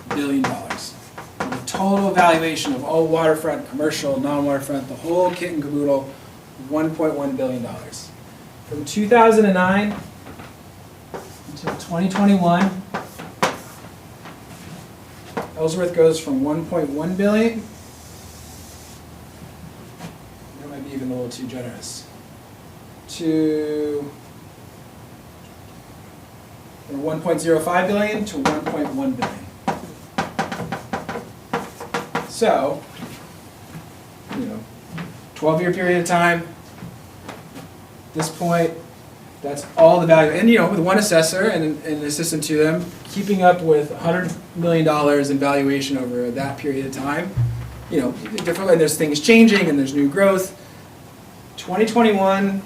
S4: billion. The total valuation of all waterfront, commercial, non-waterfront, the whole kit and caboodle, $1.1 billion. From 2009 until 2021, Ellsworth goes from 1.1 billion, that might be even a little too generous, to 1.05 billion to 1.1 billion. So, 12-year period of time, this point, that's all the value. And with one assessor and an assistant to them, keeping up with $100 million in valuation over that period of time, different, and there's things changing and there's new growth. 2021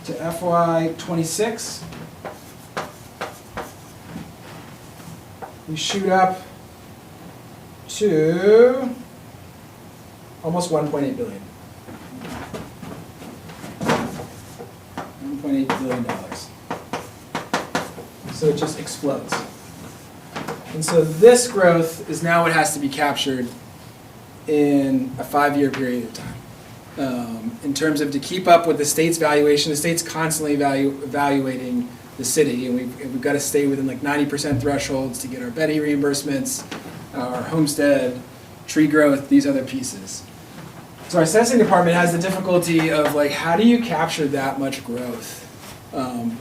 S4: to FY 26, we shoot up to almost 1.8 billion. $1.8 billion. So it just explodes. And so this growth is now what has to be captured in a 5-year period of time. In terms of to keep up with the state's valuation, the state's constantly evaluating the city, and we've got to stay within like 90% thresholds to get our Betty reimbursements, our homestead, tree growth, these other pieces. So our assessing department has the difficulty of like, how do you capture that much growth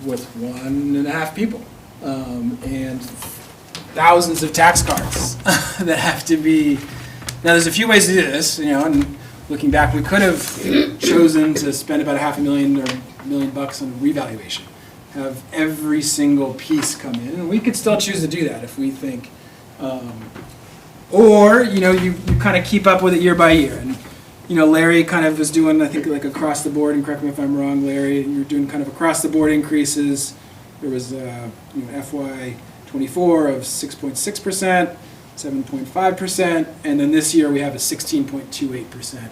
S4: with 1.5 people and thousands of tax cards that have to be. Now there's a few ways to do this, and looking back, we could have chosen to spend about $500,000 or $1 million on revaluation, have every single piece come in, and we could still choose to do that if we think. Or you kind of keep up with it year by year, and Larry kind of was doing, I think, like across the board, and correct me if I'm wrong, Larry, you're doing kind of across the board increases. There was FY 24 of 6.6%, 7.5%, and then this year we have a 16.28%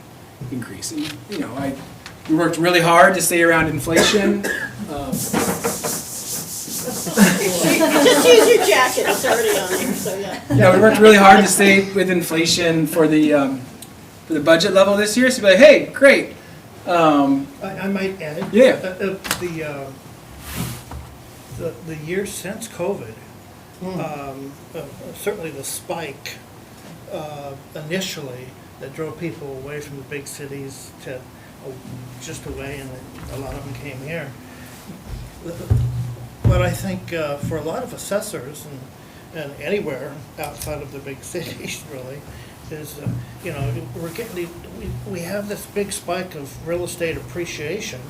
S4: increase. And we worked really hard to stay around inflation.
S2: Just use your jacket, it's already on there, so yeah.
S4: Yeah, we worked really hard to stay with inflation for the budget level this year. So be like, hey, great.
S17: I might add.
S4: Yeah.
S17: The years since COVID, certainly the spike initially that drove people away from the big cities to just away, and a lot of them came here. But I think for a lot of assessors and anywhere outside of the big cities, really, is we're getting we have this big spike of real estate appreciation,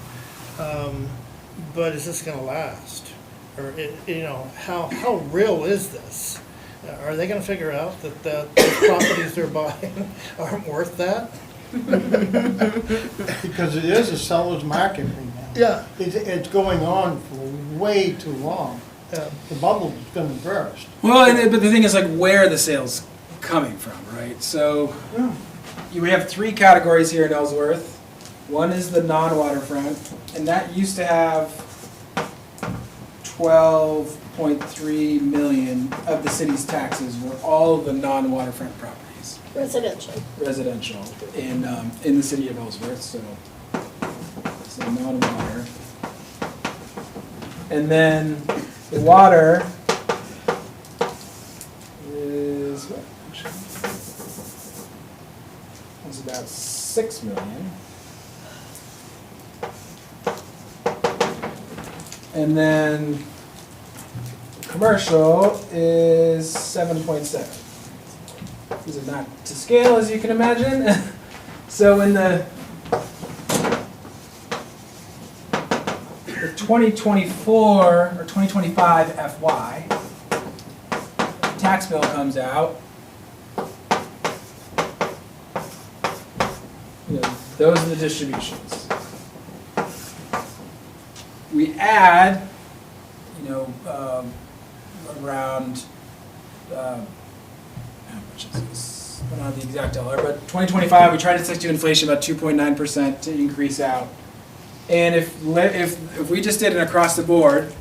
S17: but is this going to last? Or how real is this? Are they going to figure out that the properties they're buying aren't worth that?
S5: Because it is a seller's market right now.
S17: Yeah.
S5: It's going on for way too long. The bubble's going to burst.
S4: Well, but the thing is, like, where are the sales coming from, right? So we have 3 categories here in Ellsworth. One is the non-waterfront, and that used to have 12.3 million of the city's taxes were all of the non-waterfront properties. Residential in the city of Ellsworth, so non-water. And then the water is what? Actually, it's about 6 million. And then commercial is 7.7. These are not to scale, as you can imagine. So in the 2024 or 2025 FY, tax bill comes out, Those are the distributions. We add, around, how much is this? I don't have the exact dollar, but 2025, we tried to stick to inflation about 2.9% to increase out. And if we just did it across the board,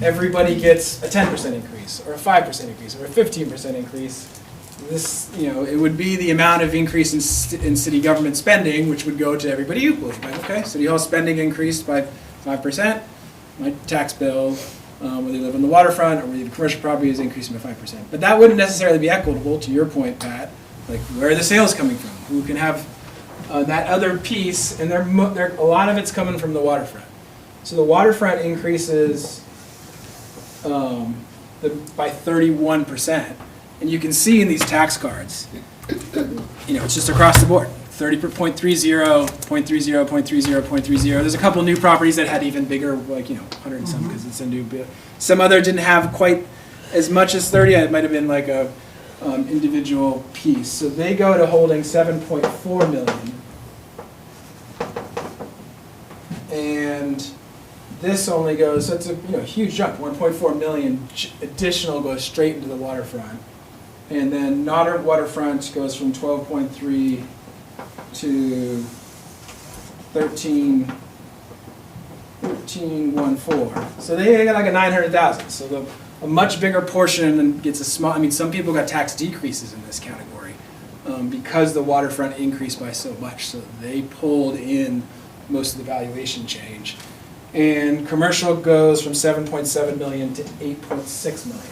S4: everybody gets a 10% increase, or a 5% increase, or a 15% increase. This, it would be the amount of increase in city government spending, which would go to everybody equally. Right? Okay, City Hall spending increased by 5%. My tax bill, whether you live on the waterfront or whether you have commercial property, is increasing by 5%. But that wouldn't necessarily be equitable, to your point, Pat. Like, where are the sales coming from? Who can have that other piece? And a lot of it's coming from the waterfront. So the waterfront increases by 31%. And you can see in these tax cards, it's just across the board. 30.30, 0.30, 0.30, 0.30, 0.30. There's a couple new properties that had even bigger, 100 and some, because it's a new bill. Some other didn't have quite as much as 30. It might have been like a individual piece. So they go to holding 7.4 million. And this only goes, so it's a huge jump. 1.4 million additional goes straight into the waterfront. And then non-waterfront goes from 12.3 to 13.14. So they got like a 900,000. So a much bigger portion gets a small. Some people got tax decreases in this category because the waterfront increased by so much. So they pulled in most of the valuation change. And commercial goes from 7.7 million to 8.6 million.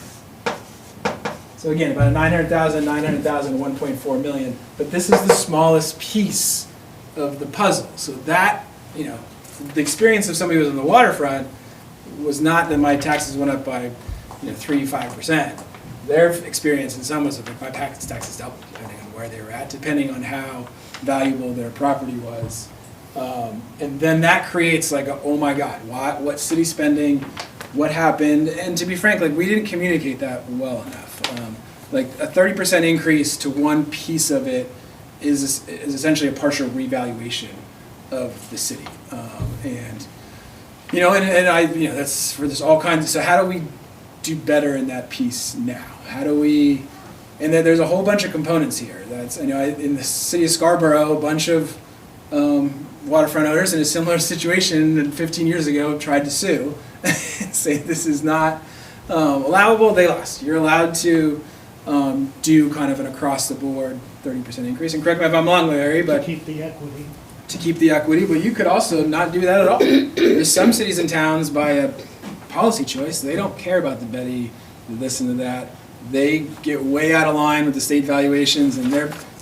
S4: So again, about 900,000, 1.4 million. But this is the smallest piece of the puzzle. So that, the experience of somebody who was on the waterfront was not that my taxes went up by 3-5%. Their experience in some was that my taxes doubled, depending on where they were at, depending on how valuable their property was. And then that creates like oh my God, what city spending, what happened? And to be frank, we didn't communicate that well enough. A 30% increase to one piece of it is essentially a partial revaluation of the city. And that's for this all kinds of, so how do we do better in that piece now? How do we, and then there's a whole bunch of components here. That's, in the city of Scarborough, a bunch of waterfront owners in a similar situation 15 years ago tried to sue and say this is not allowable. They lost. You're allowed to do kind of an across-the-board 30% increase. And correct me if I'm wrong, Larry, but
S17: To keep the equity.
S4: To keep the equity, but you could also not do that at all. There's some cities and towns by a policy choice. They don't care about the Betty, the this and the that. They get way out of line with the state valuations, and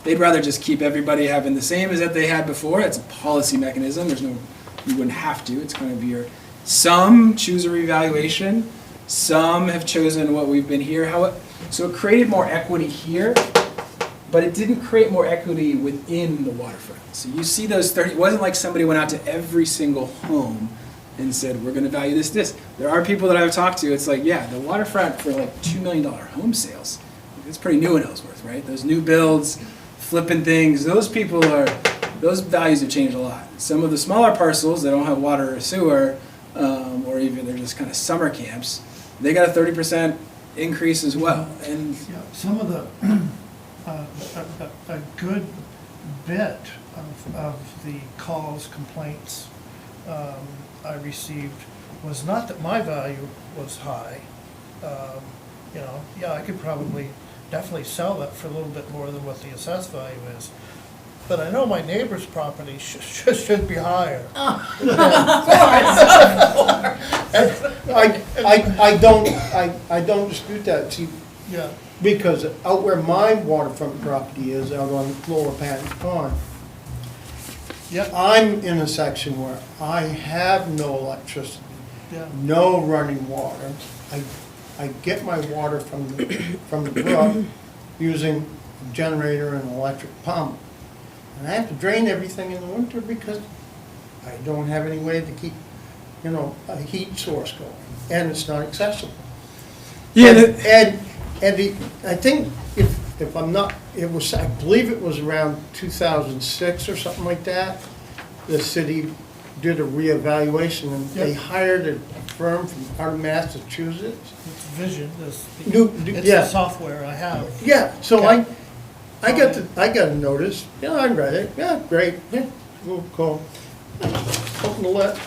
S4: they'd rather just keep everybody having the same as that they had before. It's a policy mechanism. You wouldn't have to. It's kind of some choose a revaluation. Some have chosen what we've been here. So it created more equity here, but it didn't create more equity within the waterfront. So you see those 30, it wasn't like somebody went out to every single home and said, we're going to value this. There are people that I've talked to, it's like, yeah, the waterfront for $2 million home sales, it's pretty new in Ellsworth, right? Those new builds, flipping things, those values have changed a lot. Some of the smaller parcels that don't have water or sewer, or even they're just kind of summer camps, they got a 30% increase as well. And
S17: some of the, a good bit of the calls, complaints I received was not that my value was high. I could definitely sell that for a little bit more than what the assessed value is. But I know my neighbor's property should be higher.
S5: I don't dispute that, see,
S17: Yeah.
S5: because out where my waterfront property is, out on Lower Patton Pond,
S17: Yep.
S5: I'm in a section where I have no electricity,
S17: Yeah.
S5: no running water. I get my water from the brook using a generator and an electric pump. And I have to drain everything in the winter because I don't have any way to keep, a heat source going. And it's not accessible.
S4: Yeah,
S5: I think if I'm not, it was, I believe it was around 2006 or something like that, the city did a reevaluation, and they
S17: Yep.
S5: hired a firm from out of Massachusetts.
S17: It's Vision, this, it's
S5: Yeah.
S17: the software I have.
S5: Yeah, so I got a notice, yeah, I read it, yeah, great, yeah, cool. Open the letter.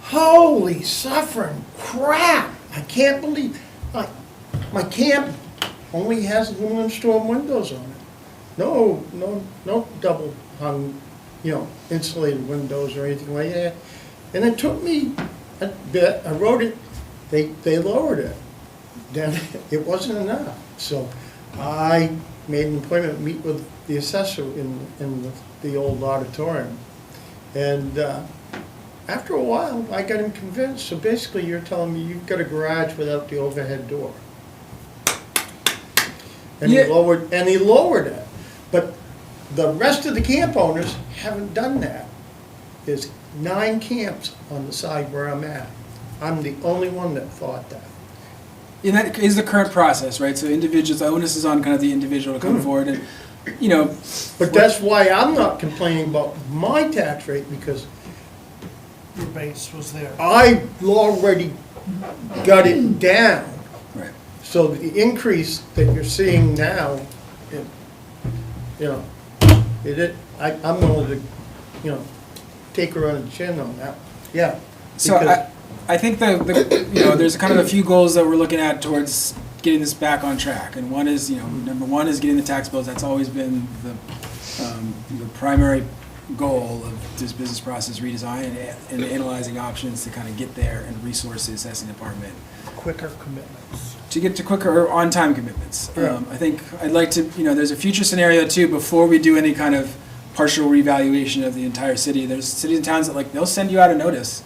S5: Holy suffering crap, I can't believe, my camp only has aluminum storm windows on it. No double hung, insulated windows or anything like that. And it took me a bit, I wrote it, they lowered it. Then it wasn't enough. So I made an appointment to meet with the assessor in the old auditorium. And after a while, I got him convinced. So basically, you're telling me you've got a garage without the overhead door. And
S4: Yeah.
S5: he lowered it. But the rest of the camp owners haven't done that. There's 9 camps on the side where I'm at. I'm the only one that thought that.
S4: And that is the current process, right? So individuals, the onus is on kind of the individual to come forward and,
S5: But that's why I'm not complaining about my tax rate, because
S17: Your base was there.
S5: I already got it down.
S4: Right.
S5: So the increase that you're seeing now, I'm willing to, take her on the chin on that. Yeah.
S4: So
S5: because-
S4: I think there's kind of a few goals that we're looking at towards getting this back on track. And one is, number one is getting the tax bills. That's always been the primary goal of this business process redesign and analyzing options to kind of get there, and resources, assessing department.
S17: Quicker commitments.
S4: To get to quicker or on-time commitments.
S5: Yeah.
S4: I think I'd like to, there's a future scenario too, before we do any kind of partial revaluation of the entire city. There's cities and towns that they'll send you out a notice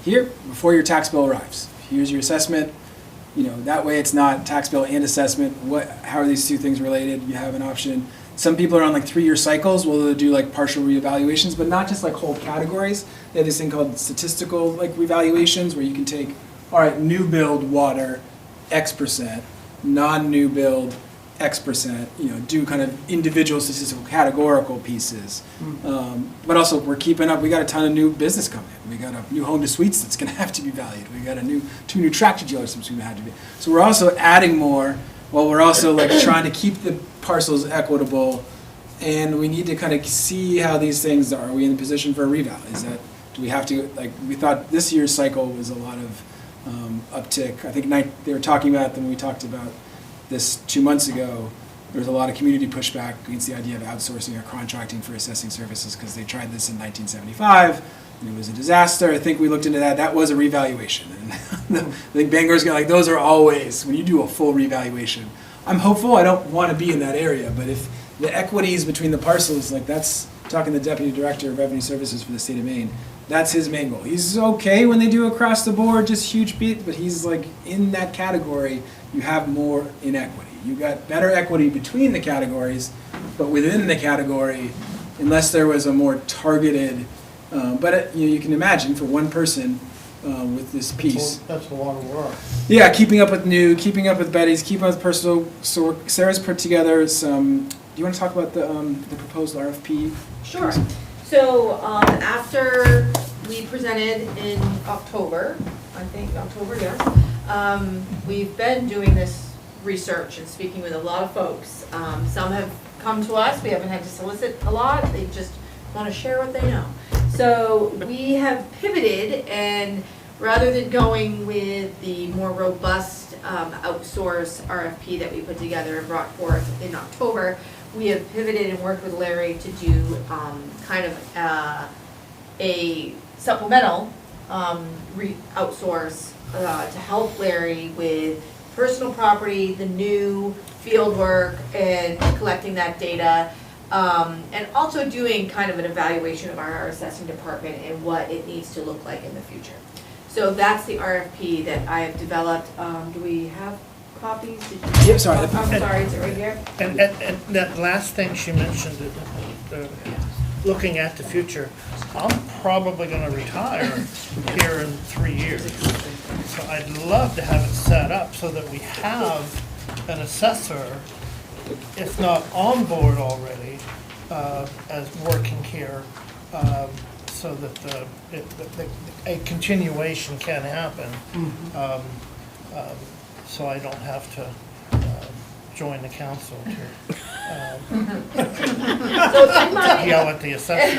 S4: here before your tax bill arrives. Here's your assessment. That way it's not tax bill and assessment. How are these two things related? You have an option. Some people are on 3-year cycles. Well, they'll do partial reevaluations, but not just whole categories. They have this thing called statistical revaluations, where you can take, all right, new build water, X%, non-new build, X%, do kind of individual statistical categorical pieces. But also we're keeping up, we got a ton of new business coming in. We got a new Home to Suites that's gonna have to be valued. We got 2 new tractor dealerships that's gonna have to be. So we're also adding more, while we're also trying to keep the parcels equitable. And we need to kind of see how these things are. Are we in a position for a reval? Do we have to, we thought this year's cycle was a lot of uptick. I think they were talking about, when we talked about this 2 months ago, there was a lot of community pushback against the idea of outsourcing or contracting for assessing services, because they tried this in 1975 and it was a disaster. I think we looked into that. That was a revaluation. And I think Bangor's got those are always, when you do a full revaluation. I'm hopeful. I don't want to be in that area, but if the equities between the parcels, that's talking to the Deputy Director of Revenue Services for the state of Maine, that's his main goal. He's okay when they do across the board, just huge beat, but he's in that category, you have more inequity. You got better equity between the categories, but within the category, unless there was a more targeted, you can imagine for one person with this piece.
S5: That's a lot of work.
S4: Yeah, keeping up with new, keeping up with Betty's, keeping up with personal. So Sarah's put together some. Do you want to talk about the proposed RFP?
S15: Sure. So, after we presented in October, yes, we've been doing this research and speaking with a lot of folks. Some have come to us, we haven't had to solicit a lot, they just want to share what they know. So we have pivoted, and rather than going with the more robust outsource RFP that we put together and brought forth in October, we have pivoted and worked with Larry to do kind of a supplemental outsource to help Larry with personal property, the new field work, and collecting that data, and also doing kind of an evaluation of our assessing department and what it needs to look like in the future. So that's the RFP that I have developed. Do we have copies?
S4: Yeah, sorry.
S15: I'm sorry, is it right here?
S17: And that last thing she mentioned, looking at the future, I'm probably gonna retire here in 3 years. So I'd love to have it set up so that we have an assessor if not on board already, as working here, so that a continuation can happen. So I don't have to join the council to
S15: So in my,
S17: yell at the assessor.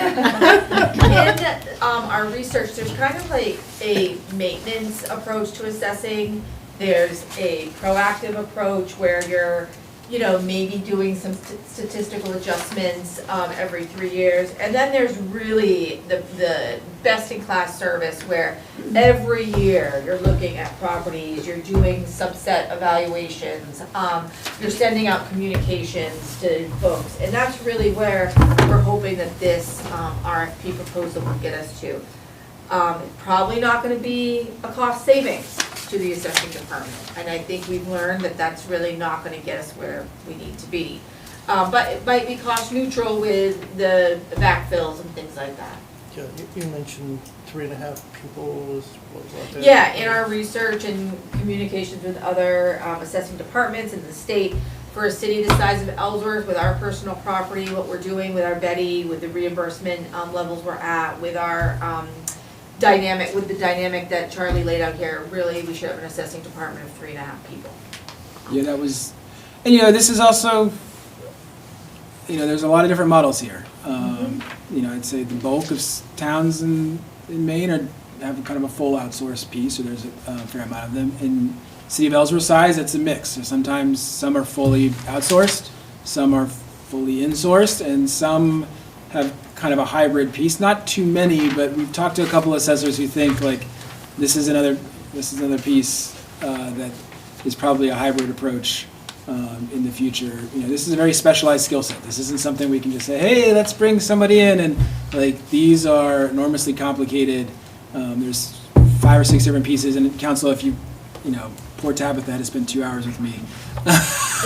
S15: in our research, there's kind of like a maintenance approach to assessing. There's a proactive approach where you're, you know, maybe doing some statistical adjustments every 3 years. And then there's really the best-in-class service where every year you're looking at properties, you're doing subset evaluations, you're sending out communications to folks. And that's really where we're hoping that this RFP proposal will get us to. Probably not gonna be a cost savings to the assessing department. And I think we've learned that that's really not gonna get us where we need to be. But it might be cost neutral with the backfills and things like that.
S17: Yeah, you mentioned 3.5 people was that?
S15: Yeah, in our research and communications with other assessing departments in the state, for a city the size of Ellsworth, with our personal property, what we're doing with our Betty, with the reimbursement levels we're at, with our with the dynamic that Charlie laid out here, really, we should have an assessing department of 3.5 people.
S4: Yeah, that was, and you know, this is also, you know, there's a lot of different models here. You know, I'd say the bulk of towns in Maine have kind of a full outsourced piece, or there's a fair amount of them. In City of Ellsworth size, it's a mix. So sometimes some are fully outsourced, some are fully insourced, and some have kind of a hybrid piece. Not too many, but we've talked to a couple of assessors who think like this is another piece that is probably a hybrid approach in the future. You know, this is a very specialized skill set. This isn't something we can just say, hey, let's bring somebody in, and like these are enormously complicated. There's 5 or 6 different pieces, and council, if you know, poor Tabitha had to spend 2 hours with me.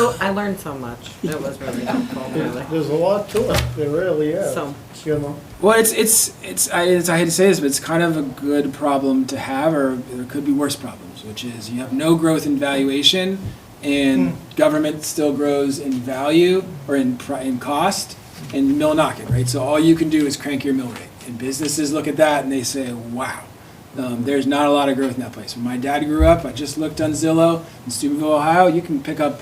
S11: Oh, I learned so much. It was really helpful, really.
S5: There's a lot to it, there really is.
S11: So,
S5: You know,
S4: Well, I hate to say this, but it's kind of a good problem to have, or there could be worse problems, which is you have no growth in valuation, and government still grows in value or in cost, and mill knock it, right? So all you can do is crank your mill rate, and businesses look at that and they say, wow. There's not a lot of growth in that place. When my dad grew up, I just looked on Zillow in Steubenville, Ohio. You can pick up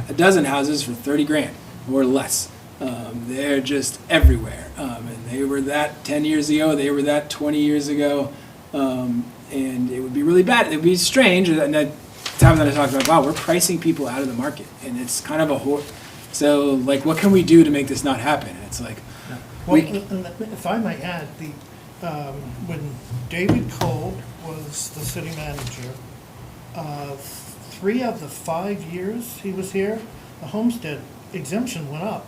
S4: a dozen houses for $30,000 or less. They're just everywhere. And they were that 10 years ago. They were that 20 years ago. And it would be really bad. It would be strange. And at the time that I talked about, wow, we're pricing people out of the market. And it's kind of so, like, what can we do to make this not happen? And it's like,
S17: Well, if I might add, when David Cole was the city manager, 3 of the 5 years he was here, the homestead exemption went up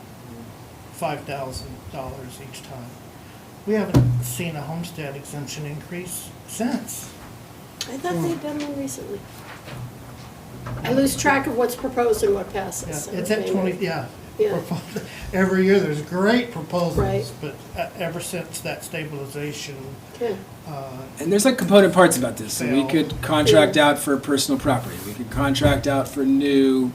S17: $5,000 each time. We haven't seen a homestead exemption increase since.
S2: I thought they'd done one recently. I lose track of what's proposed and what passes.
S17: Yeah, it's at 20, yeah.
S2: Yeah.
S17: Every year there's great proposals,
S2: Right.
S17: but ever since that stabilization,
S2: Okay.
S4: and there's like component parts about this. So we
S17: Fail.
S4: could contract out for personal property. We could contract out for new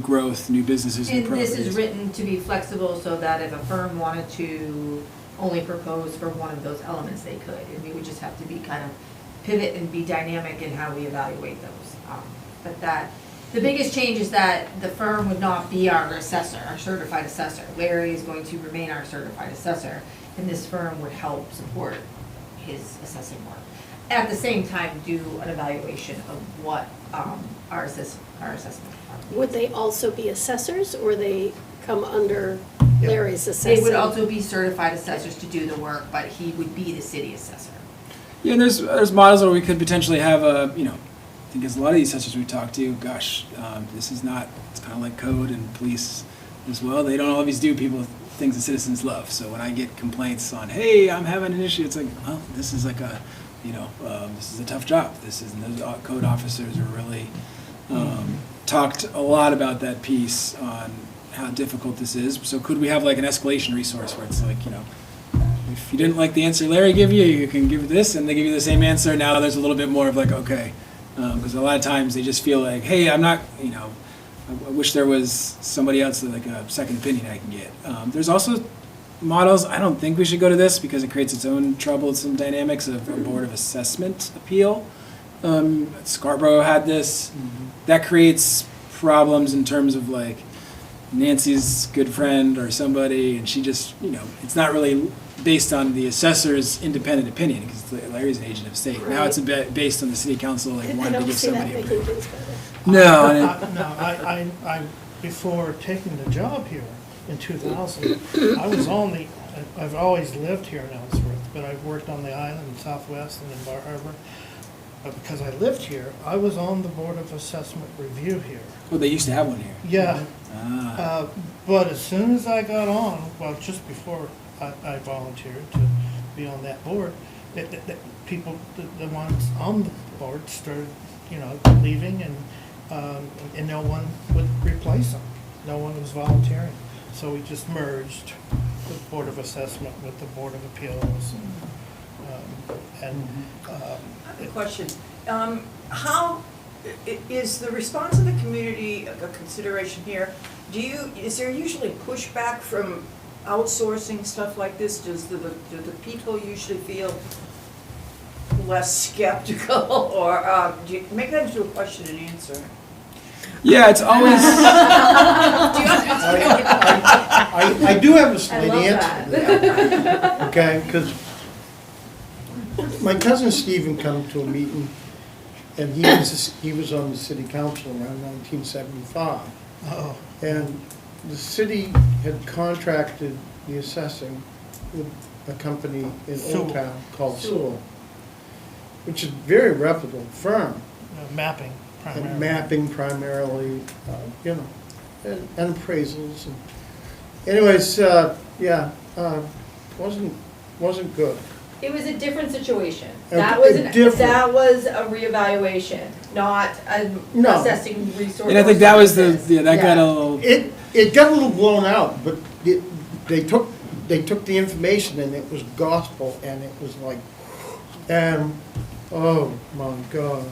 S4: growth, new businesses, new
S15: And
S4: properties.
S15: this is written to be flexible so that if a firm wanted to only propose for one of those elements, they could. And we would just have to be kind of pivot and be dynamic in how we evaluate those. The biggest change is that the firm would not be our assessor, our certified assessor. Larry is going to remain our certified assessor, and this firm would help support his assessing work. At the same time, do an evaluation of what our assessment department.
S2: Would they also be assessors, or they come under Larry's
S15: They
S2: assessing?
S15: would also be certified assessors to do the work, but he would be the city assessor.
S4: Yeah, and there's models where we could potentially have I think as a lot of these assessors we talk to, gosh, this is not, it's kind of like code and police as well. They don't always do things that citizens love. So when I get complaints on, hey, I'm having an issue, it's like, well, this is like this is a tough job. And those code officers are really talked a lot about that piece on how difficult this is. So could we have like an escalation resource where it's like, if you didn't like the answer Larry gave you, you can give this, and they give you the same answer. Now there's a little bit more of like, okay. Because a lot of times they just feel like, hey, I'm not I wish there was somebody else, like a second opinion I can get. There's also models, I don't think we should go to this because it creates its own troublesome dynamics of a Board of Assessment appeal. Scarborough had this. That creates problems in terms of like Nancy's good friend or somebody, and she just, it's not really based on the assessor's independent opinion, because Larry's an agent of state. Now it's a bit based on the city council, like,
S2: I
S4: wanting to
S2: don't
S4: give
S2: see that
S4: somebody a
S2: making
S4: break.
S2: things better.
S4: No, and
S17: No, I, before taking the job here in 2000, I've always lived here in Ellsworth, but I've worked on the island in Southwest and in Bar Harbor. But because I lived here, I was on the Board of Assessment Review here.
S4: well, they used to have one here.
S17: Yeah,
S4: Ah.
S17: but as soon as I got on, well, just before I volunteered to be on that board, people, the ones on the board started, leaving, and no one would replace them. No one was volunteering. So we just merged the Board of Assessment with the Board of Appeals.
S6: I have a question. How is the response of the community a consideration here? Is there usually pushback from outsourcing stuff like this? Do the people usually feel less skeptical, or do you make that into a question and answer?
S4: Yeah, it's always.
S5: I do have a slight
S15: I love
S5: answer to that, okay, because my cousin Stephen come to a meeting, and he was on the city council around 1975.
S17: Oh,
S5: And the city had contracted the assessing with a company in
S17: Sewell.
S5: Old Town called Sewell, which is a very reputable firm.
S17: mapping primarily.
S5: And mapping primarily, and appraisals. And anyways, wasn't good.
S15: It was a different situation.
S5: A-
S15: That was
S5: a different-
S15: that was a reevaluation, not
S5: No.
S15: assessing resources.
S4: And I think that was that got a little.
S5: It got a little blown out, but they took the information and it was gospel, and it was like, oh my God,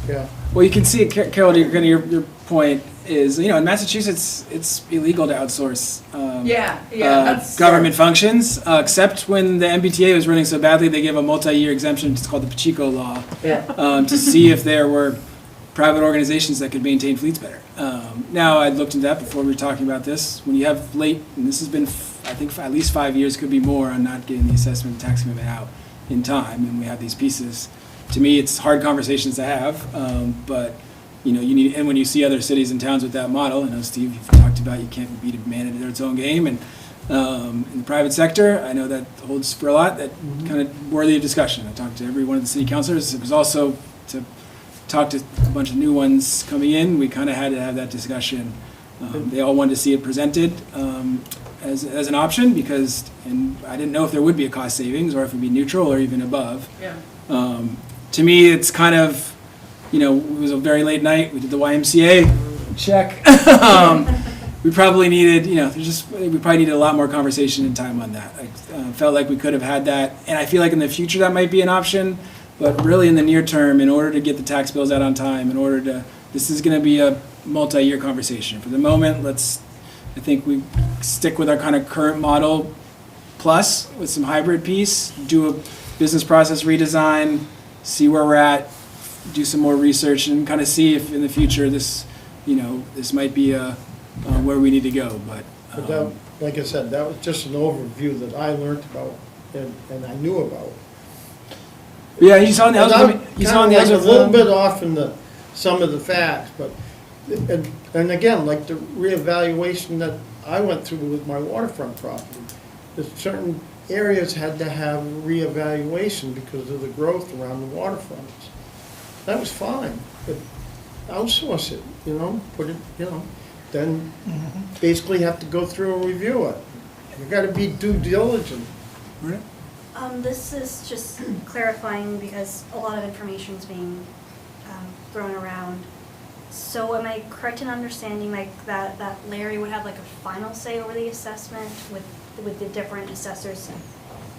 S5: yeah.
S4: Well, you can see, Carol, your point is, in Massachusetts, it's illegal to outsource government functions, except when the MBTA was running so badly, they gave a multi-year exemption. It's called the Pacheco Law, to see if there were private organizations that could maintain fleets better. Now, I'd looked into that before we were talking about this. When you have late, and this has been, I think, at least 5 years, could be more, on not getting the assessment and tax commitment out in time, and we have these pieces. To me, it's hard conversations to have, but you need. And when you see other cities and towns with that model, I know Steve, you've talked about you can't beat a man at its own game, and in the private sector, I know that holds for a lot. That kind of worthy of discussion. I talked to every one of the city councilors. It was also to talk to a bunch of new ones coming in. We kind of had to have that discussion. They all wanted to see it presented as an option and I didn't know if there would be a cost savings or if it'd be neutral or even above.
S15: Yeah.
S4: To me, it's kind of, it was a very late night. We did the YMCA check. We probably needed, we probably needed a lot more conversation and time on that. I felt like we could have had that, and I feel like in the future that might be an option. But really, in the near term, in order to get the tax bills out on time, this is going to be a multi-year conversation. For the moment, I think we stick with our kind of current model, plus with some hybrid piece, do a business process redesign, see where we're at, do some more research, and kind of see if in the future this might be where we need to go. But
S5: that, like I said, that was just an overview that I learned about and I knew about.
S4: Yeah, you saw in the
S5: a little bit off in some of the facts, but and again, like the reevaluation that I went through with my waterfront property, there's certain areas had to have reevaluation because of the growth around the waterfronts. That was fine, but outsource it, put it, then basically have to go through and review it. You gotta be due diligent.
S4: Right.
S12: This is just clarifying because a lot of information is being thrown around. So am I correct in understanding that Larry would have a final say over the assessment with the different assessors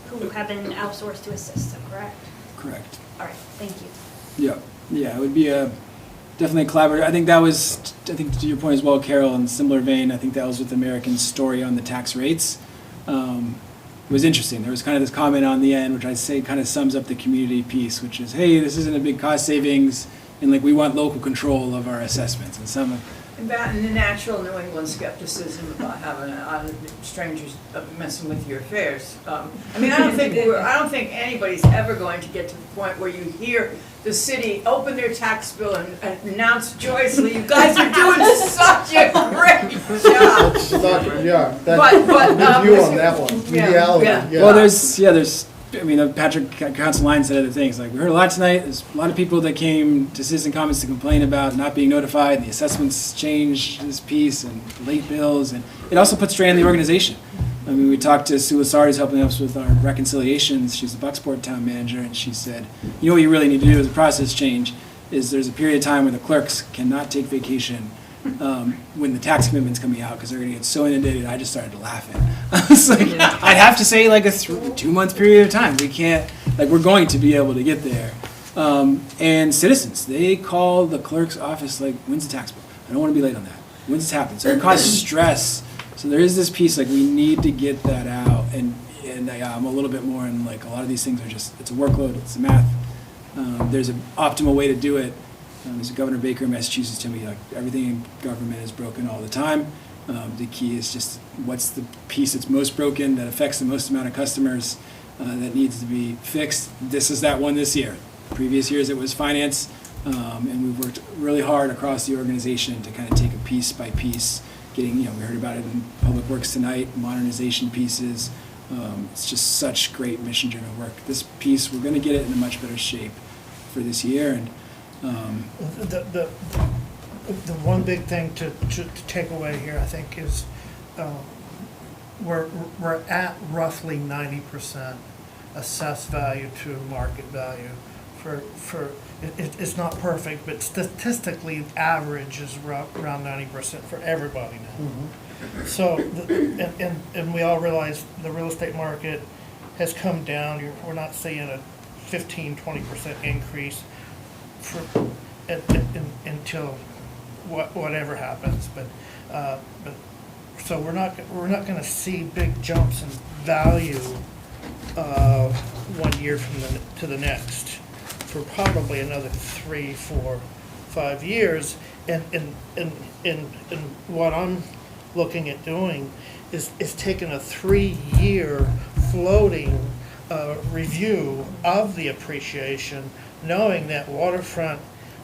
S12: who have been outsourced to assist him, correct?
S4: Correct.
S12: All right, thank you.
S4: Yeah, it would be definitely collaborative. I think that was, I think to your point as well, Carol, in similar vein, I think that was with American's story on the tax rates. It was interesting. There was kind of this comment on the end, which I'd say kind of sums up the community piece, which is, hey, this isn't a big cost savings, and like we want local control of our assessments. And some of,
S6: And that and the natural New England skepticism about having strangers messing with your affairs. I mean, I don't think anybody's ever going to get to the point where you hear the city open their tax bill and announce joyously, "You guys are doing such a great job."
S5: That's not, yeah,
S6: But,
S5: that's with you on that one,
S6: yeah,
S5: reality,
S6: yeah.
S5: yeah.
S4: well, there's, I mean, Patrick, Council Line said other things, like, we heard a lot tonight, there's a lot of people that came to citizen comments to complain about not being notified, the assessments changed this piece, and late bills, and it also puts strain on the organization. I mean, we talked to Sue Lassard, who's helping us with our reconciliations, she's the Bucksport town manager, and she said, you know what you really need to do as a process change, is there's a period of time where the clerks cannot take vacation when the tax commitment's coming out, because they're gonna get so inundated. I just started laughing. I was like, I'd have to say like a 2-month period of time. We can't, like, we're going to be able to get there. And citizens, they call the clerk's office like, when's the tax bill? I don't want to be late on that. When's this happen? So it causes stress. So there is this piece, like, we need to get that out. And I'm a little bit more in, like, a lot of these things are just, it's a workload, it's a math. There's an optimal way to do it. There's Governor Baker in Massachusetts told me, like, everything in government is broken all the time. The key is just what's the piece that's most broken, that affects the most amount of customers, that needs to be fixed. This is that one this year. Previous years it was finance, and we've worked really hard across the organization to kind of take it piece by piece, getting, we heard about it in Public Works tonight, modernization pieces. It's just such great mission-driven work. This piece, we're going to get it in a much better shape for this year. And
S17: The one big thing to take away here, I think, is we're at roughly 90% assessed value to market value. It's not perfect, but statistically, average is around 90% for everybody now. Mm-hmm. So, and we all realize the real estate market has come down. We're not seeing a 15-20% increase until whatever happens, but so we're not going to see big jumps in value 1 year to the next for probably another 3, 4, 5 years. And what I'm looking at doing is taking a 3-year floating review of the appreciation, knowing that waterfront,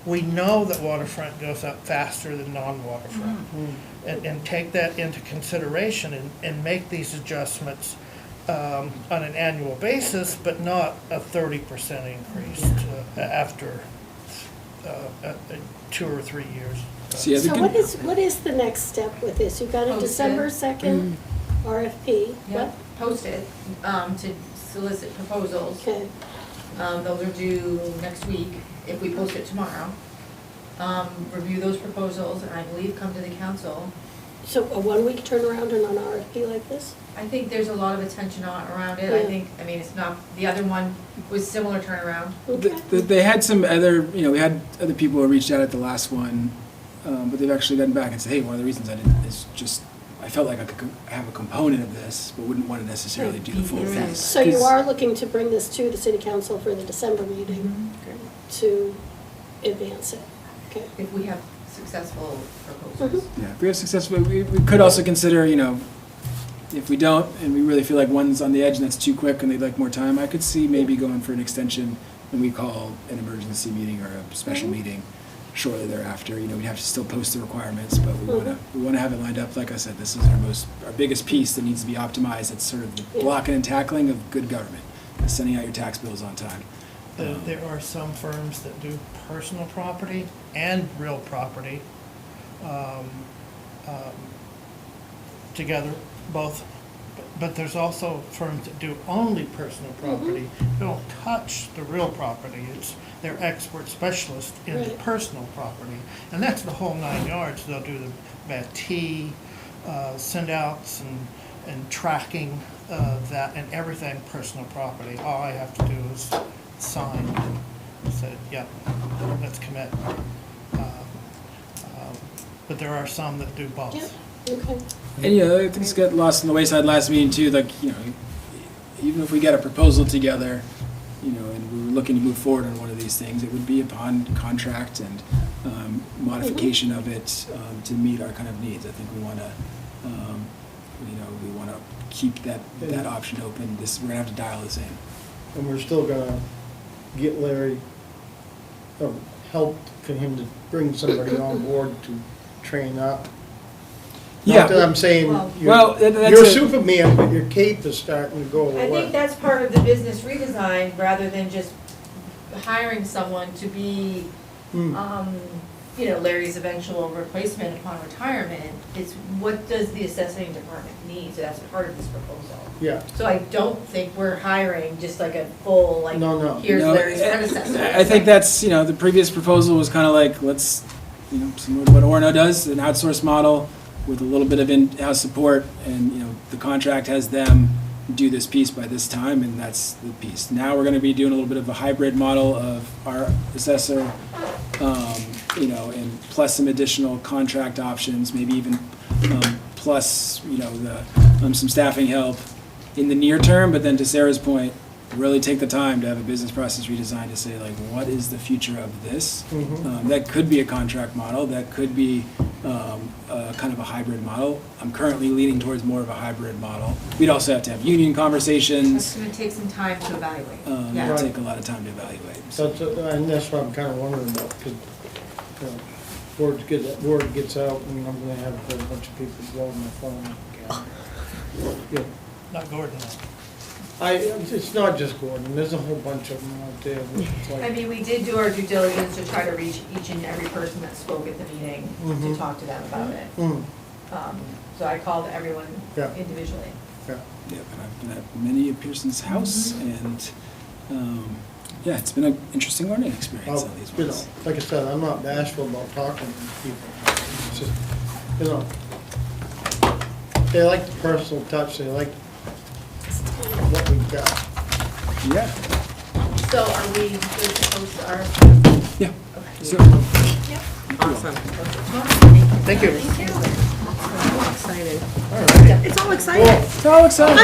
S17: we know that waterfront goes up faster than non-waterfront. Mm-hmm. And take that into consideration and make these adjustments on an annual basis, but not a 30% increase after 2 or 3 years.
S2: So what is the next step with this? You've got a December 2nd RFP.
S15: Yeah, post it to solicit proposals.
S2: Okay.
S15: Those are due next week, if we post it tomorrow. Review those proposals, and I believe come to the council.
S2: So a 1-week turnaround on an RFP like this?
S15: I think there's a lot of attention around it.
S2: Yeah.
S15: It's not, the other one was similar turnaround.
S2: Okay.
S4: they had some other, we had other people who reached out at the last one, but they've actually gotten back and said, hey, one of the reasons I didn't is just, I felt like I could have a component of this, but wouldn't want to necessarily do the full piece.
S2: So you are looking to bring this to the city council for the December meeting to advance it? Okay.
S15: If we have successful proposals.
S4: Yeah, if we have successful, we could also consider, if we don't, and we really feel like one's on the edge and that's too quick and they'd like more time, I could see maybe going for an extension and we call an emergency meeting or a special meeting shortly thereafter. We'd have to still post the requirements, but we want to have it lined up. Like I said, this is our biggest piece that needs to be optimized. It's sort of the blocking and tackling of good government, sending out your tax bills on time.
S17: There are some firms that do personal property and real property together, both. But there's also firms that do only personal property. They don't touch the real property. They're expert specialists in the personal property. And that's the whole 9 yards. They'll do the BAT, send outs and tracking that and everything personal property. All I have to do is sign and say, yep, let's commit. but there are some that do both.
S2: Yeah, okay.
S4: And, you know, things got lost in the wayside last meeting too, like, you know, even if we get a proposal together, you know, and we were looking to move forward on one of these things, it would be upon contract and modification of it to meet our kind of needs. I think we want to, you know, we want to keep that option open. We're gonna have to dial this in.
S5: And we're still gonna get Larry, help for him to bring somebody on board to train up.
S4: Yeah.
S5: Not that I'm saying
S4: Well,
S5: you're
S4: that's a-
S5: Superman, but your cape is starting to go
S15: I
S5: away.
S15: think that's part of the business redesign, rather than just hiring someone to be, you know, Larry's eventual replacement upon retirement, is what does the assessing department need? So that's part of this proposal.
S5: Yeah.
S15: So I don't think we're hiring just like a full, like,
S5: No.
S15: here's
S4: No,
S15: Larry's predecessor.
S4: I think that's, you know, the previous proposal was kind of like, let's, you know, similar to what Orno does, an outsource model with a little bit of in-house support, and, you know, the contract has them do this piece by this time, and that's the piece. Now we're going to be doing a little bit of a hybrid model of our assessor, you know, and plus some additional contract options, maybe even plus, you know, some staffing help in the near term, but then to Sarah's point, really take the time to have a business process redesign to say, like, what is the future of this? That could be a contract model, that could be kind of a hybrid model. I'm currently leaning towards more of a hybrid model. We'd also have to have union
S15: That's
S4: conversations.
S15: gonna take some time to evaluate.
S4: It'll take a lot of time to evaluate.
S5: And that's what I'm kind of wondering about, because, you know, word gets out, and I'm gonna have a whole bunch of people blowing my phone. Yeah.
S17: Not Gordon,
S5: It's not just Gordon, there's a whole bunch of them out there. It's
S15: I
S5: like,
S15: mean, we did do our due diligence to try to reach each and every person that spoke at the meeting to talk to them about it. So I called everyone
S5: Yeah.
S15: individually.
S5: yeah.
S4: Yeah, and I've been at many of Pearson's house, and yeah, it's been an interesting learning experience
S5: Well,
S4: on these
S5: you know,
S4: ones.
S5: like I said, I'm not bashful about talking to people. It's just, you know, they like the personal touch, they like what we've got.
S4: Yeah.
S15: So are we good to post our?
S4: Yeah.
S15: Okay.
S4: So,
S11: Awesome.
S17: Thank you.
S11: Excited.
S5: All right.
S11: It's all exciting.
S4: it's all exciting.